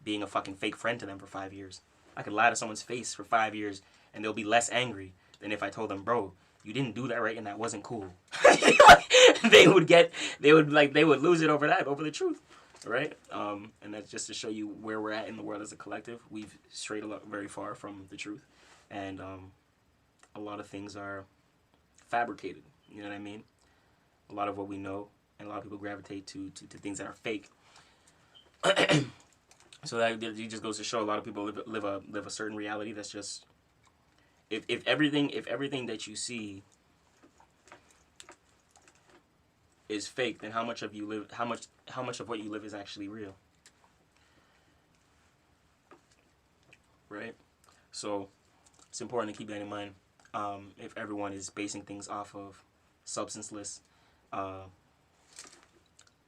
Speaker 1: being a fucking fake friend to them for 5 years. I could lie to someone's face for 5 years and they'll be less angry than if I told them, bro, you didn't do that right and that wasn't cool. They would lose it over that, over the truth. right? And that's just to show you where we're at in the world as a collective. We've strayed very far from the truth, and a lot of things are fabricated. You know what I mean? A lot of what we know, and a lot of people gravitate to things that are fake. So that it just goes to show a lot of people live a certain reality that's just if everything that you see is fake, then how much of what you live is actually real, right? So it's important to keep that in mind. If everyone is basing things off of substanceless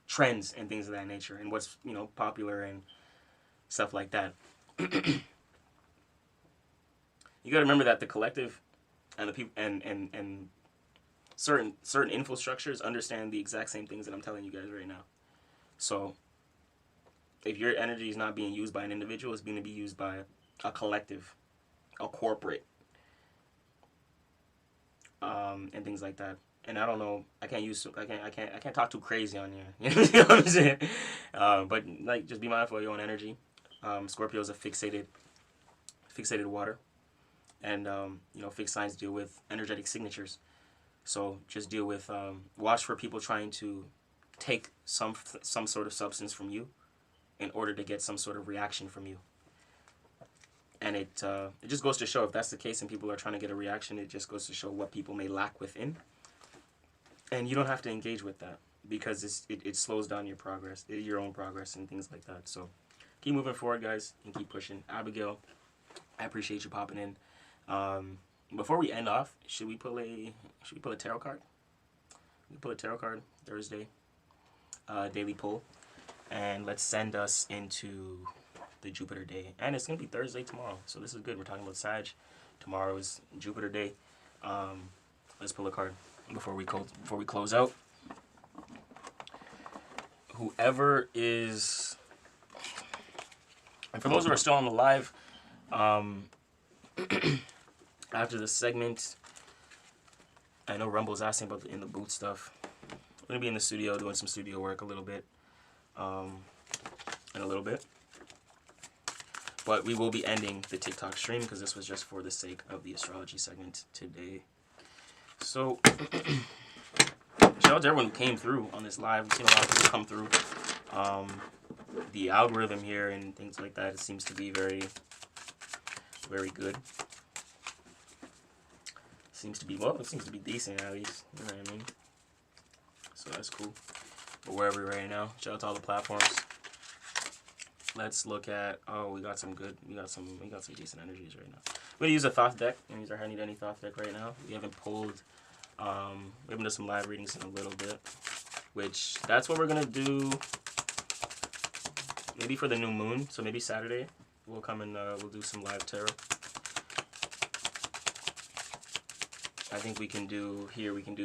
Speaker 1: trends and things of that nature, and what's popular and stuff like that. You got to remember that the collective and the people and certain infrastructures understand the exact same things that I'm telling you guys right now. So if your energy is not being used by an individual, it's being to be used by a collective, a corporate, and things like that. And I don't know, I can't talk too crazy on here. You know what I'm saying? But like, just be mindful of your own energy. Scorpio is a fixated water, and fixed signs deal with energetic signatures. So just deal with watch for people trying to take some sort of substance from you in order to get some sort of reaction from you. And it just goes to show, if that's the case and people are trying to get a reaction, it just goes to show what people may lack within. And you don't have to engage with that, because it slows down your progress, your own progress, and things like that. So keep moving forward, guys, and keep pushing. Abigail, I appreciate you popping in. Before we end off, should we pull a tarot card? We pull a tarot card Thursday, daily pull, and let's send us into the Jupiter day. And it's gonna be Thursday tomorrow, so this is good. We're talking about Sag. Tomorrow is Jupiter day. Let's pull a card before we close out. Whoever is, and for those who are still on the live, after this segment, I know Rumble's asking about the in the boot stuff. I'm gonna be in the studio doing some studio work a little bit, in a little bit. But we will be ending the TikTok stream because this was just for the sake of the astrology segment today. So, shout out to everyone who came through on this live. We've seen a lot of people come through. The algorithm here and things like that, it seems to be very, very good. It seems to be decent at least. You know what I mean? So that's cool. But wherever we're right now, shout out to all the platforms. Let's look at, we got some decent energies right now. We're gonna use a Thoth deck. I'm gonna use our Handy Dandy Thoth deck right now. We haven't pulled, we haven't done some live readings in a little bit, which that's what we're gonna do maybe for the new moon. So maybe Saturday we'll come and we'll do some live tarot. I think we can do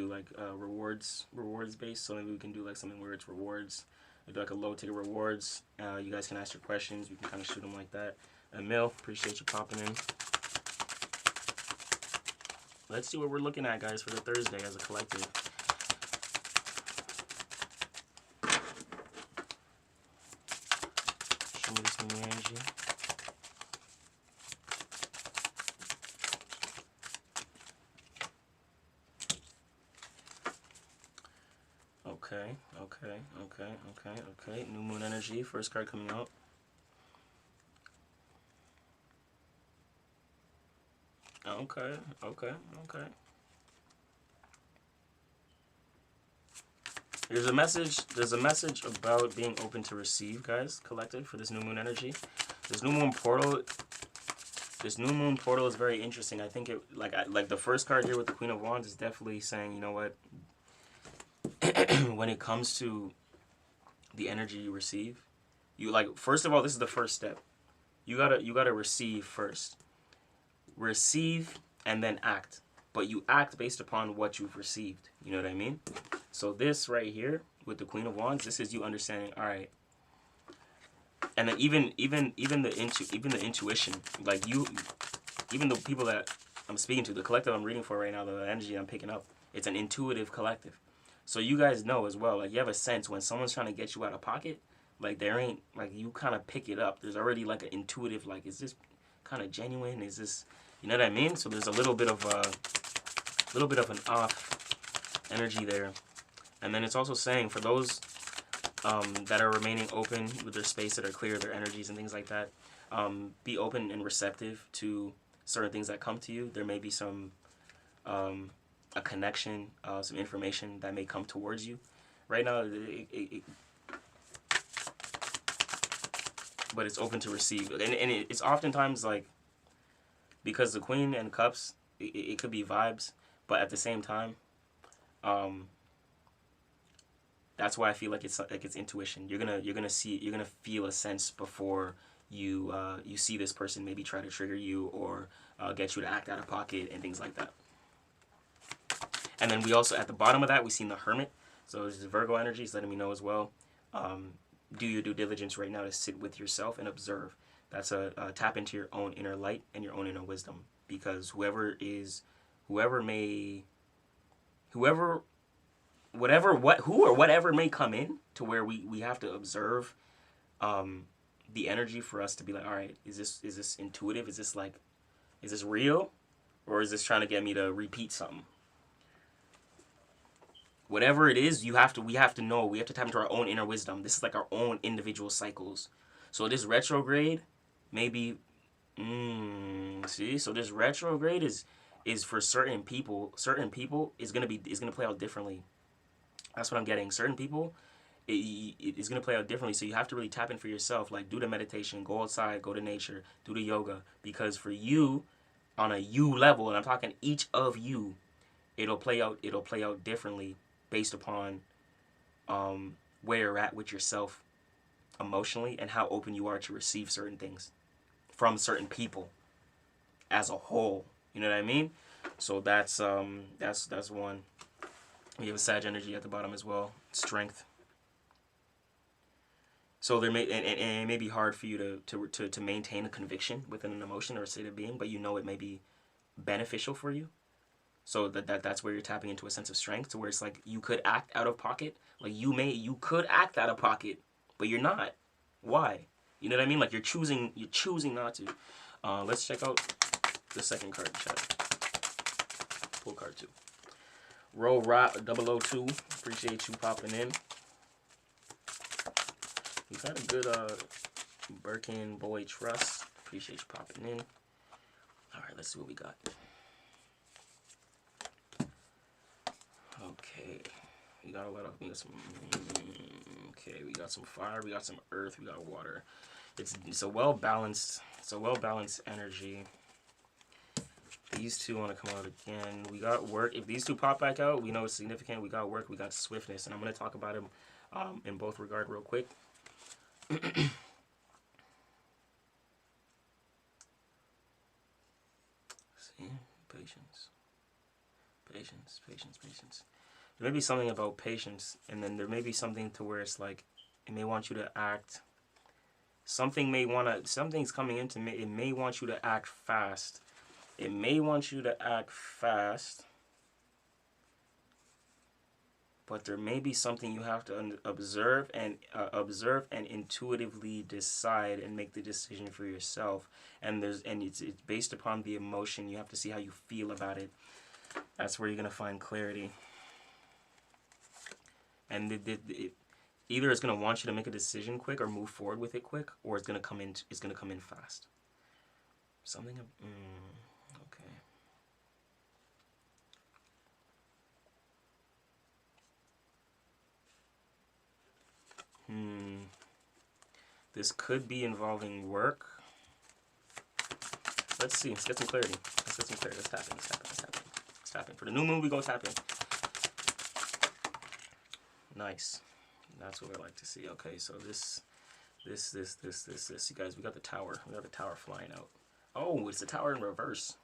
Speaker 1: like rewards based. So maybe we can do like something where it's rewards. We do like a low ticket rewards. You guys can ask your questions. We can kind of shoot them like that. Emil, appreciate you popping in. Let's see what we're looking at, guys, for the Thursday as a collective. Show me this new energy. Okay. New moon energy, first card coming out. Okay. There's a message about being open to receive, guys, collective, for this new moon energy. This new moon portal is very interesting. I think it like the first card here with the Queen of Wands is definitely saying, you know what? When it comes to the energy you receive, first of all, this is the first step. You gotta receive first. Receive and then act. But you act based upon what you've received. You know what I mean? So this right here with the Queen of Wands, this is you understanding, all right. And then even the intuition, like even the people that I'm speaking to, the collective I'm reading for right now, the energy I'm picking up, it's an intuitive collective. So you guys know as well, like you have a sense when someone's trying to get you out of pocket, Like there ain't like you kind of pick it up. There's already like an intuitive like, is this kind of genuine? Is this, you know what I mean? So there's a little bit of an off energy there. And then it's also saying for those that are remaining open with their space, that are clear, their energies and things like that, be open and receptive to certain things that come to you. There may be some a connection, some information that may come towards you. Right now, but it's open to receive, and it's oftentimes like, because the Queen and Cups, it could be vibes, but at the same time, that's why I feel like it's intuition. You're gonna feel a sense before you see this person maybe try to trigger you or get you to act out of pocket and things like that. And then we also, at the bottom of that, we seen the Hermit. So this is Virgo energy. It's letting me know as well. Do your due diligence right now to sit with yourself and observe. That's a tap into your own inner light and your own inner wisdom. Because whatever may come in to where we have to observe the energy for us to be like, all right, is this intuitive? Is this real? Or is this trying to get me to repeat something? Whatever it is, we have to know. We have to tap into our own inner wisdom. This is like our own individual cycles. So this retrograde, maybe, see. So this retrograde is for certain people. Certain people is gonna play out differently. That's what I'm getting. Certain people, it is gonna play out differently. So you have to really tap in for yourself. Like do the meditation, go outside, go to nature, do the yoga. Because for you, on a you level, and I'm talking each of you, it'll play out differently based upon where you're at with yourself emotionally and how open you are to receive certain things from certain people as a whole. You know what I mean? So that's one. We have a Sag energy at the bottom as well. Strength. So there may and it may be hard for you to maintain a conviction within an emotion or a state of being, but you know it may be beneficial for you. So that's where you're tapping into a sense of strength, to where it's like you could act out of pocket. Like you could act out of pocket, but you're not. Why? You know what I mean? Like you're choosing not to. Let's check out the second card, chat. Pull card 2. Roll Rock 002. Appreciate you popping in. We've had a good Birkin Boy Trust. Appreciate you popping in. All right, let's see what we got. Okay, we got some fire, we got some earth, we got water. It's a well balanced energy. These two want to come out again. We got work. If these two pop back out, we know it's significant. We got work, we got swiftness, and I'm going to talk about them in both regard real quick. See, patience. There may be something about patience, and then there may be something to where it's like it may want you to act. Something's coming into me. It may want you to act fast. But there may be something you have to observe and intuitively decide and make the decision for yourself. And it's based upon the emotion. You have to see how you feel about it. That's where you're gonna find clarity. And either it's gonna want you to make a decision quick or move forward with it quick, or it's gonna come in fast. Something. Okay. This could be involving work. Let's see. Let's get some clarity. Let's tap in. For the new moon, we go tap in. Nice. That's what I like to see. Okay, so this. You guys, we got the tower. We got the tower flying out. Oh, it's the tower in reverse.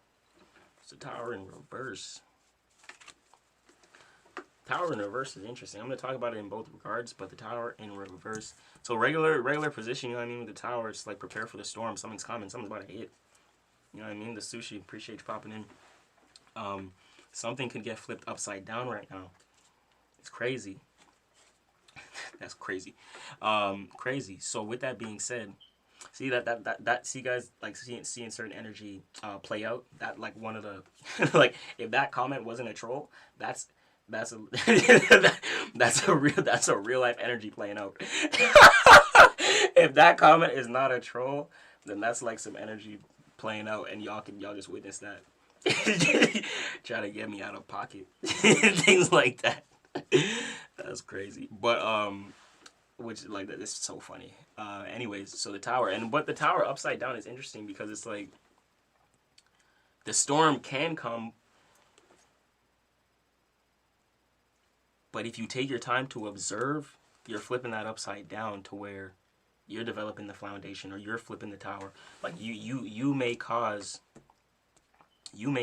Speaker 1: Tower in reverse is interesting. I'm going to talk about it in both regards, but the tower in reverse. So regular position, you know what I mean, with the tower, it's like prepare for the storm. Something's coming. Something's about to hit. You know what I mean? The sushi, appreciate you popping in. Something could get flipped upside down right now. It's crazy. That's crazy. Crazy. So with that being said, see that see guys, like seeing certain energy play out. That like one of the like if that comment wasn't a troll, that's a that's a real life energy playing out. If that comment is not a troll, then that's like some energy playing out, and y'all just witness that. Try to get me out of pocket, things like that. That's crazy, but which like that is so funny. Anyways, so the tower, but the tower upside down is interesting because it's like the storm can come, but if you take your time to observe, you're flipping that upside down to where you're developing the foundation, or you're flipping the tower. Like you may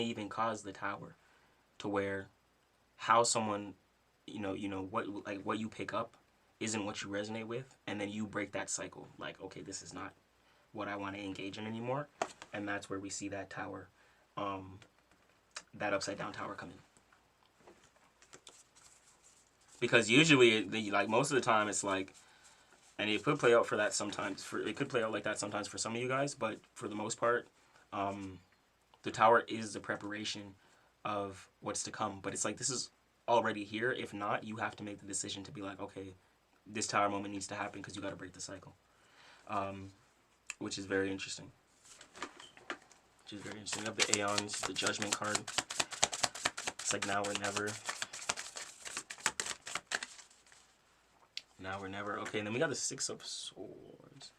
Speaker 1: even cause the tower to where how someone, what you pick up isn't what you resonate with, and then you break that cycle. Like, okay, this is not what I want to engage in anymore, and that's where we see that tower, that upside down tower come in. Because usually, like most of the time, it's like, and it could play out for that sometimes. It could play out like that sometimes for some of you guys, but for the most part, the tower is the preparation of what's to come. But it's like this is already here. If not, you have to make the decision to be like, okay, this tower moment needs to happen because you got to break the cycle, which is very interesting. You have the Aeons, the Judgment card. It's like now or never. Now or never. Okay, and then we got the Six of Swords.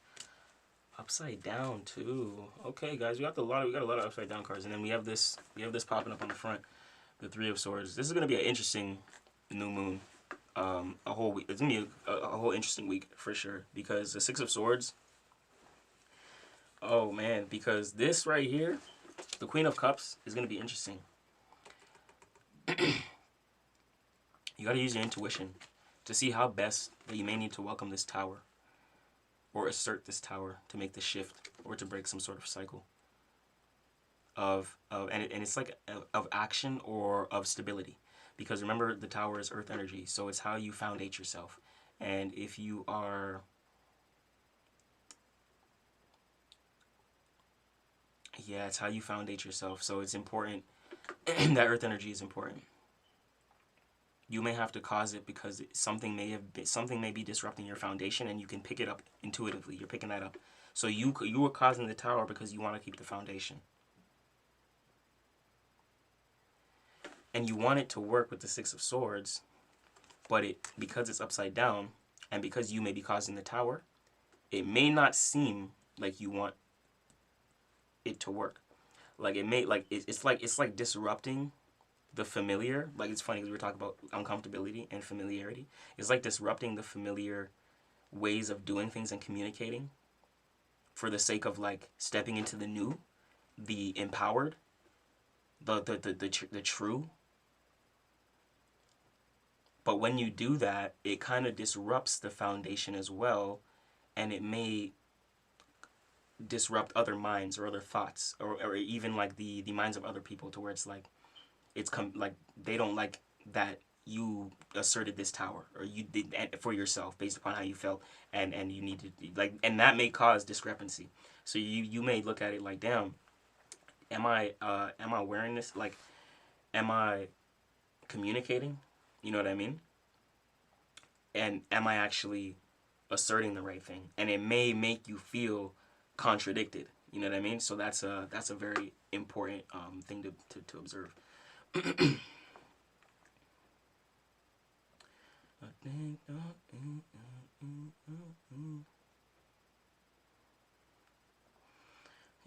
Speaker 1: Upside down too. Okay, guys, we got a lot of upside down cards, and then we have this popping up on the front, the Three of Swords. This is gonna be an interesting new moon. A whole week. It's gonna be a whole interesting week for sure, because the Six of Swords. Oh man, because this right here, the Queen of Cups, is gonna be interesting. You gotta use your intuition to see how best that you may need to welcome this tower, or assert this tower to make the shift, or to break some sort of cycle of it's like of action or of stability. Because remember, the tower is earth energy, so it's how you foundate yourself. And if you are, yeah, it's how you foundate yourself. So it's important that earth energy is important. You may have to cause it because something may be disrupting your foundation, and you can pick it up intuitively. You're picking that up. So you were causing the tower because you want to keep the foundation. And you want it to work with the Six of Swords, but because it's upside down, and because you may be causing the tower, it may not seem like you want it to work. Like it's like disrupting the familiar. Like, it's funny because we were talking about uncomfortability and familiarity. It's like disrupting the familiar ways of doing things and communicating for the sake of like stepping into the new, the empowered, the true. But when you do that, it kind of disrupts the foundation as well, and it may disrupt other minds or other thoughts, or even like the minds of other people, to where it's like like they don't like that you asserted this tower, or you did for yourself based upon how you felt, and you need to like, and that may cause discrepancy. So you may look at it like, damn, am I wearing this? Like, am I communicating? You know what I mean? And am I actually asserting the right thing? And it may make you feel contradicted. You know what I mean? So that's a very important thing to observe. Yeah,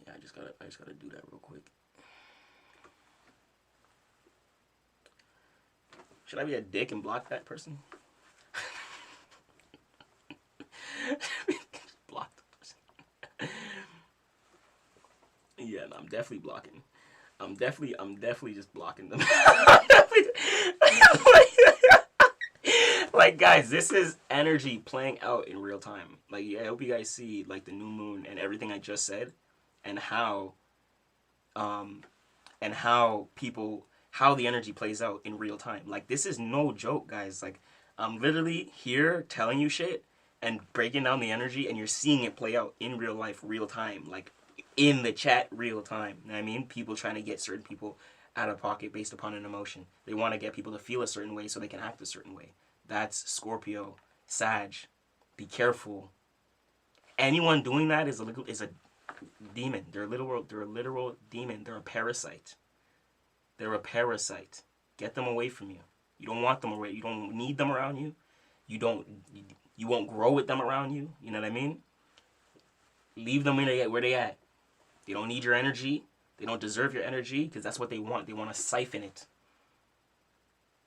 Speaker 1: I just gotta do that real quick. Should I be a dick and block that person? Block the person. Yeah, no, I'm definitely blocking. I'm definitely just blocking them. Like, guys, this is energy playing out in real time. Like, I hope you guys see like the new moon and everything I just said, and how the energy plays out in real time. Like, this is no joke, guys. Like, I'm literally here telling you shit and breaking down the energy, and you're seeing it play out in real life, real time, like in the chat, real time. You know what I mean? People trying to get certain people out of pocket based upon an emotion. They want to get people to feel a certain way so they can act a certain way. That's Scorpio, Sag. Be careful. Anyone doing that is a demon. They're a literal demon. They're a parasite. They're a parasite. Get them away from you. You don't want them around. You don't need them around you. You won't grow with them around you. You know what I mean? Leave them where they at. They don't need your energy. They don't deserve your energy because that's what they want. They want to siphon it.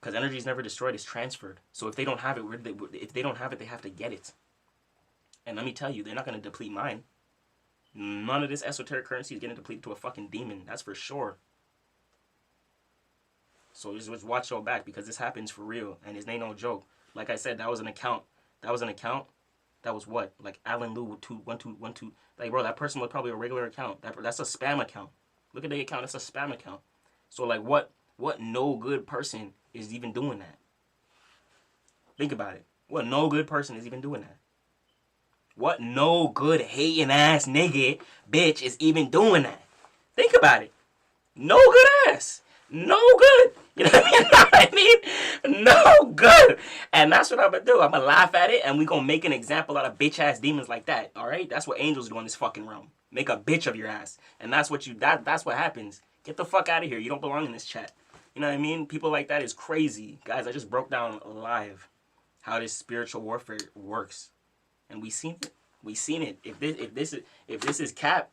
Speaker 1: Because energy is never destroyed. It's transferred. So if they don't have it, they have to get it. And let me tell you, they're not going to deplete mine. None of this esoteric currency is getting depleted to a fucking demon. That's for sure. So just watch your back because this happens for real. And it ain't no joke. Like I said, that was an account. That was what? Like Alan Lou with 21212. Like, bro, that person was probably a regular account. That's a spam account. Look at the account. It's a spam account. So, like, what no good person is even doing that? Think about it. What no good person is even doing that? What no good hating ass nigga bitch is even doing that? Think about it. No good ass. No good. You know what I mean? No good. And that's what I'm going to do. I'm going to laugh at it and we going to make an example out of bitch ass demons like that. All right? That's what angels do in this fucking realm. Make a bitch of your ass. And that's what that's what happens. Get the fuck out of here. You don't belong in this chat. You know what I mean? People like that is crazy. Guys, I just broke down live how this spiritual warfare works. And we seen it. We seen it. If this is cap,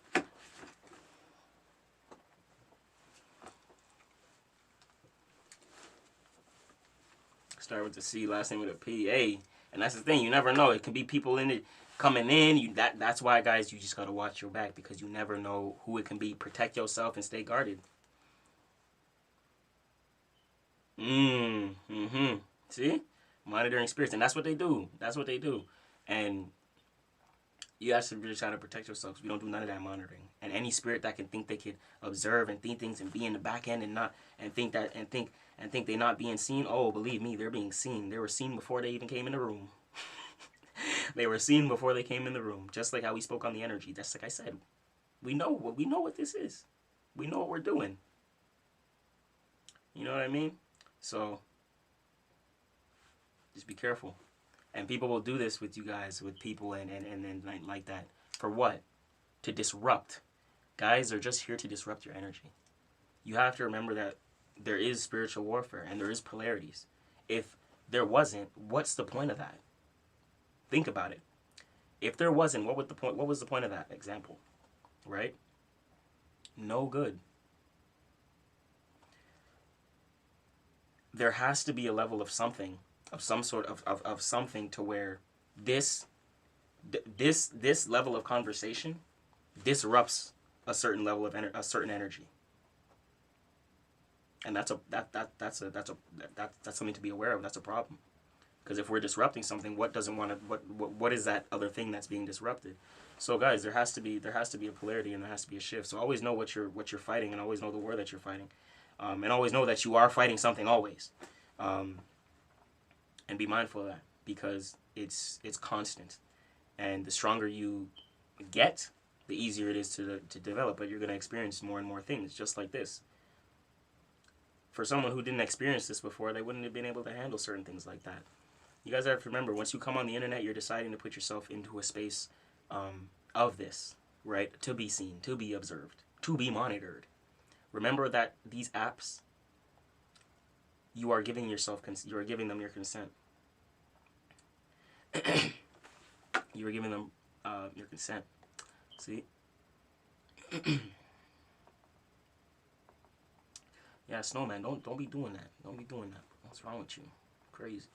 Speaker 1: start with the C, last name with a P. A. And that's the thing. You never know. It could be people in it coming in. That's why, guys, you just gotta watch your back because you never know who it can be. Protect yourself and stay guarded. See? Monitoring spirits. And that's what they do. That's what they do. And you have to really try to protect yourself. We don't do none of that monitoring. And any spirit that can think they could observe and think things and be in the back end and think they're not being seen. Oh, believe me, they're being seen. They were seen before they even came in the room. They were seen before they came in the room. Just like how we spoke on the energy. That's like I said. We know what this is. We know what we're doing. You know what I mean? So just be careful. And people will do this with you guys, with people and like that. For what? To disrupt. Guys are just here to disrupt your energy. You have to remember that there is spiritual warfare and there is polarities. If there wasn't, what's the point of that? Think about it. If there wasn't, what was the point of that example? Right? No good. There has to be a level of something, of some sort of something to where this level of conversation disrupts a certain level of a certain energy. And that's something to be aware of. That's a problem. Because if we're disrupting something, what is that other thing that's being disrupted? So guys, there has to be a polarity and there has to be a shift. So always know what you're fighting and always know the war that you're fighting. And always know that you are fighting something always. And be mindful of that because it's constant. And the stronger you get, the easier it is to develop. But you're going to experience more and more things just like this. For someone who didn't experience this before, they wouldn't have been able to handle certain things like that. You guys have to remember, once you come on the internet, you're deciding to put yourself into a space of this, right? To be seen, to be observed, to be monitored. Remember that these apps, you are giving them your consent. You are giving them your consent. See? Yeah, Snowman, don't be doing that. Don't be doing that. What's wrong with you? Crazy.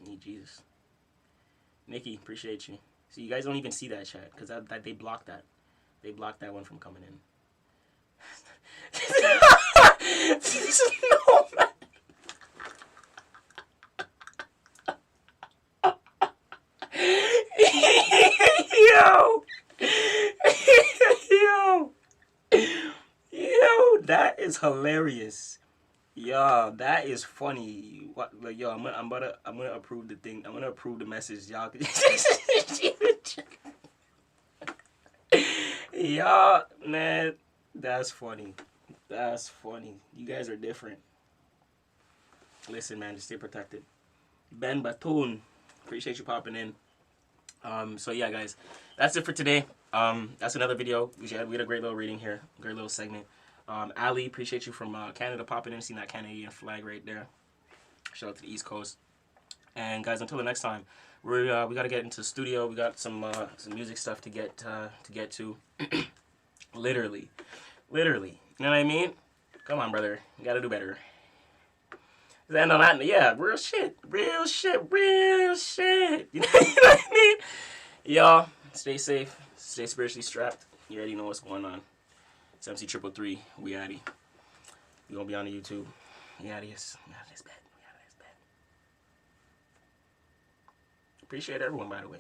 Speaker 1: Need Jesus. Nikki, appreciate you. See, you guys don't even see that chat because that they blocked that. They blocked that one from coming in. Snowman. Yo, that is hilarious. Yo, that is funny. What? Like, yo, I'm gonna approve the thing. I'm gonna approve the message, y'all. Y'all, man, that's funny. That's funny. You guys are different. Listen, man, just stay protected. Ben Batoon, appreciate you popping in. So yeah, guys, that's it for today. That's another video. We had a great little reading here, great little segment. Ali, appreciate you from Canada popping in. Seeing that Canadian flag right there. Shout out to the East Coast. And guys, until the next time, we gotta get into the studio. We got some music stuff to get to. literally. You know what I mean? Come on, brother. You gotta do better. And on that, yeah, real shit. You know what I mean? Y'all, stay safe, stay spiritually strapped. You already know what's going on. It's MC333. We out of here. We gonna be on the YouTube. We out of this bed. Appreciate everyone, by the way.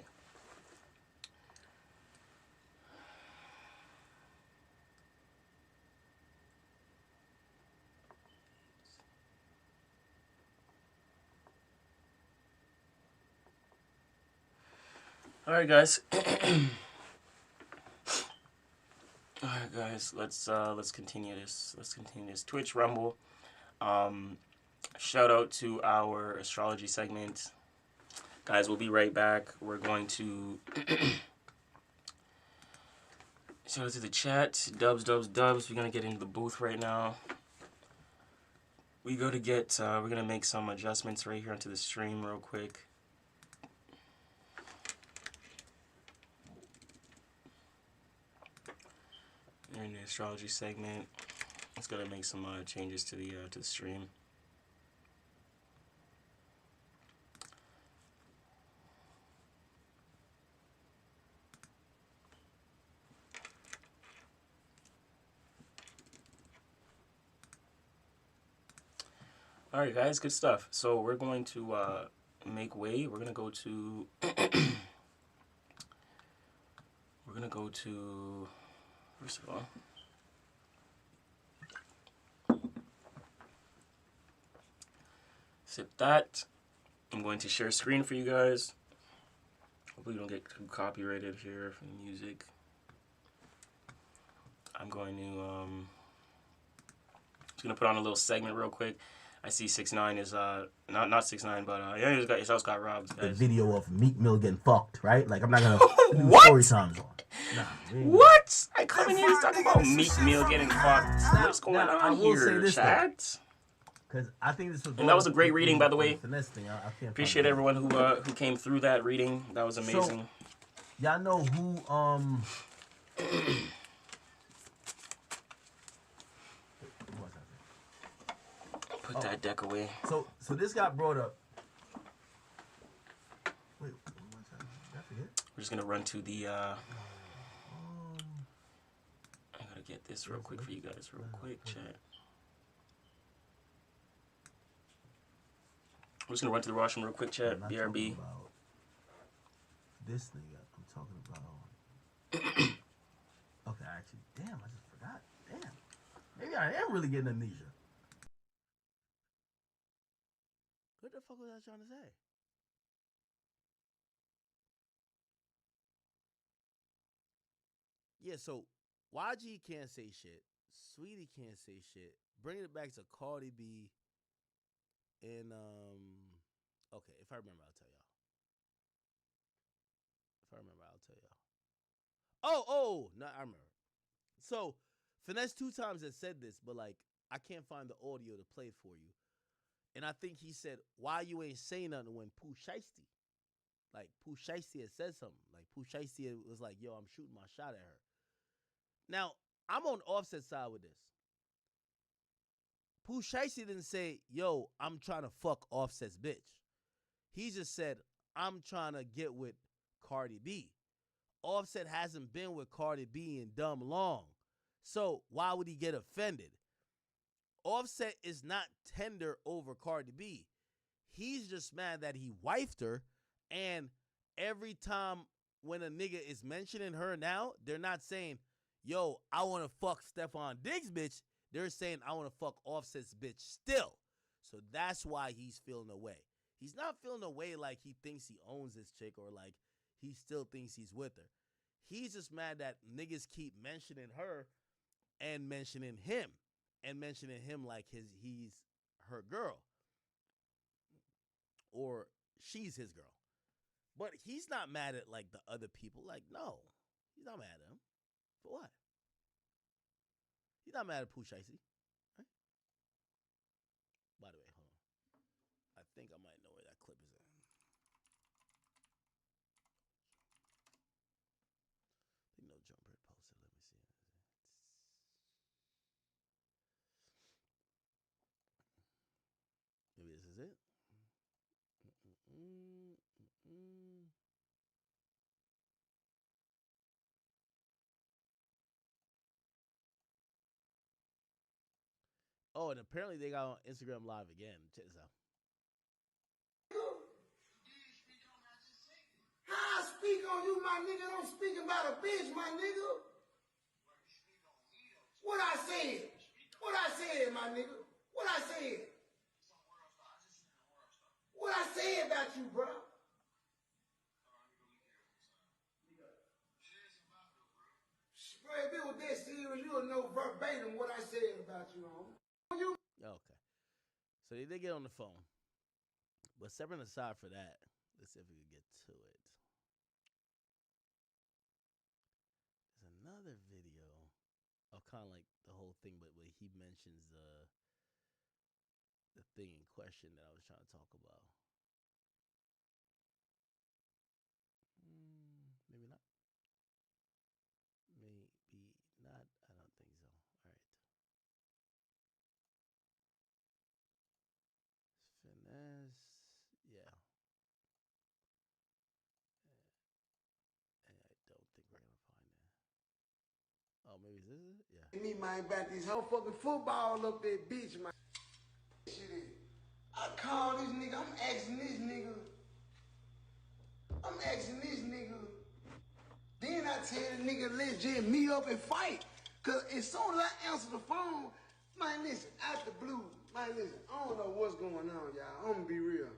Speaker 1: All right, guys. All right, guys. Let's continue this. Twitch, Rumble. Shout out to our astrology segment. Guys, we'll be right back. We're going to shout out to the chat. Dubs. We're gonna get into the booth right now. We're gonna make some adjustments right here onto the stream real quick. We're in the astrology segment. It's gonna make some changes to the stream. All right, guys, good stuff. So we're going to make way. We're gonna go to. First of all, sip that. I'm going to share screen for you guys. Hopefully, we don't get too copyrighted here from the music. I'm going to just gonna put on a little segment real quick. I see 6ix9ine is not 6ix9ine, but yeah, his house got robbed.
Speaker 8: The video of Meek Mill getting fucked, right? Like I'm not gonna do
Speaker 1: What?
Speaker 8: story times on. Nah,
Speaker 1: What? I come in here talking about Meek Mill getting fucked. What's going on here, chat?
Speaker 8: Because I think this was.
Speaker 1: And that was a great reading, by the way.
Speaker 8: Finesse thing. I can't
Speaker 1: Appreciate everyone who came through that reading. That was amazing.
Speaker 8: So, y'all know who
Speaker 1: Put that deck away.
Speaker 8: So this got brought up. Wait, what's that? Did I forget?
Speaker 1: We're just gonna run to the. I gotta get this real quick for you guys, real quick, chat. We're just gonna run to the washroom real quick, chat. BRB.
Speaker 8: This nigga, I'm talking about. Okay, actually, damn, I just forgot. Damn, maybe I am really getting amnesia. What the fuck was I trying to say? Yeah, so YG can't say shit. Sweetie can't say shit. Bringing it back to Cardi B. And okay, if I remember, I'll tell y'all. Oh, no, I remember. So Finesse 2 times has said this, but like I can't find the audio to play for you. And I think he said, "Why you ain't saying nothing when Pooh Shiesty?" Like Pooh Shiesty had said something. Like Pooh Shiesty was like, "Yo, I'm shooting my shot at her." Now I'm on Offset's side with this. Pooh Shiesty didn't say, "Yo, I'm trying to fuck Offset's bitch." He just said, "I'm trying to get with Cardi B." Offset hasn't been with Cardi B in dumb long. So why would he get offended? Offset is not tender over Cardi B. He's just mad that he wifed her, and every time when a nigga is mentioning her now, they're not saying, "Yo, I want to fuck Stephon Diggs' bitch." They're saying, I want to fuck Offset's bitch still. So that's why he's feeling away. He's not feeling away like he thinks he owns this chick or like he still thinks he's with her. He's just mad that niggas keep mentioning her and mentioning him like he's her girl or she's his girl. But he's not mad at like the other people. Like, no, he's not mad at him. For what? He's not mad at Pooh Shiesty. Right? By the way, hold on. I think I might know where that clip is at. I think no Jumper posted. Let me see. Maybe this is it. Oh, and apparently they got on Instagram Live again. Check this out.
Speaker 9: How I speak on you, my nigga? Don't speak about a bitch, my nigga. What I said? What I said, my nigga? What I said? What I said about you, bro? Bro, if it was that serious, you'll know verbatim what I said about you, homie.
Speaker 8: Okay. So they did get on the phone. But separate aside for that, let's see if we can get to it. There's another video of kind of like the whole thing, but where he mentions the thing in question that I was trying to talk about. Maybe not. Maybe not. I don't think so. All right. Finesse. Yeah. And I don't think we're going to find that. Oh, maybe this is it? Yeah.
Speaker 9: Me, man, about this whole fucking football up that bitch, man. Shit is. I call this nigga, I'm asking this nigga. Then I tell the nigga, let's just meet up and fight. Cause as soon as I answer the phone, man, listen, out the blue, man, listen, I don't know what's going on, y'all. I'm gonna be real.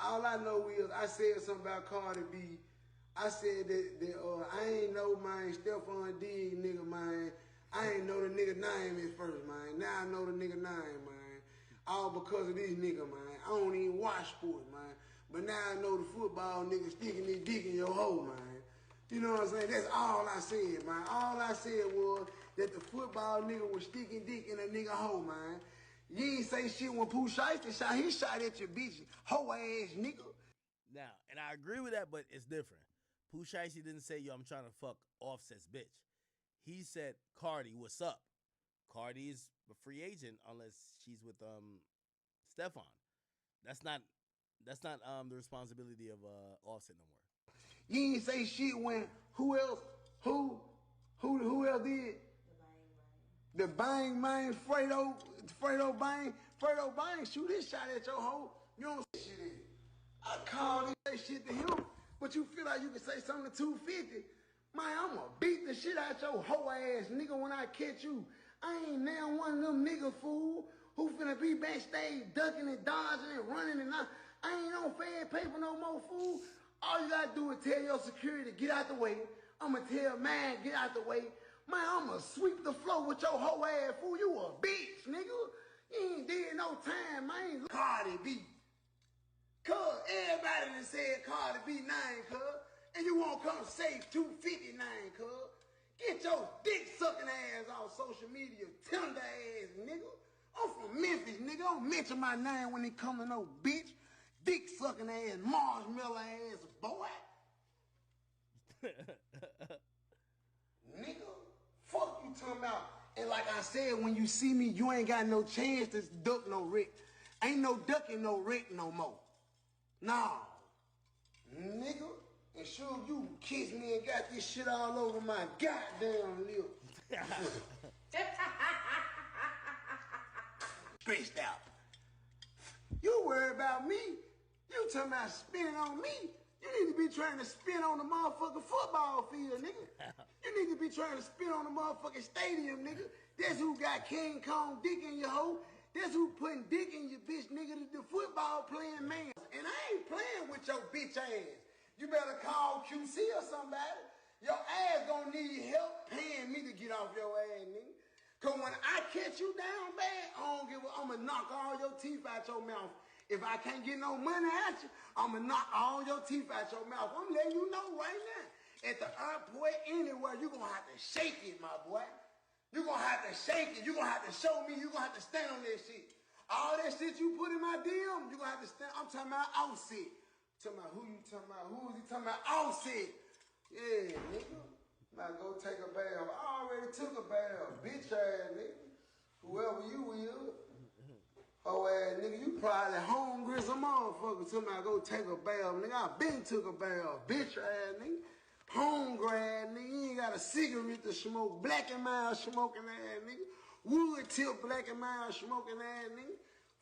Speaker 9: All I know is I said something about Cardi B. I said that I ain't know, man, Stephon Diggs, nigga, man. I ain't know the nigga name at first, man. Now I know the nigga name, man. All because of this nigga, man. I don't even watch sports, man. But now I know the football nigga sticking his dick in your hole, man. You know what I'm saying? That's all I said, man. All I said was that the football nigga was sticking dick in a nigga hole, man. You ain't say shit when Pooh Shiesty shot. He shot at your bitch, hoe ass nigga.
Speaker 8: Now, and I agree with that, but it's different. Pooh Shiesty didn't say, yo, I'm trying to fuck Offset's bitch. He said, Cardi, what's up? Cardi is a free agent unless she's with Stephon. That's not the responsibility of Offset no more.
Speaker 9: You ain't say shit when who else did? The Bang Man, Fredo Bang shoot his shot at your hoe. You don't say shit in. I called and say shit to him, but you feel like you can say something to 250. Man, I'm gonna beat the shit out your hoe ass nigga when I catch you. I ain't now one of them nigga fool who finna be backstage ducking and dodging and running and I ain't on Fed paper no more, fool. All you gotta do is tell your security, get out the way. I'ma tell man, get out the way. Man, I'ma sweep the floor with your hoe ass, fool. You a bitch, nigga. You ain't did no time, man. Cardi B. Cuz, everybody done said Cardi B name, cuz. And you won't come say 259, cuz. Get your dick sucking ass off social media, tender ass, nigga. I'm from Memphis, nigga. Don't mention my name when it come to no bitch. Dick sucking ass, marshmallow ass boy. Nigga, fuck you talking about. And like I said, when you see me, you ain't got no chance to duck no Rick. Ain't no ducking no Rick no more. Nah. Nigga, and sure you kiss me and got this shit all over my goddamn lip. Spaced out. You worry about me. You talking about spinning on me. You need to be trying to spin on the motherfucking football field, nigga. You need to be trying to spit on the motherfucking stadium, nigga. That's who got King Kong dick in your hoe. That's who putting dick in your bitch, nigga, the football playing man. And I ain't playing with your bitch ass. You better call QC or somebody. Your ass gonna need help paying me to get off your ass, nigga. Cause when I catch you down bad, I'ma knock all your teeth out your mouth. If I can't get no money at you, I'ma knock all your teeth out your mouth. I'm letting you know right now. At the airport, anywhere, you're gonna have to shake it, my boy. You're gonna have to shake it. You're gonna have to show me. You're gonna have to stand on that shit. All that shit you put in my DM, you're gonna have to stand. I'm talking about Offset. Talking about who you talking about? Who is he talking about? Offset. Yeah, nigga. Now go take a bath. I already took a bath. Bitch ass nigga. Whoever you is. Oh, ass nigga, you probably hungry as a motherfucker. Talking about go take a bath. Nigga, I been took a bath. Bitch ass nigga. Hungry ass nigga. You ain't got a cigarette to smoke. Black and mild smoking ass nigga. Wood tip black and mild smoking ass nigga.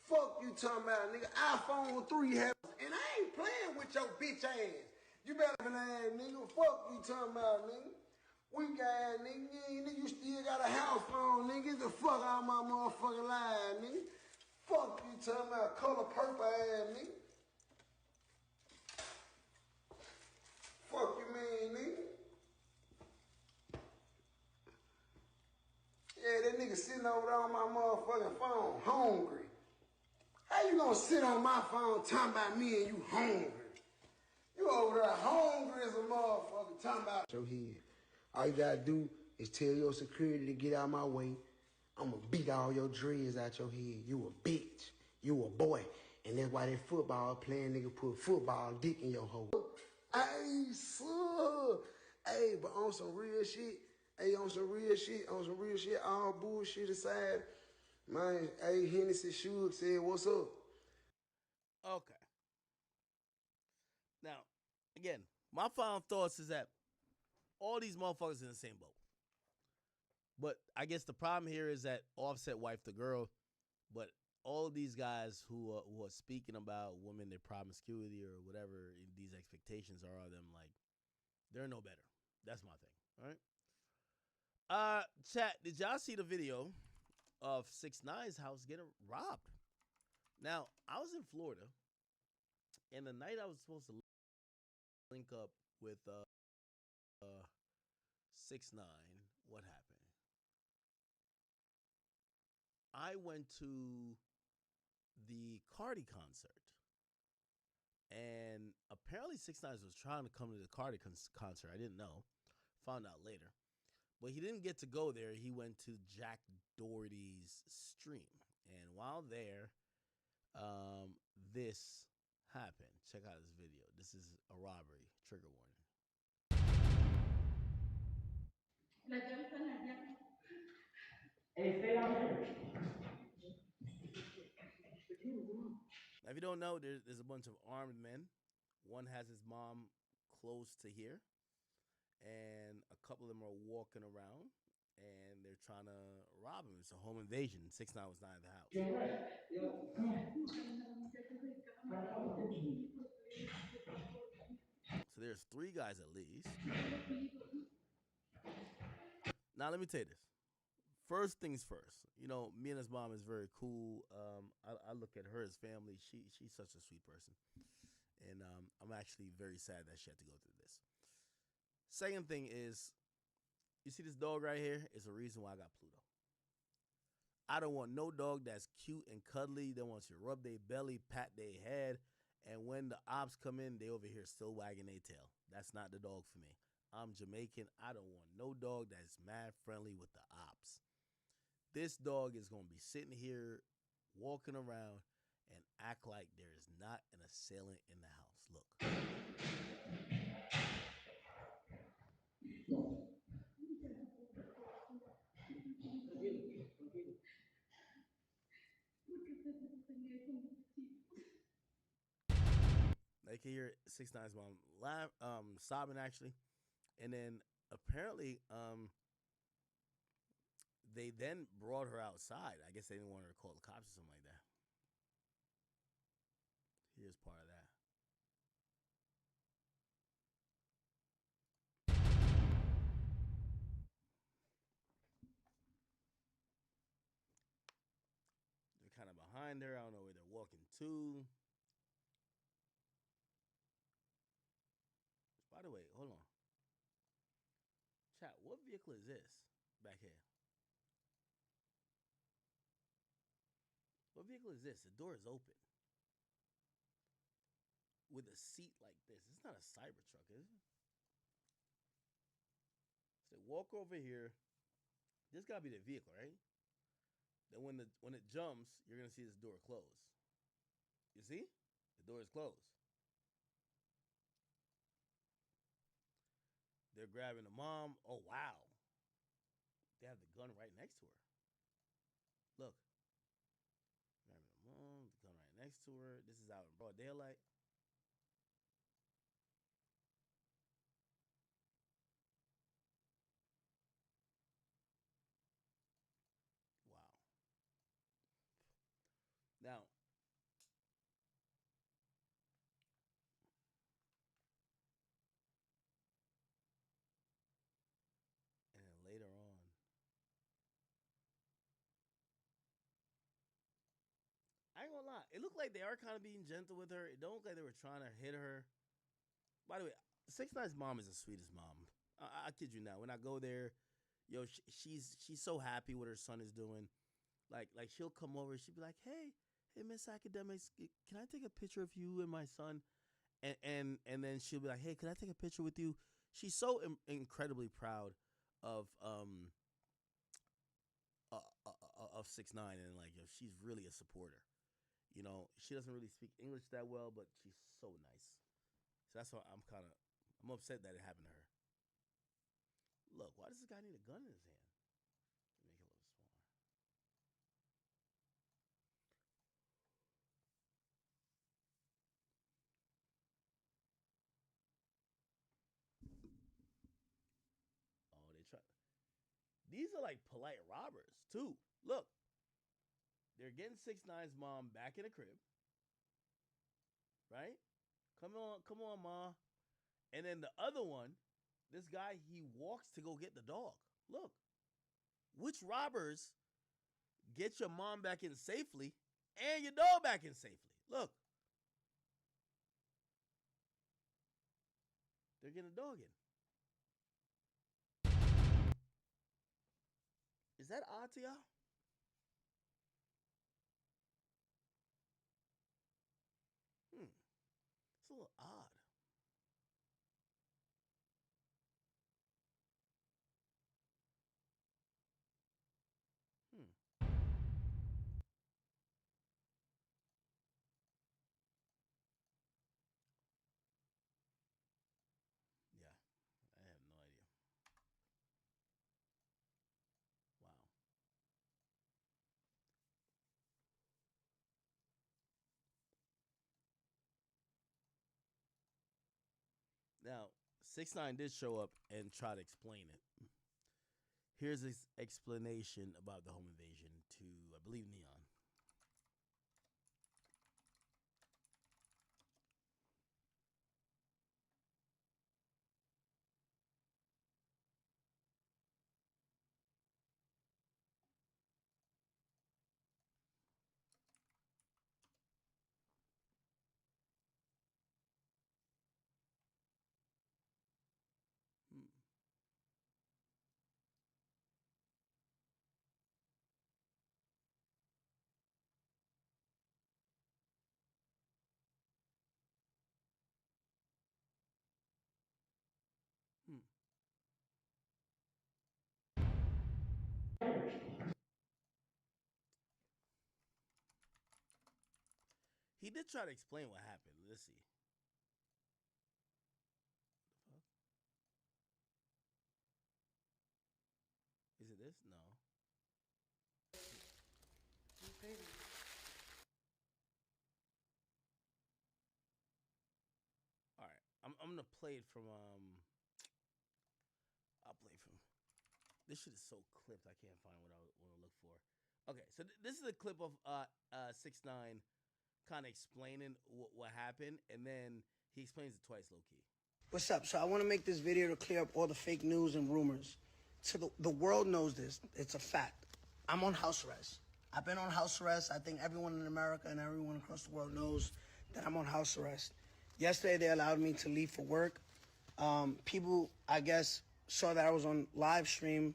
Speaker 9: Fuck you talking about, nigga. iPhone 3 has. And I ain't playing with your bitch ass. You better be ass nigga. Fuck you talking about, nigga. Weak ass nigga. Nigga, you still got a house phone, nigga. The fuck out my motherfucking line, nigga. Fuck you talking about color purple ass nigga. Fuck you mean, nigga. Yeah, that nigga sitting over there on my motherfucking phone, hungry. How you gonna sit on my phone talking about me and you hungry? You over there hungry as a motherfucker talking about your head. All you gotta do is tell your security to get out of my way. I'ma beat all your dreads out your head. You a bitch. You a boy. And that's why that football playing nigga put football dick in your hole. Hey, sir. Hey, but on some real shit. Hey, on some real shit. All bullshit aside. Man, hey, Hennessy Suge said, what's up?
Speaker 8: Okay. Now, again, my final thoughts is that all these motherfuckers in the same boat. But I guess the problem here is that Offset wifed the girl, but all of these guys who are speaking about women, their promiscuity or whatever these expectations are of them, like, they're no better. That's my thing, all right? Chat, did y'all see the video of 6ix9ine's house getting robbed? Now, I was in Florida, and the night I was supposed to link up with 6ix9ine, what happened? I went to the Cardi concert, and apparently 6ix9ine was trying to come to the Cardi concert. I didn't know. Found out later. But he didn't get to go there. He went to Jack Doherty's stream. And while there, this happened. Check out this video. This is a robbery. Trigger warning.
Speaker 10: Hey, stay out here.
Speaker 8: Now, if you don't know, there's a bunch of armed men. One has his mom close to here, and a couple of them are walking around, and they're trying to rob him. It's a home invasion. 6ix9ine was not in the house.
Speaker 10: You're right. Yo, come on.
Speaker 8: So there's 3 guys at least. Now, let me tell you this. First things first. You know, me and his mom is very cool. I look at her as family. She's such a sweet person. And I'm actually very sad that she had to go through this. Second thing is, you see this dog right here? It's a reason why I got Pluto. I don't want no dog that's cute and cuddly that wants you to rub their belly, pat their head, and when the ops come in, they over here still wagging their tail. That's not the dog for me. I'm Jamaican. I don't want no dog that's mad friendly with the ops. This dog is going to be sitting here, walking around, and act like there is not an assailant in the house. Look. They can hear 6ix9ine's mom laugh, sobbing actually, and then apparently, they then brought her outside. I guess they didn't want her to call the cops or something like that. Here's part of that. find her. I don't know where they're walking to. By the way, hold on. Chat, what vehicle is this back here? What vehicle is this? The door is open. With a seat like this. It's not a Cybertruck, is it? So walk over here. This gotta be the vehicle, right? Then when it jumps, you're gonna see this door close. You see? The door is closed. They're grabbing the mom. Oh wow. They have the gun right next to her. Look. Grabbing the mom, the gun right next to her. This is out in broad daylight. Wow. Now, and then later on, I ain't gonna lie. It looked like they are kind of being gentle with her. It don't look like they were trying to hit her. By the way, 6ix9ine's mom is the sweetest mom. I kid you not. When I go there, yo, she's so happy what her son is doing. Like she'll come over. She'll be like, hey, Miss Academics, can I take a picture of you and my son? And then she'll be like, hey, can I take a picture with you? She's so incredibly proud of 6ix9ine, and like, yo, she's really a supporter. You know, she doesn't really speak English that well, but she's so nice. So that's why I'm upset that it happened to her. Look, why does this guy need a gun in his hand? Make it a little smaller. Oh, they try. These are like polite robbers too. Look, they're getting 6ix9ine's mom back in the crib, right? Come on, ma. And then the other one, this guy, he walks to go get the dog. Look, which robbers get your mom back in safely and your dog back in safely? Look, they're getting a dog in. Is that odd to y'all? It's a little odd. Yeah, I have no idea. Wow. Now, 6ix9ine did show up and try to explain it. Here's his explanation about the home invasion to, I believe, Neon. Hmm. Hmm. He did try to explain what happened. Let's see. Is it this? No. All right. I'm gonna play it from I'll play from. This shit is so clipped. I can't find what I want to look for. Okay, so this is a clip of 6ix9ine kind of explaining what happened, and then he explains it twice, low key.
Speaker 11: What's up? So I want to make this video to clear up all the fake news and rumors. So the world knows this. It's a fact. I'm on house arrest. I've been on house arrest. I think everyone in America and everyone across the world knows that I'm on house arrest. Yesterday, they allowed me to leave for work. People, I guess, saw that I was on live stream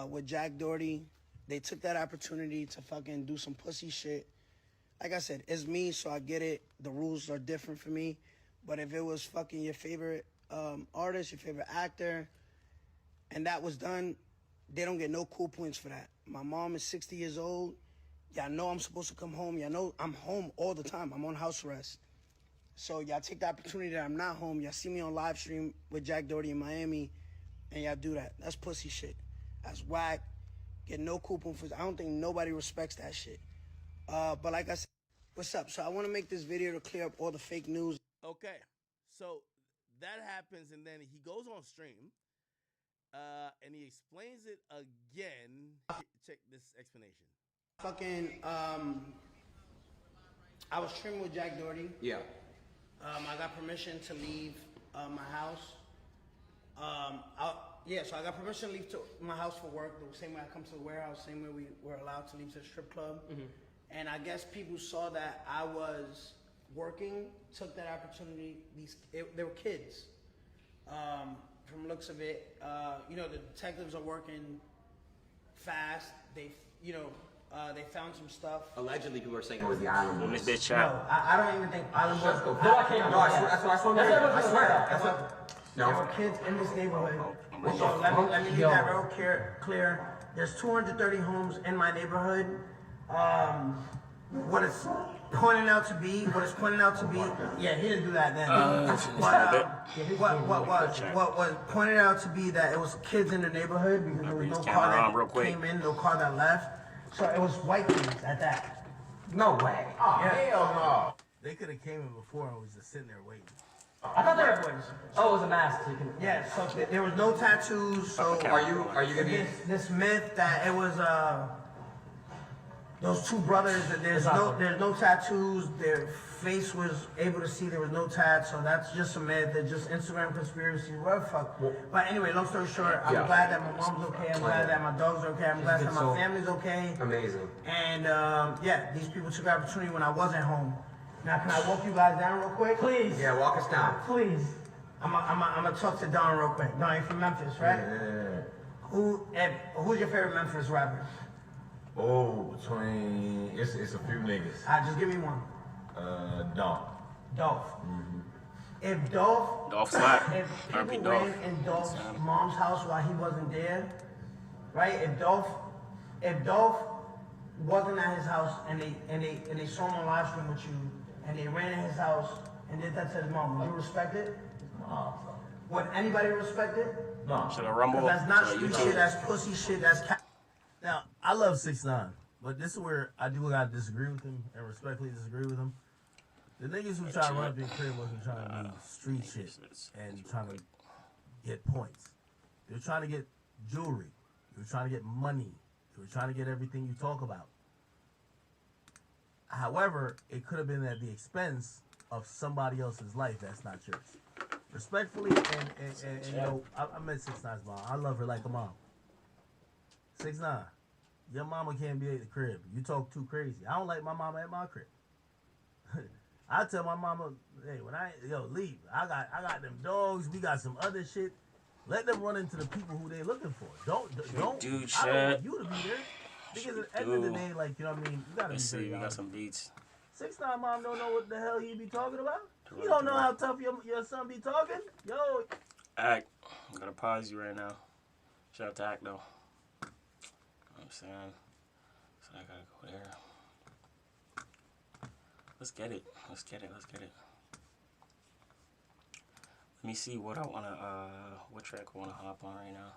Speaker 11: with Jack Doherty. They took that opportunity to fucking do some pussy shit. Like I said, it's me, so I get it. The rules are different for me. But if it was fucking your favorite artist, your favorite actor, and that was done, they don't get no cool points for that. My mom is 60 years old. Y'all know I'm supposed to come home. Y'all know I'm home all the time. I'm on house arrest. So y'all take the opportunity that I'm not home. Y'all see me on live stream with Jack Doherty in Miami, and y'all do that. That's pussy shit. That's whack. Get no cool points for. I don't think nobody respects that shit. But like I said, what's up? So I want to make this video to clear up all the fake news.
Speaker 8: Okay, so that happens, and then he goes on stream, and he explains it again. Check this explanation.
Speaker 11: Fucking, I was streaming with Jack Doherty.
Speaker 7: Yeah.
Speaker 11: I got permission to leave my house. So I got permission to leave to my house for work, the same way I come to the warehouse, same way we were allowed to leave to the strip club. And I guess people saw that I was working, took that opportunity. They were kids. From looks of it, the detectives are working fast. They found some stuff.
Speaker 7: Allegedly, people are saying it was the Island Boys.
Speaker 1: This bitch chat.
Speaker 11: No, I don't even think Island Boys.
Speaker 7: No, I can't. No, I swear.
Speaker 11: There were kids in this neighborhood. So let me leave that real clear. There's 230 homes in my neighborhood. What it's pointing out to be, yeah, he didn't do that then. What was pointed out to be that it was kids in the neighborhood because there was no car that came in, no car that left. So it was white kids at that.
Speaker 7: No way. Oh,
Speaker 11: yeah.
Speaker 7: Hell no.
Speaker 8: They could have came in before and was just sitting there waiting.
Speaker 11: I thought they were boys.
Speaker 10: Oh, it was a mask. So you can...
Speaker 11: Yeah, so there was no tattoos. So
Speaker 7: are you gonna be
Speaker 11: this myth that it was those two brothers that there's no tattoos, their face was able to see there was no tats, so that's just a myth. They're just Instagram conspiracy, whatever fuck. But anyway, long story short, I'm glad that my mom's okay, I'm glad that my dog's okay, I'm glad that my family's okay.
Speaker 7: Amazing.
Speaker 11: And these people took the opportunity when I wasn't home. Now can I walk you guys down real quick? Please.
Speaker 7: Yeah, walk us down.
Speaker 11: Please. I'm gonna talk to Don real quick. Don, you're from Memphis, right?
Speaker 6: Yeah.
Speaker 11: Who's your favorite Memphis rapper?
Speaker 6: Oh, it's a few niggas.
Speaker 11: Just give me one.
Speaker 6: Dolph.
Speaker 11: Dolph.
Speaker 6: Mm-hmm.
Speaker 11: If Dolph
Speaker 1: slap.
Speaker 11: If people ran in Dolph's mom's house while he wasn't there, right? If Dolph wasn't at his house and they saw him on live stream with you and they ran in his house and did that to his mom, would you respect it?
Speaker 6: No.
Speaker 11: Would anybody respect it?
Speaker 6: No.
Speaker 1: Should I rumble?
Speaker 11: That's not street shit, that's pussy shit, that's
Speaker 8: Now, I love 6ix9ine, but this is where I do gotta disagree with him and respectfully disagree with him. The niggas who try to run up your crib wasn't trying to do street shit and trying to get points. They were trying to get jewelry. They were trying to get money. They were trying to get everything you talk about. However, it could have been at the expense of somebody else's life that's not yours. Respectfully, and you know, I met 6ix9ine's mom. I love her like a mom. 6ix9ine, your mama can't be at the crib. You talk too crazy. I don't like my mama at my crib. I tell my mama, hey, leave. I got them dogs. We got some other shit. Let them run into the people who they looking for. Don't.
Speaker 1: Dude,
Speaker 8: I don't want you to be there. Because at the end of the day, like, you know what I mean, you gotta
Speaker 1: Let's
Speaker 8: be
Speaker 1: see,
Speaker 8: very
Speaker 1: we got
Speaker 8: honest.
Speaker 1: some beats.
Speaker 8: 6ix9ine mom don't know what the hell he be talking about. You don't know how tough your son be talking. Yo.
Speaker 1: Act. I'm gonna pause you right now. Shout out to Act though. You know what I'm saying? So I gotta go there. Let's get it. Let me see what I wanna what track I wanna hop on right now.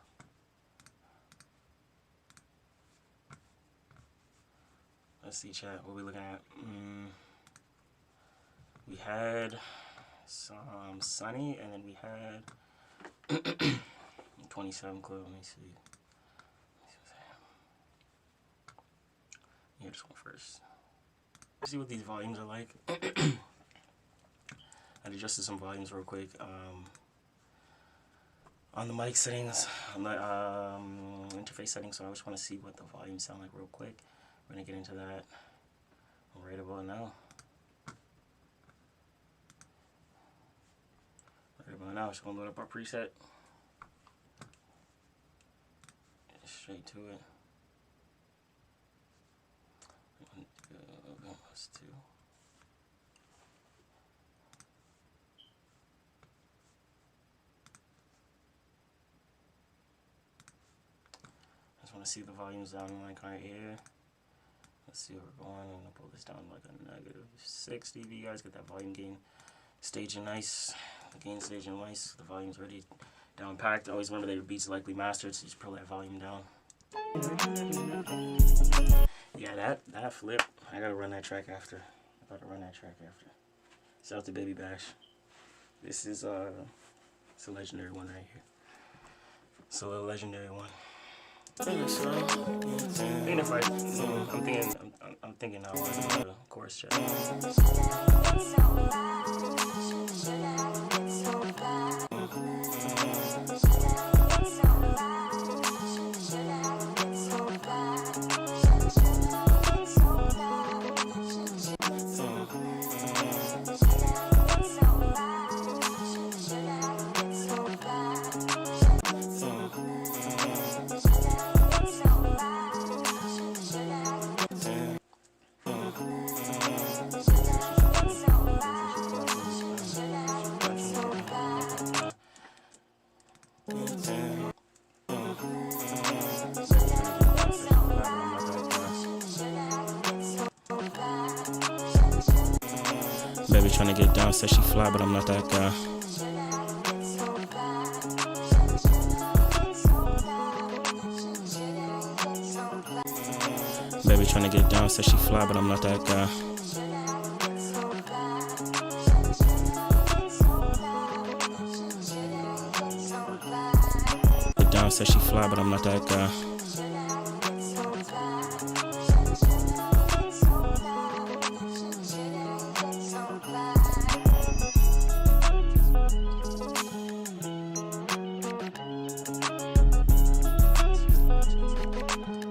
Speaker 1: Let's see, chat. What we looking at? We had some Sunny, and then we had 27 Club. Let me see. Yeah, this one first. Let's see what these volumes are like. I adjusted some volumes real quick. On the mic settings, on the interface settings, so I just want to see what the volumes sound like real quick. We're gonna get into that right about now. Right about now, just gonna load up our preset. Straight to it. 1, 2, plus 2. I just want to see the volumes down like right here. Let's see where we're going. I'm gonna pull this down like a -6 dB. You guys get that volume gain staging nice. The gain staging nice. The volume's already down packed. Always remember that your beats likely mastered, so just pull that volume down. Yeah, that flip. I gotta run that track after. Shout out to Baby Bash. This is it's a legendary one right here. It's a little legendary one. I'm thinking now the chorus check. Baby tryna get down, said she fly, but I'm not that guy. Baby tryna get down, said she fly, but I'm not that guy. Get down, said she fly, but I'm not that guy.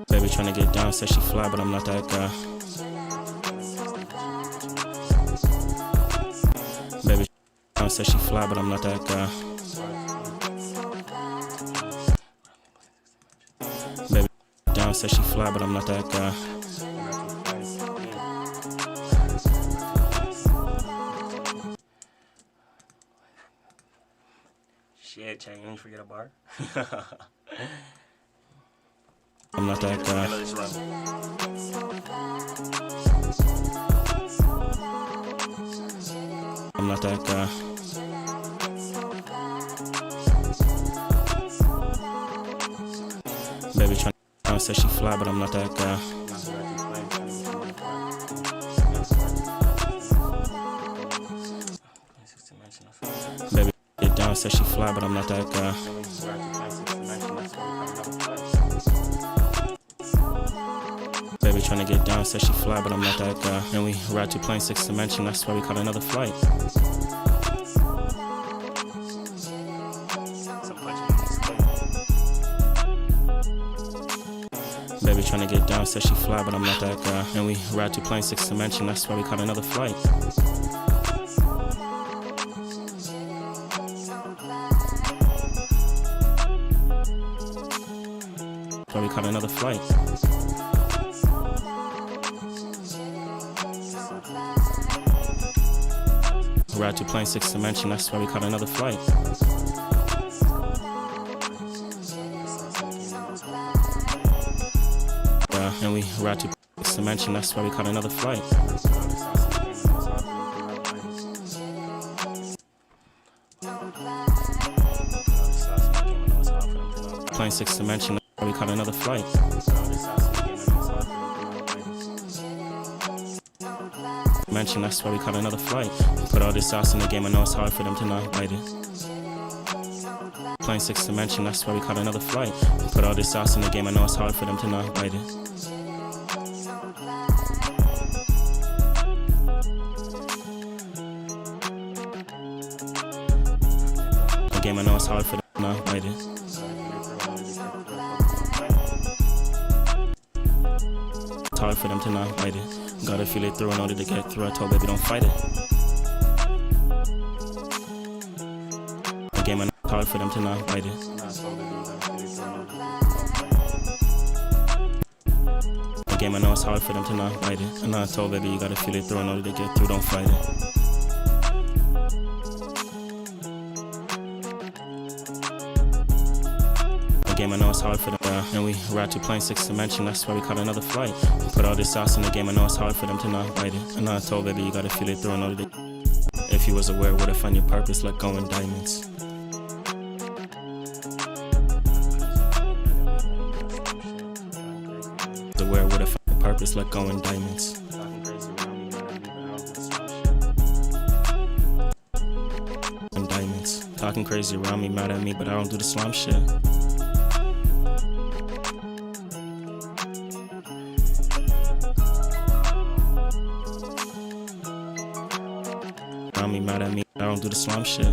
Speaker 1: Baby tryna get down, said she fly, but I'm not that guy. Baby down, said she fly, but I'm not that guy. Baby down, said she fly, but I'm not that guy. Shit, Chang, you ain't forget a bar? I'm not that guy. I'm not that guy. Baby trying to say she fly, but I'm not that guy. Baby get down, say she fly, but I'm not that guy. Baby tryna get down, said she fly, but I'm not that guy. And we ride to plane 6th dimension, that's why we caught another flight. Baby tryna get down, said she fly, but I'm not that guy. And we ride to plane 6th dimension, that's why we caught another flight. Why we caught another flight. Ride to plane 6th dimension, that's why we caught another flight. And we ride to 6th dimension, that's why we caught another flight. Plane 6th dimension, that's why we caught another flight. Mention, that's why we caught another flight. Put all this sauce in the game, I know it's hard for them to not bite it. Playing 6th dimension, that's why we caught another flight. Put all this sauce in the game, I know it's hard for them to not bite it. The game, I know it's hard for them to not bite it. It's hard for them to not fight it. Gotta feel it through in order to get through. I told baby don't fight it. The game I know it's hard for them to not fight it. The game I know it's hard for them to not fight it. And I told baby you gotta feel it through in order to get through. Don't fight it. Game I know it's hard for them, and we ride to plane 6th dimension, that's why we caught another flight. Put all this sauce in the game, I know it's hard for them to not fight it. And I told baby you gotta feel it through in order to. If you was aware, would have found your purpose, let go in diamonds. Aware, would have found your purpose, let go in diamonds. In diamonds, talking crazy around me, mad at me, but I don't do the slime shit. Me mad at me, I don't do the slime shit.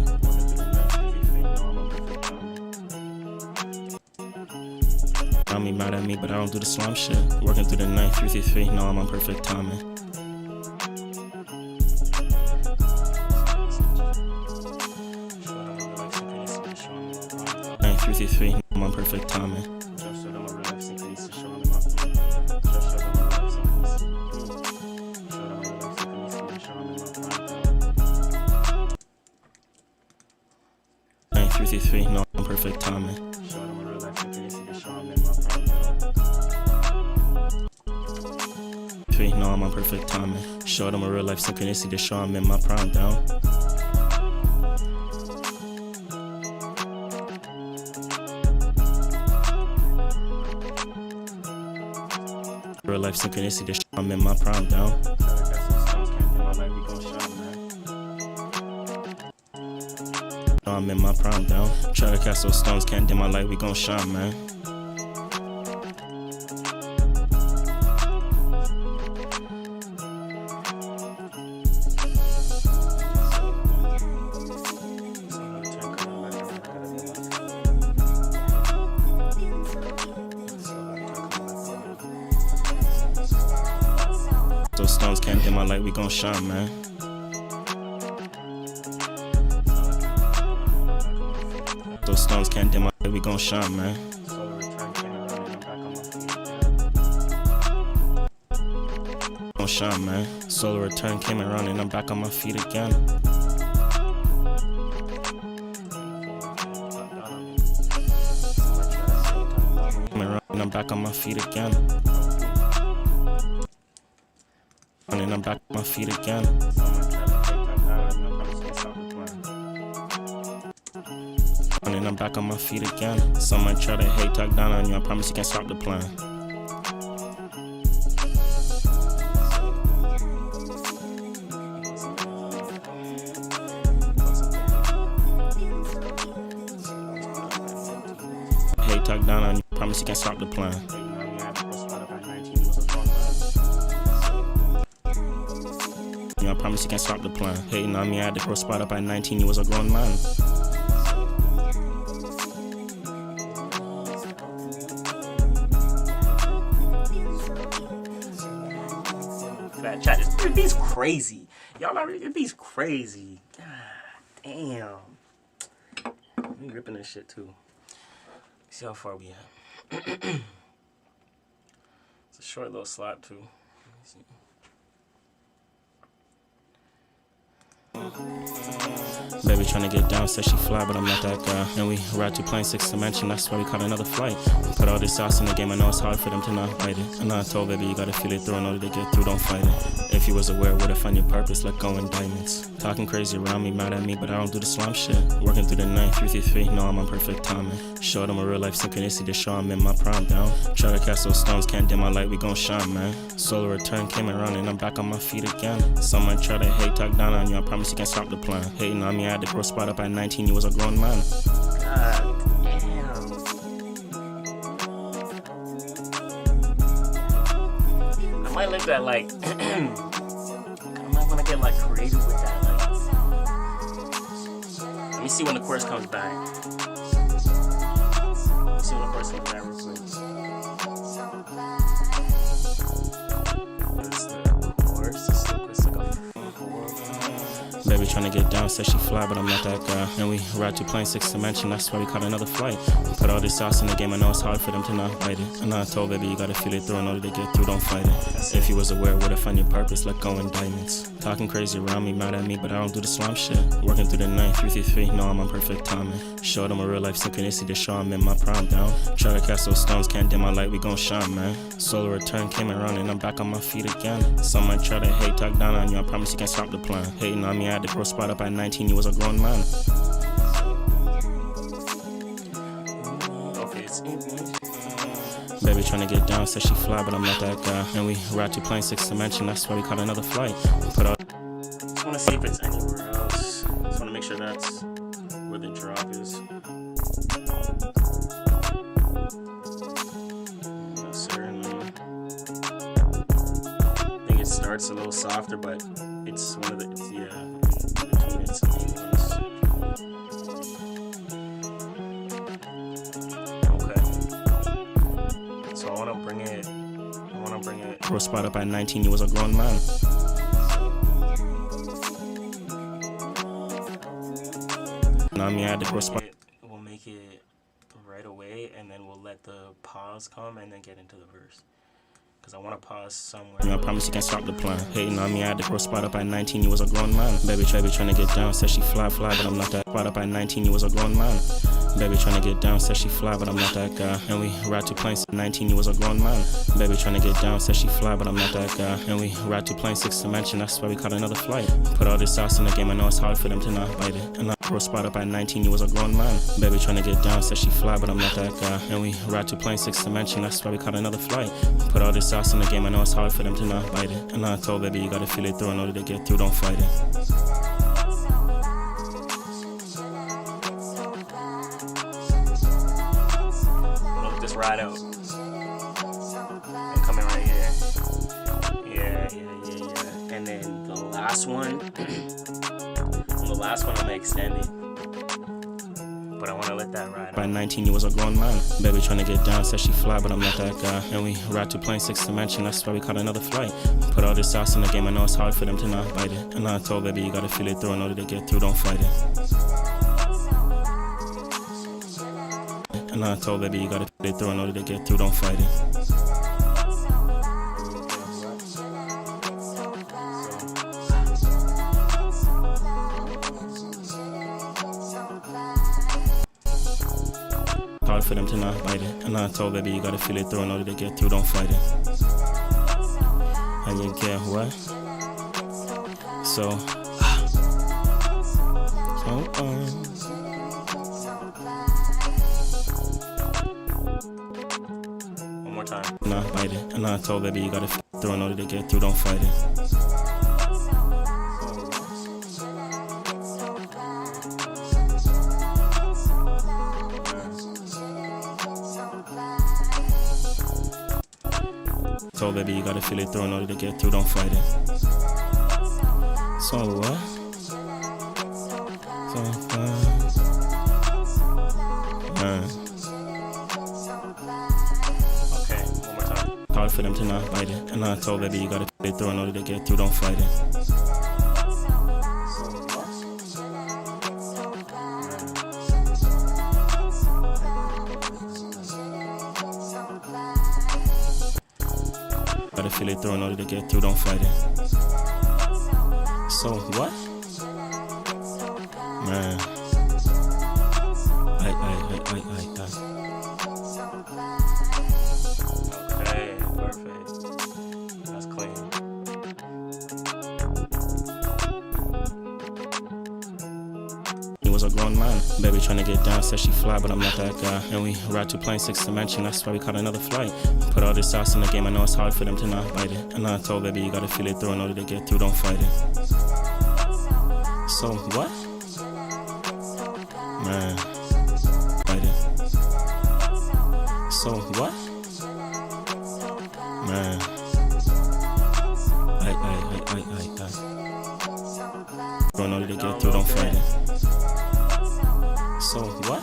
Speaker 1: Me mad at me, but I don't do the slime shit. Working through the night, 333, no, I'm on perfect timing. 333, I'm on perfect timing. 333, no, I'm perfect timing. No, I'm on perfect timing. Show them a real life synchronicity to show I'm in my prime down. Real life synchronicity to show I'm in my prime down. I'm in my prime down. Try to cast those stones, can't dim my light, we gon' shine, man. Those stones can't dim my light, we gon' shine, man. Those stones can't dim my light, we gon' shine, man. Gon' shine, man. Solar return came around and I'm back on my feet again. Came around and I'm back on my feet again. And I'm back on my feet again. And I'm back on my feet again. Someone try to hate, talk down on you, I promise you can't stop the plan. Hate, talk down on you, I promise you can't stop the plan. I promise you can't stop the plan. Hating on me, I had to grow spot up at 19, you was a grown man.
Speaker 12: Fat chat, this beat's crazy. Y'all already, this beat's crazy. God damn. We ripping this shit too. See how far we at. It's a short little slap too. Let me see.
Speaker 1: Baby tryna get down, said she fly, but I'm not that guy. And we ride to plane 6th dimension, that's why we caught another flight. Put all this sauce in the game, I know it's hard for them to not fight it. And I told baby you gotta feel it through in order to get through, don't fight it. If you was aware, would have found your purpose, let go in diamonds. Talking crazy around me, mad at me, but I don't do the slime shit. Working through the night, 333, no, I'm on perfect timing. Show them a real life synchronicity to show I'm in my prime down. Try to cast those stones, can't dim my light, we gon' shine, man. Solar return came around and I'm back on my feet again. Someone try to hate, talk down on you, I promise you can't stop the plan. Hating on me, I had to grow spot up at 19, you was a grown man.
Speaker 12: God damn. I might look at like I might wanna get like creative with that. Like, let me see when the chorus comes back. Let me see when the chorus comes back real quick. Baby tryna get down, said she fly, but I'm not that guy. And we ride to plane 6th dimension, that's why we caught another flight. Put all this sauce in the game, I know it's hard for them to not bite it. And I told baby you gotta feel it through in order to get through, don't fight it. If you was aware, would've found your purpose, let go indictments. Talking crazy around me, mad at me, but I don't do the slime shit. Working through the night, 333, no, I'm on perfect timing. Showed them a real life synchronicity to show I'm in my prime down. Try to cast those stones, can't dim my light, we gon' shine, man. Solar return came around and I'm back on my feet again. Some might try to hate, talk down on you, I promise you can't stop the plan. Hating on me, I had to grow spot up at 19, you was a grown man. Okay, it's baby tryna get down, said she fly, but I'm not that guy. And we ride to plane 6th dimension, that's why we caught another flight. Put out. Just wanna see if it's anywhere else. Just wanna make sure that's where the drop is. No, certainly. I think it starts a little softer, but it's one of the, between its main ones. Okay. So I wanna bring it. Grow spot up at 19, you was a grown man. Now me I had to grow spot. We'll make it right away, and then we'll let the pause come, and then get into the verse. Cause I wanna pause somewhere. I promise you can't stop the plan. Hating on me, I had to grow spot up at 19, you was a grown man. Baby tryna get down, said she fly, but I'm not that. Spot up at 19, you was a grown man. Baby tryna get down, said she fly, but I'm not that guy. And we ride to plane 19, you was a grown man. Baby tryna get down, said she fly, but I'm not that guy. And we ride to plane 6th dimension, that's why we caught another flight. Put all this sauce in the game, I know it's hard for them to not bite it. And I grow spot up at 19, you was a grown man. Baby tryna get down, said she fly, but I'm not that guy. And we ride to plane 6th dimension, that's why we caught another flight. Put all this sauce in the game, I know it's hard for them to not bite it. And I told baby you gotta feel it through in order to get through, don't fight it. Right out. And coming right here. Yeah. And then the last one. I'm gonna extend it. But I wanna let that ride out. By 19, you was a grown man. Baby tryna get down, said she fly, but I'm not that guy. And we ride to plane 6th dimension, that's why we caught another flight. Put all this sauce in the game, I know it's hard for them to not bite it. And I told baby you gotta feel it through in order to get through, don't fight it. And I told baby you gotta feel it through in order to get through, don't fight it. Hard for them to not bite it. And I told baby you gotta feel it through in order to get through, don't fight it. And you get what? So one more time. Nah, bite it. And I told baby you gotta feel it through in order to get through, don't fight it. Told baby you gotta feel it through in order to get through, don't fight it. So what? Okay, one more time. Hard for them to not bite it. And I told baby you gotta feel it through in order to get through, don't fight it. Gotta feel it through in order to get through, don't fight it. So what? Man. Okay, perfect. That's clean. He was a grown man. Baby tryna get down, said she fly, but I'm not that guy. And we ride to plane 6th dimension, that's why we caught another flight. Put all this sauce in the game, I know it's hard for them to not bite it. And I told baby you gotta feel it through in order to get through, don't fight it. So what? Man. Fight it. So what? Man. In order to get through, don't fight it. So what?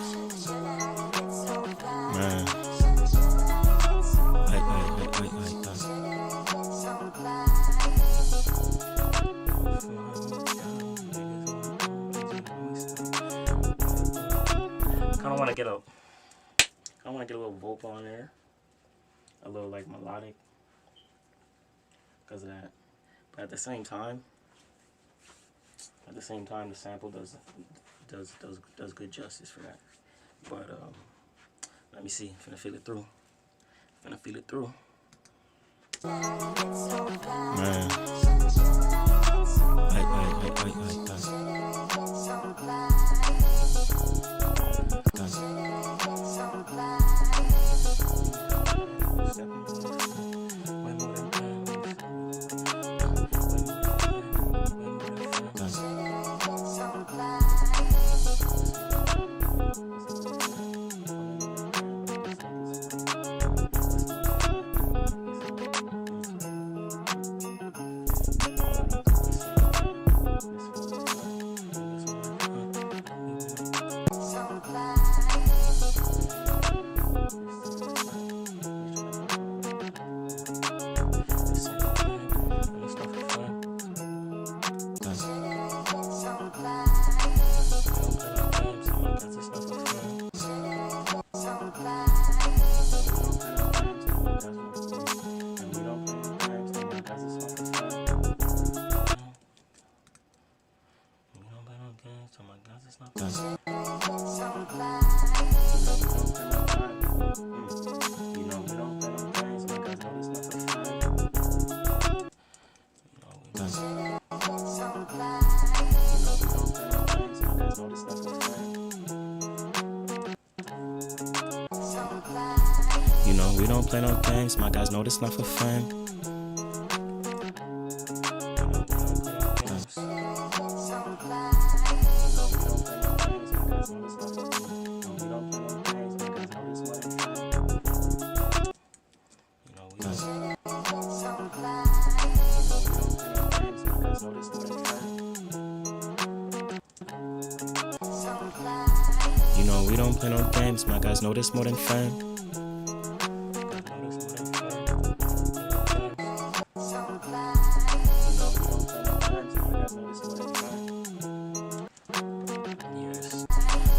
Speaker 12: Man. get a little vocal on there, a little like melodic, because of that. But at the same time, the sample does good justice for that. But let me see. Finna feel it through. Man. Wait, done. You know we don't play no games, my guys know this not for fame. You know we don't play no games, my guys know this more than fame.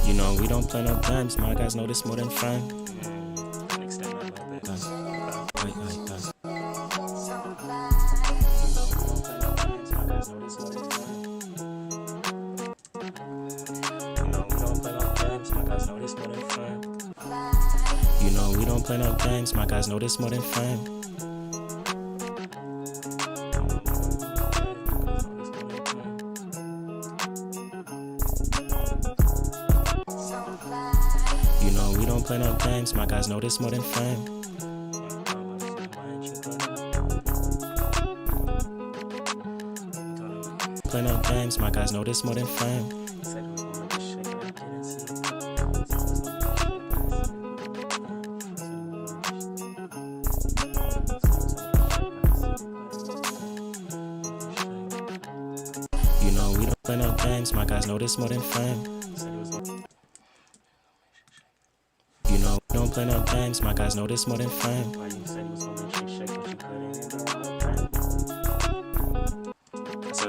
Speaker 12: You know we don't play no games, my guys know this more than fame. You know we don't play no games, my guys know this more than fame. You know we don't play no games, my guys know this more than fame. Play no games, my guys know this more than fame. You know we don't play no games, my guys know this more than fame. You know we don't play no games, my guys know this more than fame.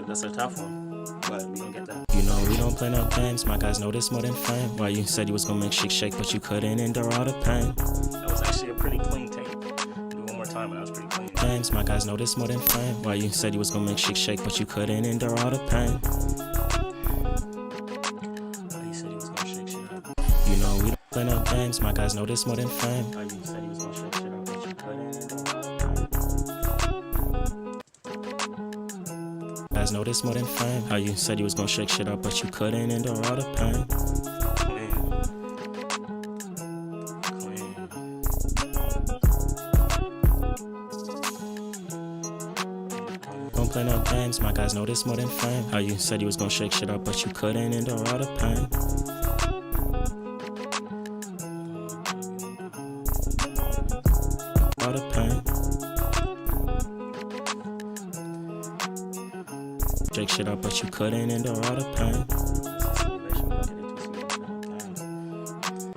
Speaker 12: That's a tough one, but we don't get that. You know we don't play no games, my guys know this more than fame. Why you said you was gonna make shake shake, but you couldn't endure all the pain. That was actually a pretty clean tape. Do it one more time, and that was pretty clean. Games, my guys know this more than fame. Why you said you was gonna make shake shake, but you couldn't endure all the pain. Why you said you was gonna shake shit up. You know we don't play no games, my guys know this more than fame. Why you said you was gonna shake shit up, but you couldn't endure all the pain. Guys know this more than fame. How you said you was gonna shake shit up, but you couldn't endure all the pain. Don't play no games, my guys know this more than fame. How you said you was gonna shake shit up, but you couldn't endure all the pain. All the pain. Shake shit up, but you couldn't endure all the pain.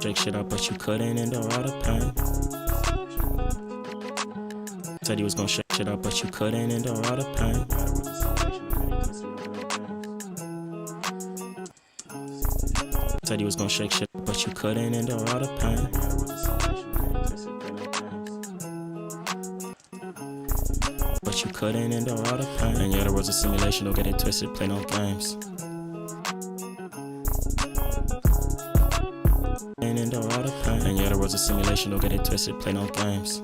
Speaker 12: Shake shit up, but you couldn't endure all the pain. Said you was gonna shake shit up, but you couldn't endure all the pain. Said you was gonna shake shit up. but you couldn't endure all the pain. But you couldn't endure all the pain. And yeah, the world's a simulation, don't get it twisted, play no games. And endure all the pain. And yeah, the world's a simulation, don't get it twisted, play no games.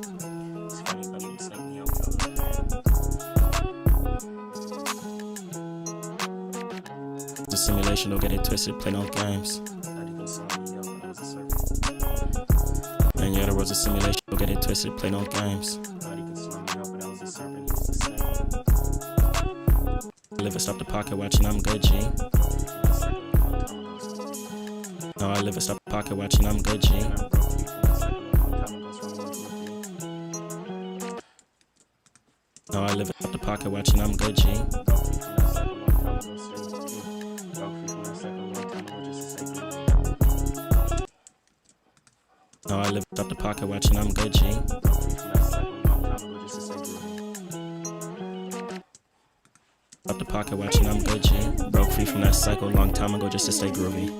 Speaker 12: The simulation, don't get it twisted, play no games. And yeah, the world's a simulation, don't get it twisted, play no games. Live and stop the pocket watching, I'm good, G. No, I live and stop the pocket watching, I'm good, G. No, I live and stop the pocket watching, I'm good, G. No, I live up the pocket watching, I'm good, G. Up the pocket watching, I'm good, G. Broke free from that cycle a long time ago just to stay groovy.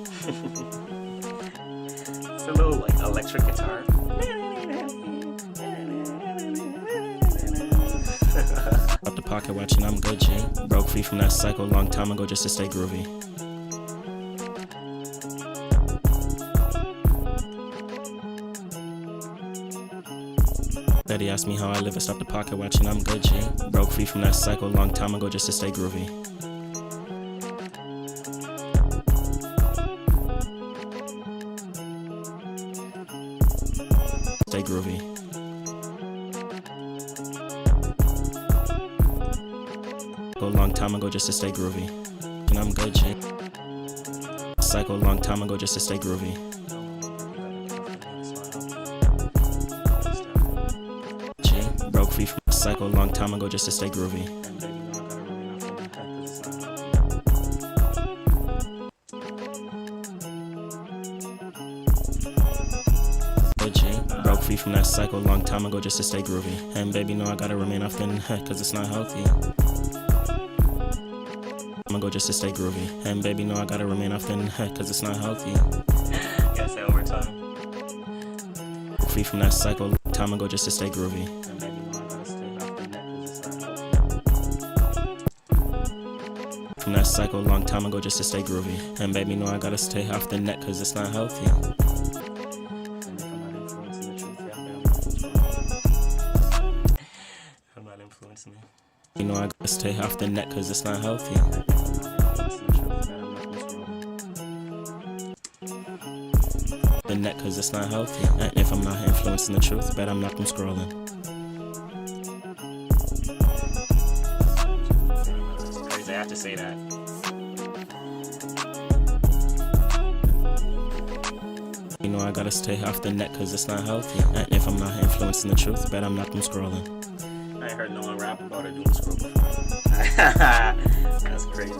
Speaker 12: It's a little like electric guitar. Up the pocket watching, I'm good, G. Broke free from that cycle a long time ago just to stay groovy. Daddy asked me how I live and stop the pocket watching, I'm good, G. Broke free from that cycle a long time ago just to stay groovy. Stay groovy. A long time ago just to stay groovy. And I'm good, G. Cycle a long time ago just to stay groovy. Broke free from the cycle a long time ago just to stay groovy. Broke free from that cycle a long time ago just to stay groovy. And baby, no, I gotta remain off the net cause it's not healthy. I'm gonna go just to stay groovy. And baby, no, I gotta remain off the net cause it's not healthy. Gotta say one more time. Broke free from that cycle a long time ago just to stay groovy. From that cycle a long time ago just to stay groovy. And baby, no, I gotta stay off the net cause it's not healthy. I'm not influencing it. You know I gotta stay off the net cause it's not healthy. The net cause it's not healthy. And if I'm not influencing the truth, bet I'm not from scrolling. I have to say that. You know I gotta stay off the net cause it's not healthy. And if I'm not influencing the truth, bet I'm not from scrolling. I ain't heard no one rap about a doom scroll before. That's crazy.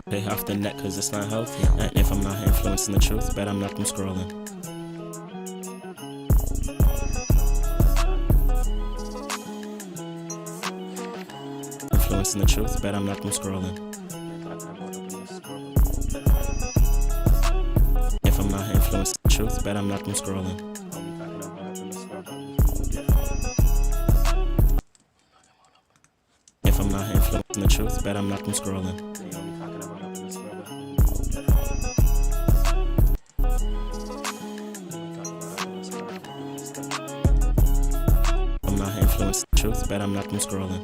Speaker 12: Stay off the net cause it's not healthy. And if I'm not influencing the truth, bet I'm not from scrolling. Influencing the truth, bet I'm not from scrolling. If I'm not influencing the truth, bet I'm not from scrolling. If I'm not influencing the truth, bet I'm not from scrolling. Influence the truth, bet I'm not from scrolling.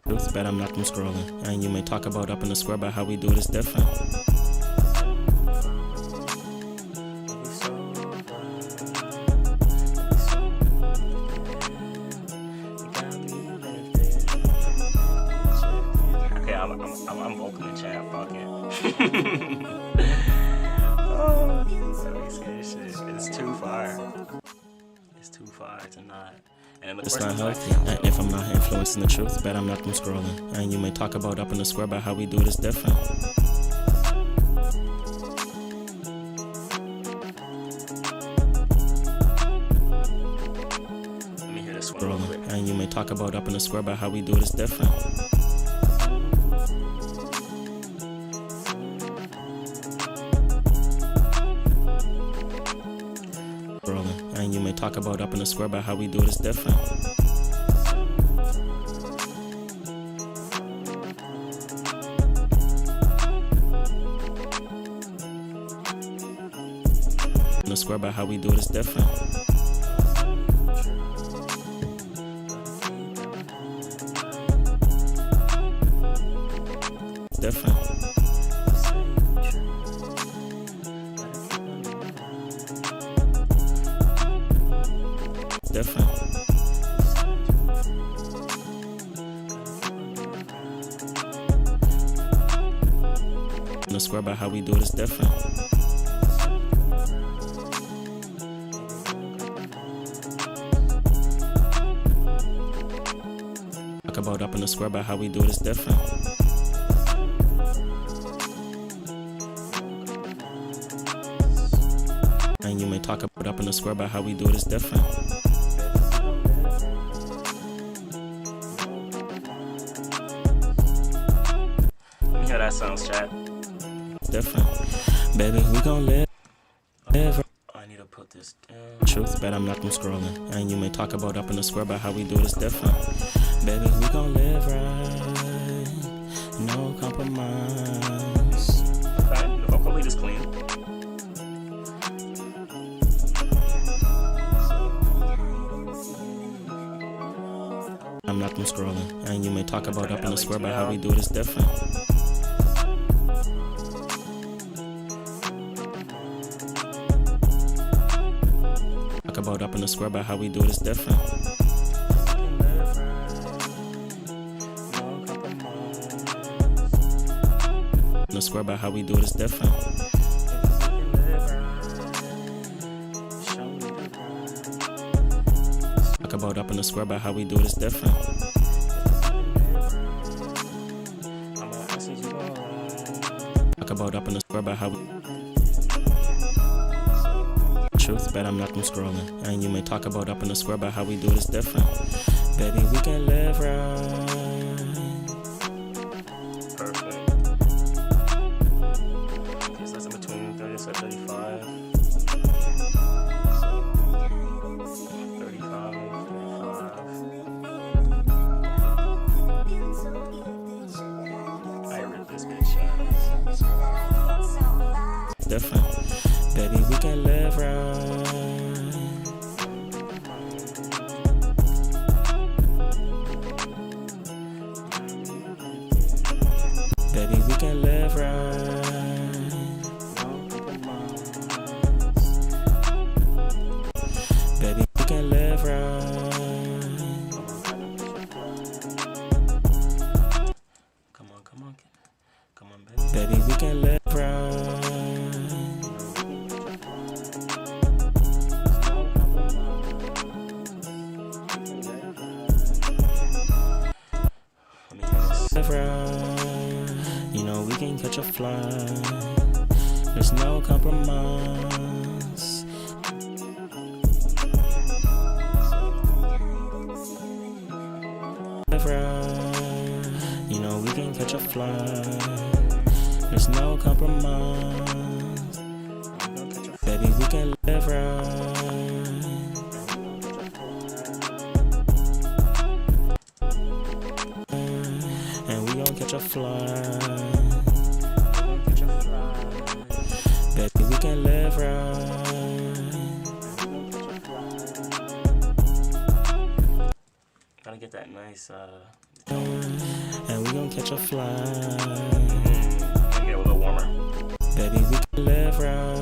Speaker 12: Truth, bet I'm not from scrolling. And you may talk about up in the square, but how we do it is different. Okay, I'm vocal in chat, fuck it. It's too far. It's too far to not. And it's not healthy. And if I'm not influencing the truth, bet I'm not from scrolling. And you may talk about up in the square, but how we do it is different. may talk about up in the square, but how we do it is different. Rolling, and you may talk about up in the square, but how we do it is different. In the square, but how we do it is different. Different. Different. In the square, but how we do it is different. Talk about up in the square, but how we do it is different. And you may talk about up in the square, but how we do it is different. Let me hear that sounds, chat. Different. Baby, we gon' live. I need to put this down. Truth, bet I'm not from scrolling. And you may talk about up in the square, but how we do it is different. Baby, we gon' live right. No compromise. Okay, the vocal lead is clean. I'm not from scrolling. And you may talk about up in the square, but how we do it is different. Talk about up in the square, but how we do it is different. In the square, but how we do it is different. Talk about up in the square, but how we do it is different. Talk about up in the square, but how we. Truth, bet I'm not from scrolling. And you may talk about up in the square, but how we do it is different. Baby, we can live right. Perfect. Okay, so that's in between 30 and 35. 35. I ripped this bitch out. Different. Baby, we can live right. Baby, we can live right. Baby, we can live right. Come on, come on, come on, baby. Baby, we can live right. You know we can catch a flight. There's no compromise. You know we can catch a flight. There's no compromise. Baby, we can live right. And we gon' catch a flight. Baby, we can live right. Gotta get that nice, and we gon' catch a flight. Get a little warmer. Baby, we can live right.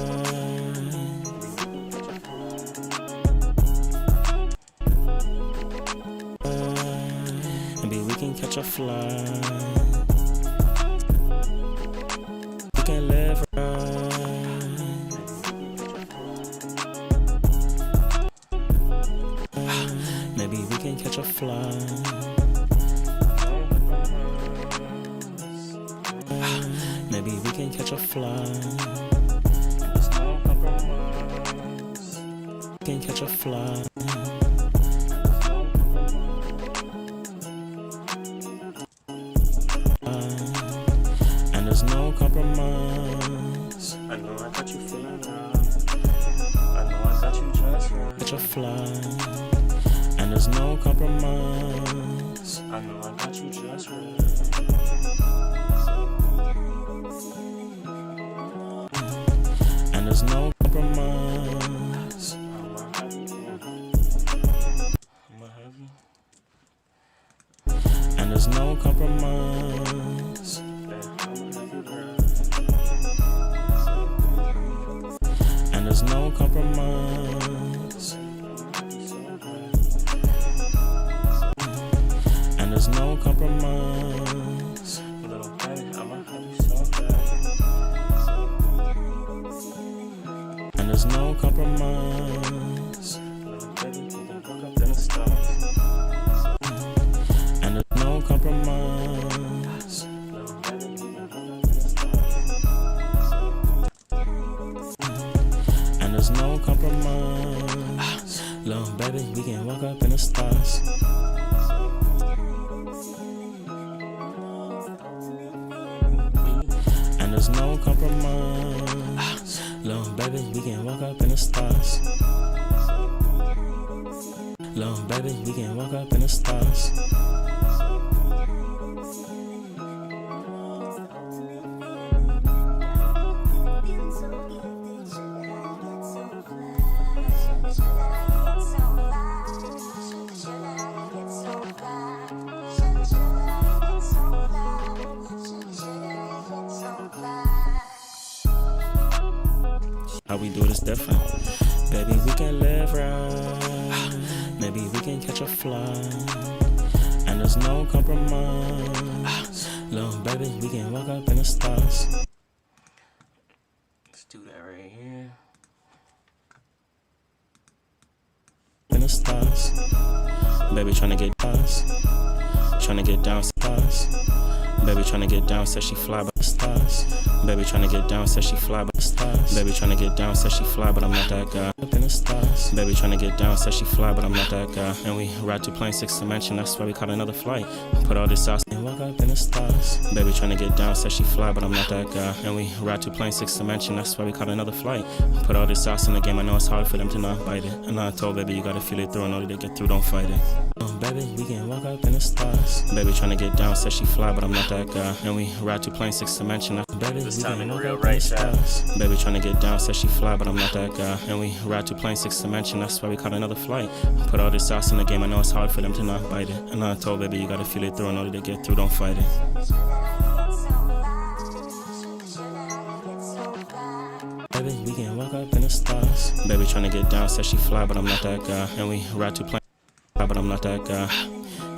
Speaker 12: Baby, we can catch a flight. We can live right. Maybe we can catch a flight. Maybe we can catch a flight. We can catch a flight. you feeling right. I know I got you just right. Got your fly, and there's no compromise. I know I got you just right. And there's no compromise. I'ma have you. And there's no compromise. And there's no compromise. And there's no compromise. Little baby, I'ma have you so bad. And there's no compromise. Little baby, you can look up in the stars. And there's no compromise. Little baby, you can look up in the stars. And there's no compromise. Little baby, we can walk up in the stars. And there's no compromise. Little baby, we can walk up in the stars. Little baby, we can walk up in the stars. How we do this different. Baby, we can live right. Maybe we can catch a flight. And there's no compromise. Little baby, we can walk up in the stars. Let's do that right here. In the stars. Baby tryna get stars. Tryna get down stars. Baby tryna get down, says she fly by the stars. Baby tryna get down, says she fly by the stars. Baby tryna get down, says she fly, but I'm not that guy. Up in the stars. Baby tryna get down, says she fly, but I'm not that guy. And we ride to plane 6th dimension, that's why we caught another flight. Put all this sauce and walk up in the stars. Baby tryna get down, says she fly, but I'm not that guy. And we ride to plane 6th dimension, that's why we caught another flight. Put all this sauce in the game, I know it's hard for them to not bite it. And I told baby, you gotta feel it through in order to get through, don't fight it. Baby, we can walk up in the stars. Baby tryna get down, says she fly, but I'm not that guy. And we ride to plane 6th dimension. Baby, this time in real right shot. Baby tryna get down, says she fly, but I'm not that guy. And we ride to plane 6th dimension, that's why we caught another flight. Put all this sauce in the game, I know it's hard for them to not bite it. And I told baby, you gotta feel it through in order to get through, don't fight it. Baby, we can walk up in the stars. Baby tryna get down, says she fly, but I'm not that guy. And we ride to plane, but I'm not that guy.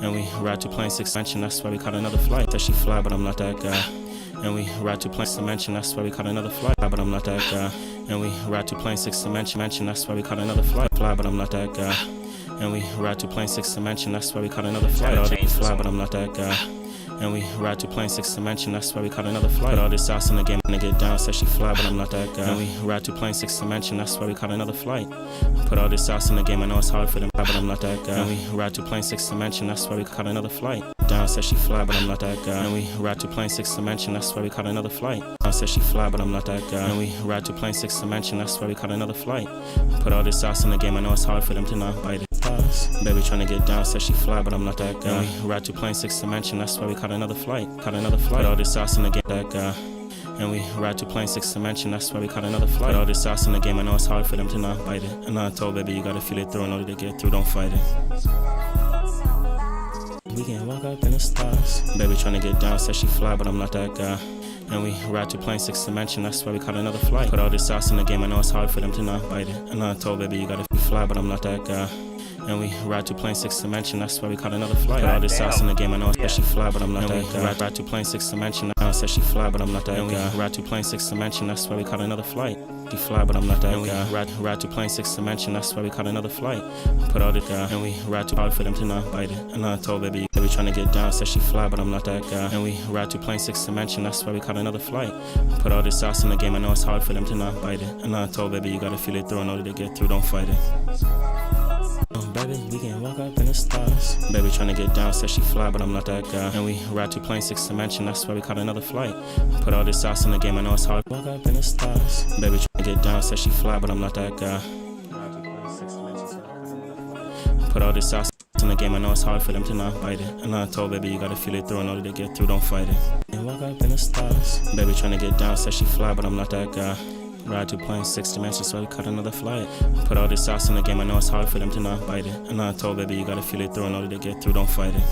Speaker 12: And we ride to plane 6th dimension, that's why we caught another flight. Says she fly, but I'm not that guy. And we ride to plane 6th dimension, that's why we caught another flight. But I'm not that guy. And we ride to plane 6th dimension, that's why we caught another flight. Fly, but I'm not that guy. And we ride to plane 6th dimension, that's why we caught another flight. All they fly, but I'm not that guy. And we ride to plane 6th dimension, that's why we caught another flight. Put all this sauce in the game, gonna get down, says she fly, but I'm not that guy. And we ride to plane 6th dimension, that's why we caught another flight. Put all this sauce in the game, I know it's hard for them, but I'm not that guy. And we ride to plane 6th dimension, that's why we caught another flight. Down, says she fly, but I'm not that guy. And we ride to plane 6th dimension, that's why we caught another flight. Down, says she fly, but I'm not that guy. And we ride to plane 6th dimension, that's why we caught another flight. Put all this sauce in the game, I know it's hard for them to not bite it. Baby tryna get down, says she fly, but I'm not that guy. And we ride to plane 6th dimension, that's why we caught another flight. Caught another flight. Put all this sauce in the game, that guy. And we ride to plane 6th dimension, that's why we caught another flight. Put all this sauce in the game, I know it's hard for them to not bite it. And I told baby, you gotta feel it through in order to get through, don't fight it. We can walk up in the stars. Baby tryna get down, says she fly, but I'm not that guy. And we ride to plane 6th dimension, that's why we caught another flight. Put all this sauce in the game, I know it's hard for them to not bite it. And I told baby, you gotta fly, but I'm not that guy. And we ride to plane 6th dimension, that's why we caught another flight. Put all this sauce in the game, I know says she fly, but I'm not that guy. Ride to plane 6th dimension, now says she fly, but I'm not that guy. And we ride to plane 6th dimension, that's why we caught another flight. She fly, but I'm not that guy. And we ride to plane 6th dimension, that's why we caught another flight. Put all this guy, and we ride to hard for them to not bite it. And I told baby, tryna get down, says she fly, but I'm not that guy. And we ride to plane 6th dimension, that's why we caught another flight. Put all this sauce in the game, I know it's hard for them to not bite it. And I told baby, you gotta feel it through in order to get through, don't fight it. Baby, we can walk up in the stars. Baby tryna get down, said she fly, but I'm not that guy. And we ride to plane 6th dimension, that's why we caught another flight. Put all this sauce in the game, I know it's hard. Walk up in the stars. Baby tryna get down, said she fly, but I'm not that guy. Put all this sauce in the game, I know it's hard for them to not bite it. And I told baby you gotta feel it through in order to get through, don't fight it. And walk up in the stars. Baby tryna get down, said she fly, but I'm not that guy. Ride to plane 6th dimension, so we cut another flight. Put all this sauce in the game, I know it's hard for them to not bite it. And I told baby you gotta feel it through in order to get through, don't fight it.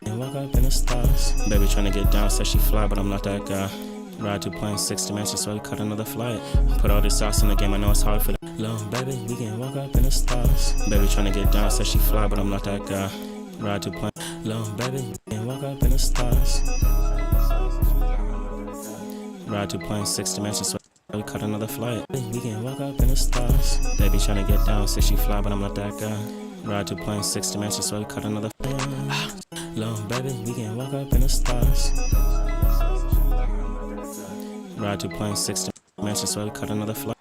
Speaker 12: And walk up in the stars. Baby tryna get down, said she fly, but I'm not that guy. Ride to plane 6th dimension, so we cut another flight. Put all this sauce in the game, I know it's hard for them. Long baby, we can walk up in the stars. Baby tryna get down, said she fly, but I'm not that guy. Ride to plane. Long baby, we can walk up in the stars. Ride to plane 6th dimension, so we cut another flight. We can walk up in the stars. Baby tryna get down, said she fly, but I'm not that guy. Ride to plane 6th dimension, so we cut another flight. Long baby, we can walk up in the stars. Ride to plane 6th dimension, so we cut another flight.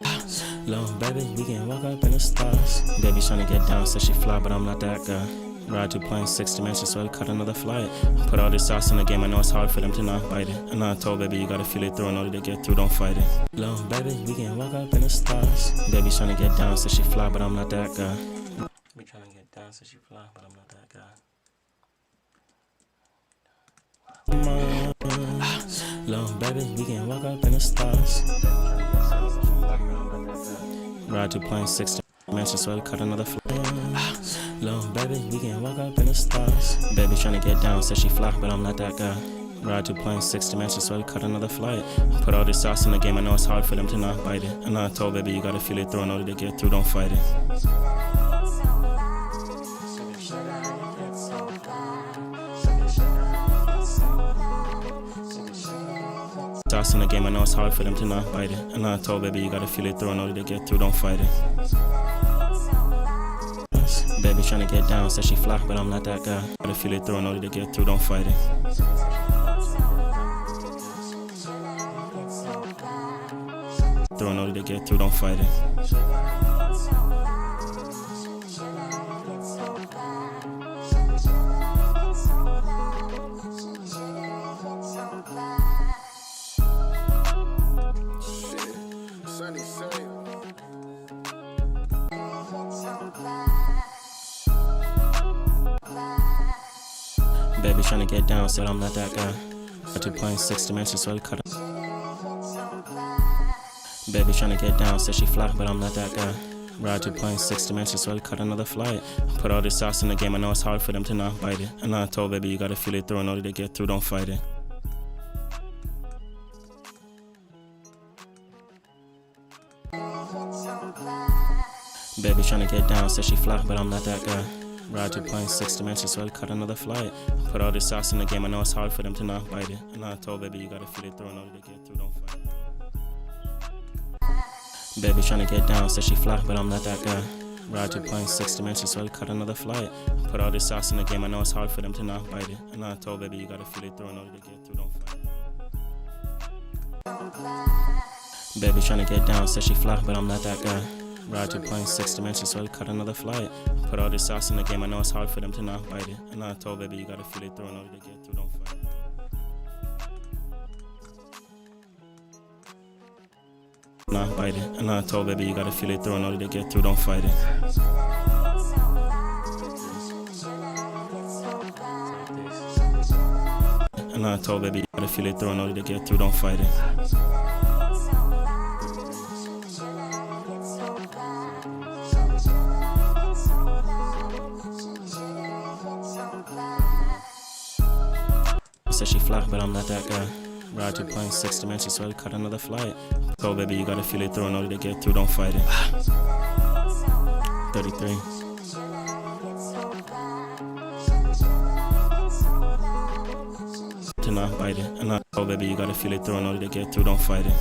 Speaker 12: Long baby, we can walk up in the stars. Baby tryna get down, said she fly, but I'm not that guy. Ride to plane 6th dimension, so we cut another flight. Put all this sauce in the game, I know it's hard for them to not bite it. And I told baby you gotta feel it through in order to get through, don't fight it. Long baby, we can walk up in the stars. Baby tryna get down, said she fly, but I'm not that guy. Baby tryna get down, said she fly, but I'm not that guy. Long baby, we can walk up in the stars. Ride to plane 6th dimension, so we cut another flight. Long baby, we can walk up in the stars. Baby tryna get down, said she fly, but I'm not that guy. Ride to plane 6th dimension, so we cut another flight. Put all this sauce in the game, I know it's hard for them to not bite it. And I told baby you gotta feel it through in order to get through, don't fight it. Sauce in the game, I know it's hard for them to not bite it. And I told baby you gotta feel it through in order to get through, don't fight it. Baby tryna get down, said she fly, but I'm not that guy. Gotta feel it through in order to get through, don't fight it. Through in order to get through, don't fight it. Baby tryna get down, said I'm not that guy. Ride to plane 6th dimension, so we cut it. Baby tryna get down, said she fly, but I'm not that guy. Ride to plane 6th dimension, so we cut another flight. Put all this sauce in the game, I know it's hard for them to not bite it. And I told baby you gotta feel it through in order to get through, don't fight it. Baby tryna get down, said she fly, but I'm not that guy. Ride to plane 6th dimension, so we cut another flight. Put all this sauce in the game, I know it's hard for them to not bite it. And I told baby you gotta feel it through in order to get through, don't fight it. Baby tryna get down, said she fly, but I'm not that guy. Ride to plane 6th dimension, so we cut another flight. Put all this sauce in the game, I know it's hard for them to not bite it. And I told baby you gotta feel it through in order to get through, don't fight it. Baby tryna get down, said she fly, but I'm not that guy. Ride to plane 6th dimension, so we cut another flight. Put all this sauce in the game, I know it's hard for them to not bite it. And I told baby you gotta feel it through in order to get through, don't fight it. Not bite it. And I told baby you gotta feel it through in order to get through, don't fight it. And I told baby you gotta feel it through in order to get through, don't fight it. Said she fly, but I'm not that guy. Ride to plane 6th dimension, so we cut another flight. Go baby, you gotta feel it through in order to get through, don't fight it. 33. To not bite it. And I go baby, you gotta feel it through in order to get through, don't fight it.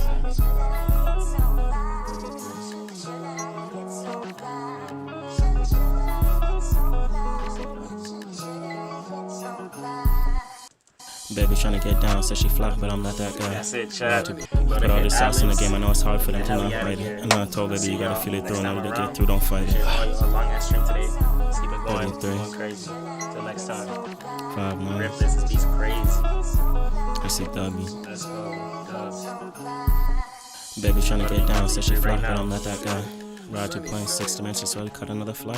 Speaker 12: Baby tryna get down, said she fly, but I'm not that guy.
Speaker 1: That's it, chat. Put
Speaker 12: all this sauce in the game. I know it's hard for them to not fight it. I know I told baby you gotta feel it through in order to get through. Don't fight it.
Speaker 1: Long ass stream today. Let's keep it going.
Speaker 12: 33.
Speaker 1: Going crazy. Till next time.
Speaker 12: 5-9.
Speaker 1: Rip this. This beat's crazy.
Speaker 12: I see W.
Speaker 1: Let's go. Dubs.
Speaker 12: Baby tryna get down, said she fly, but I'm not that guy. Ride to plane 6 dimensions, so I cut another flight.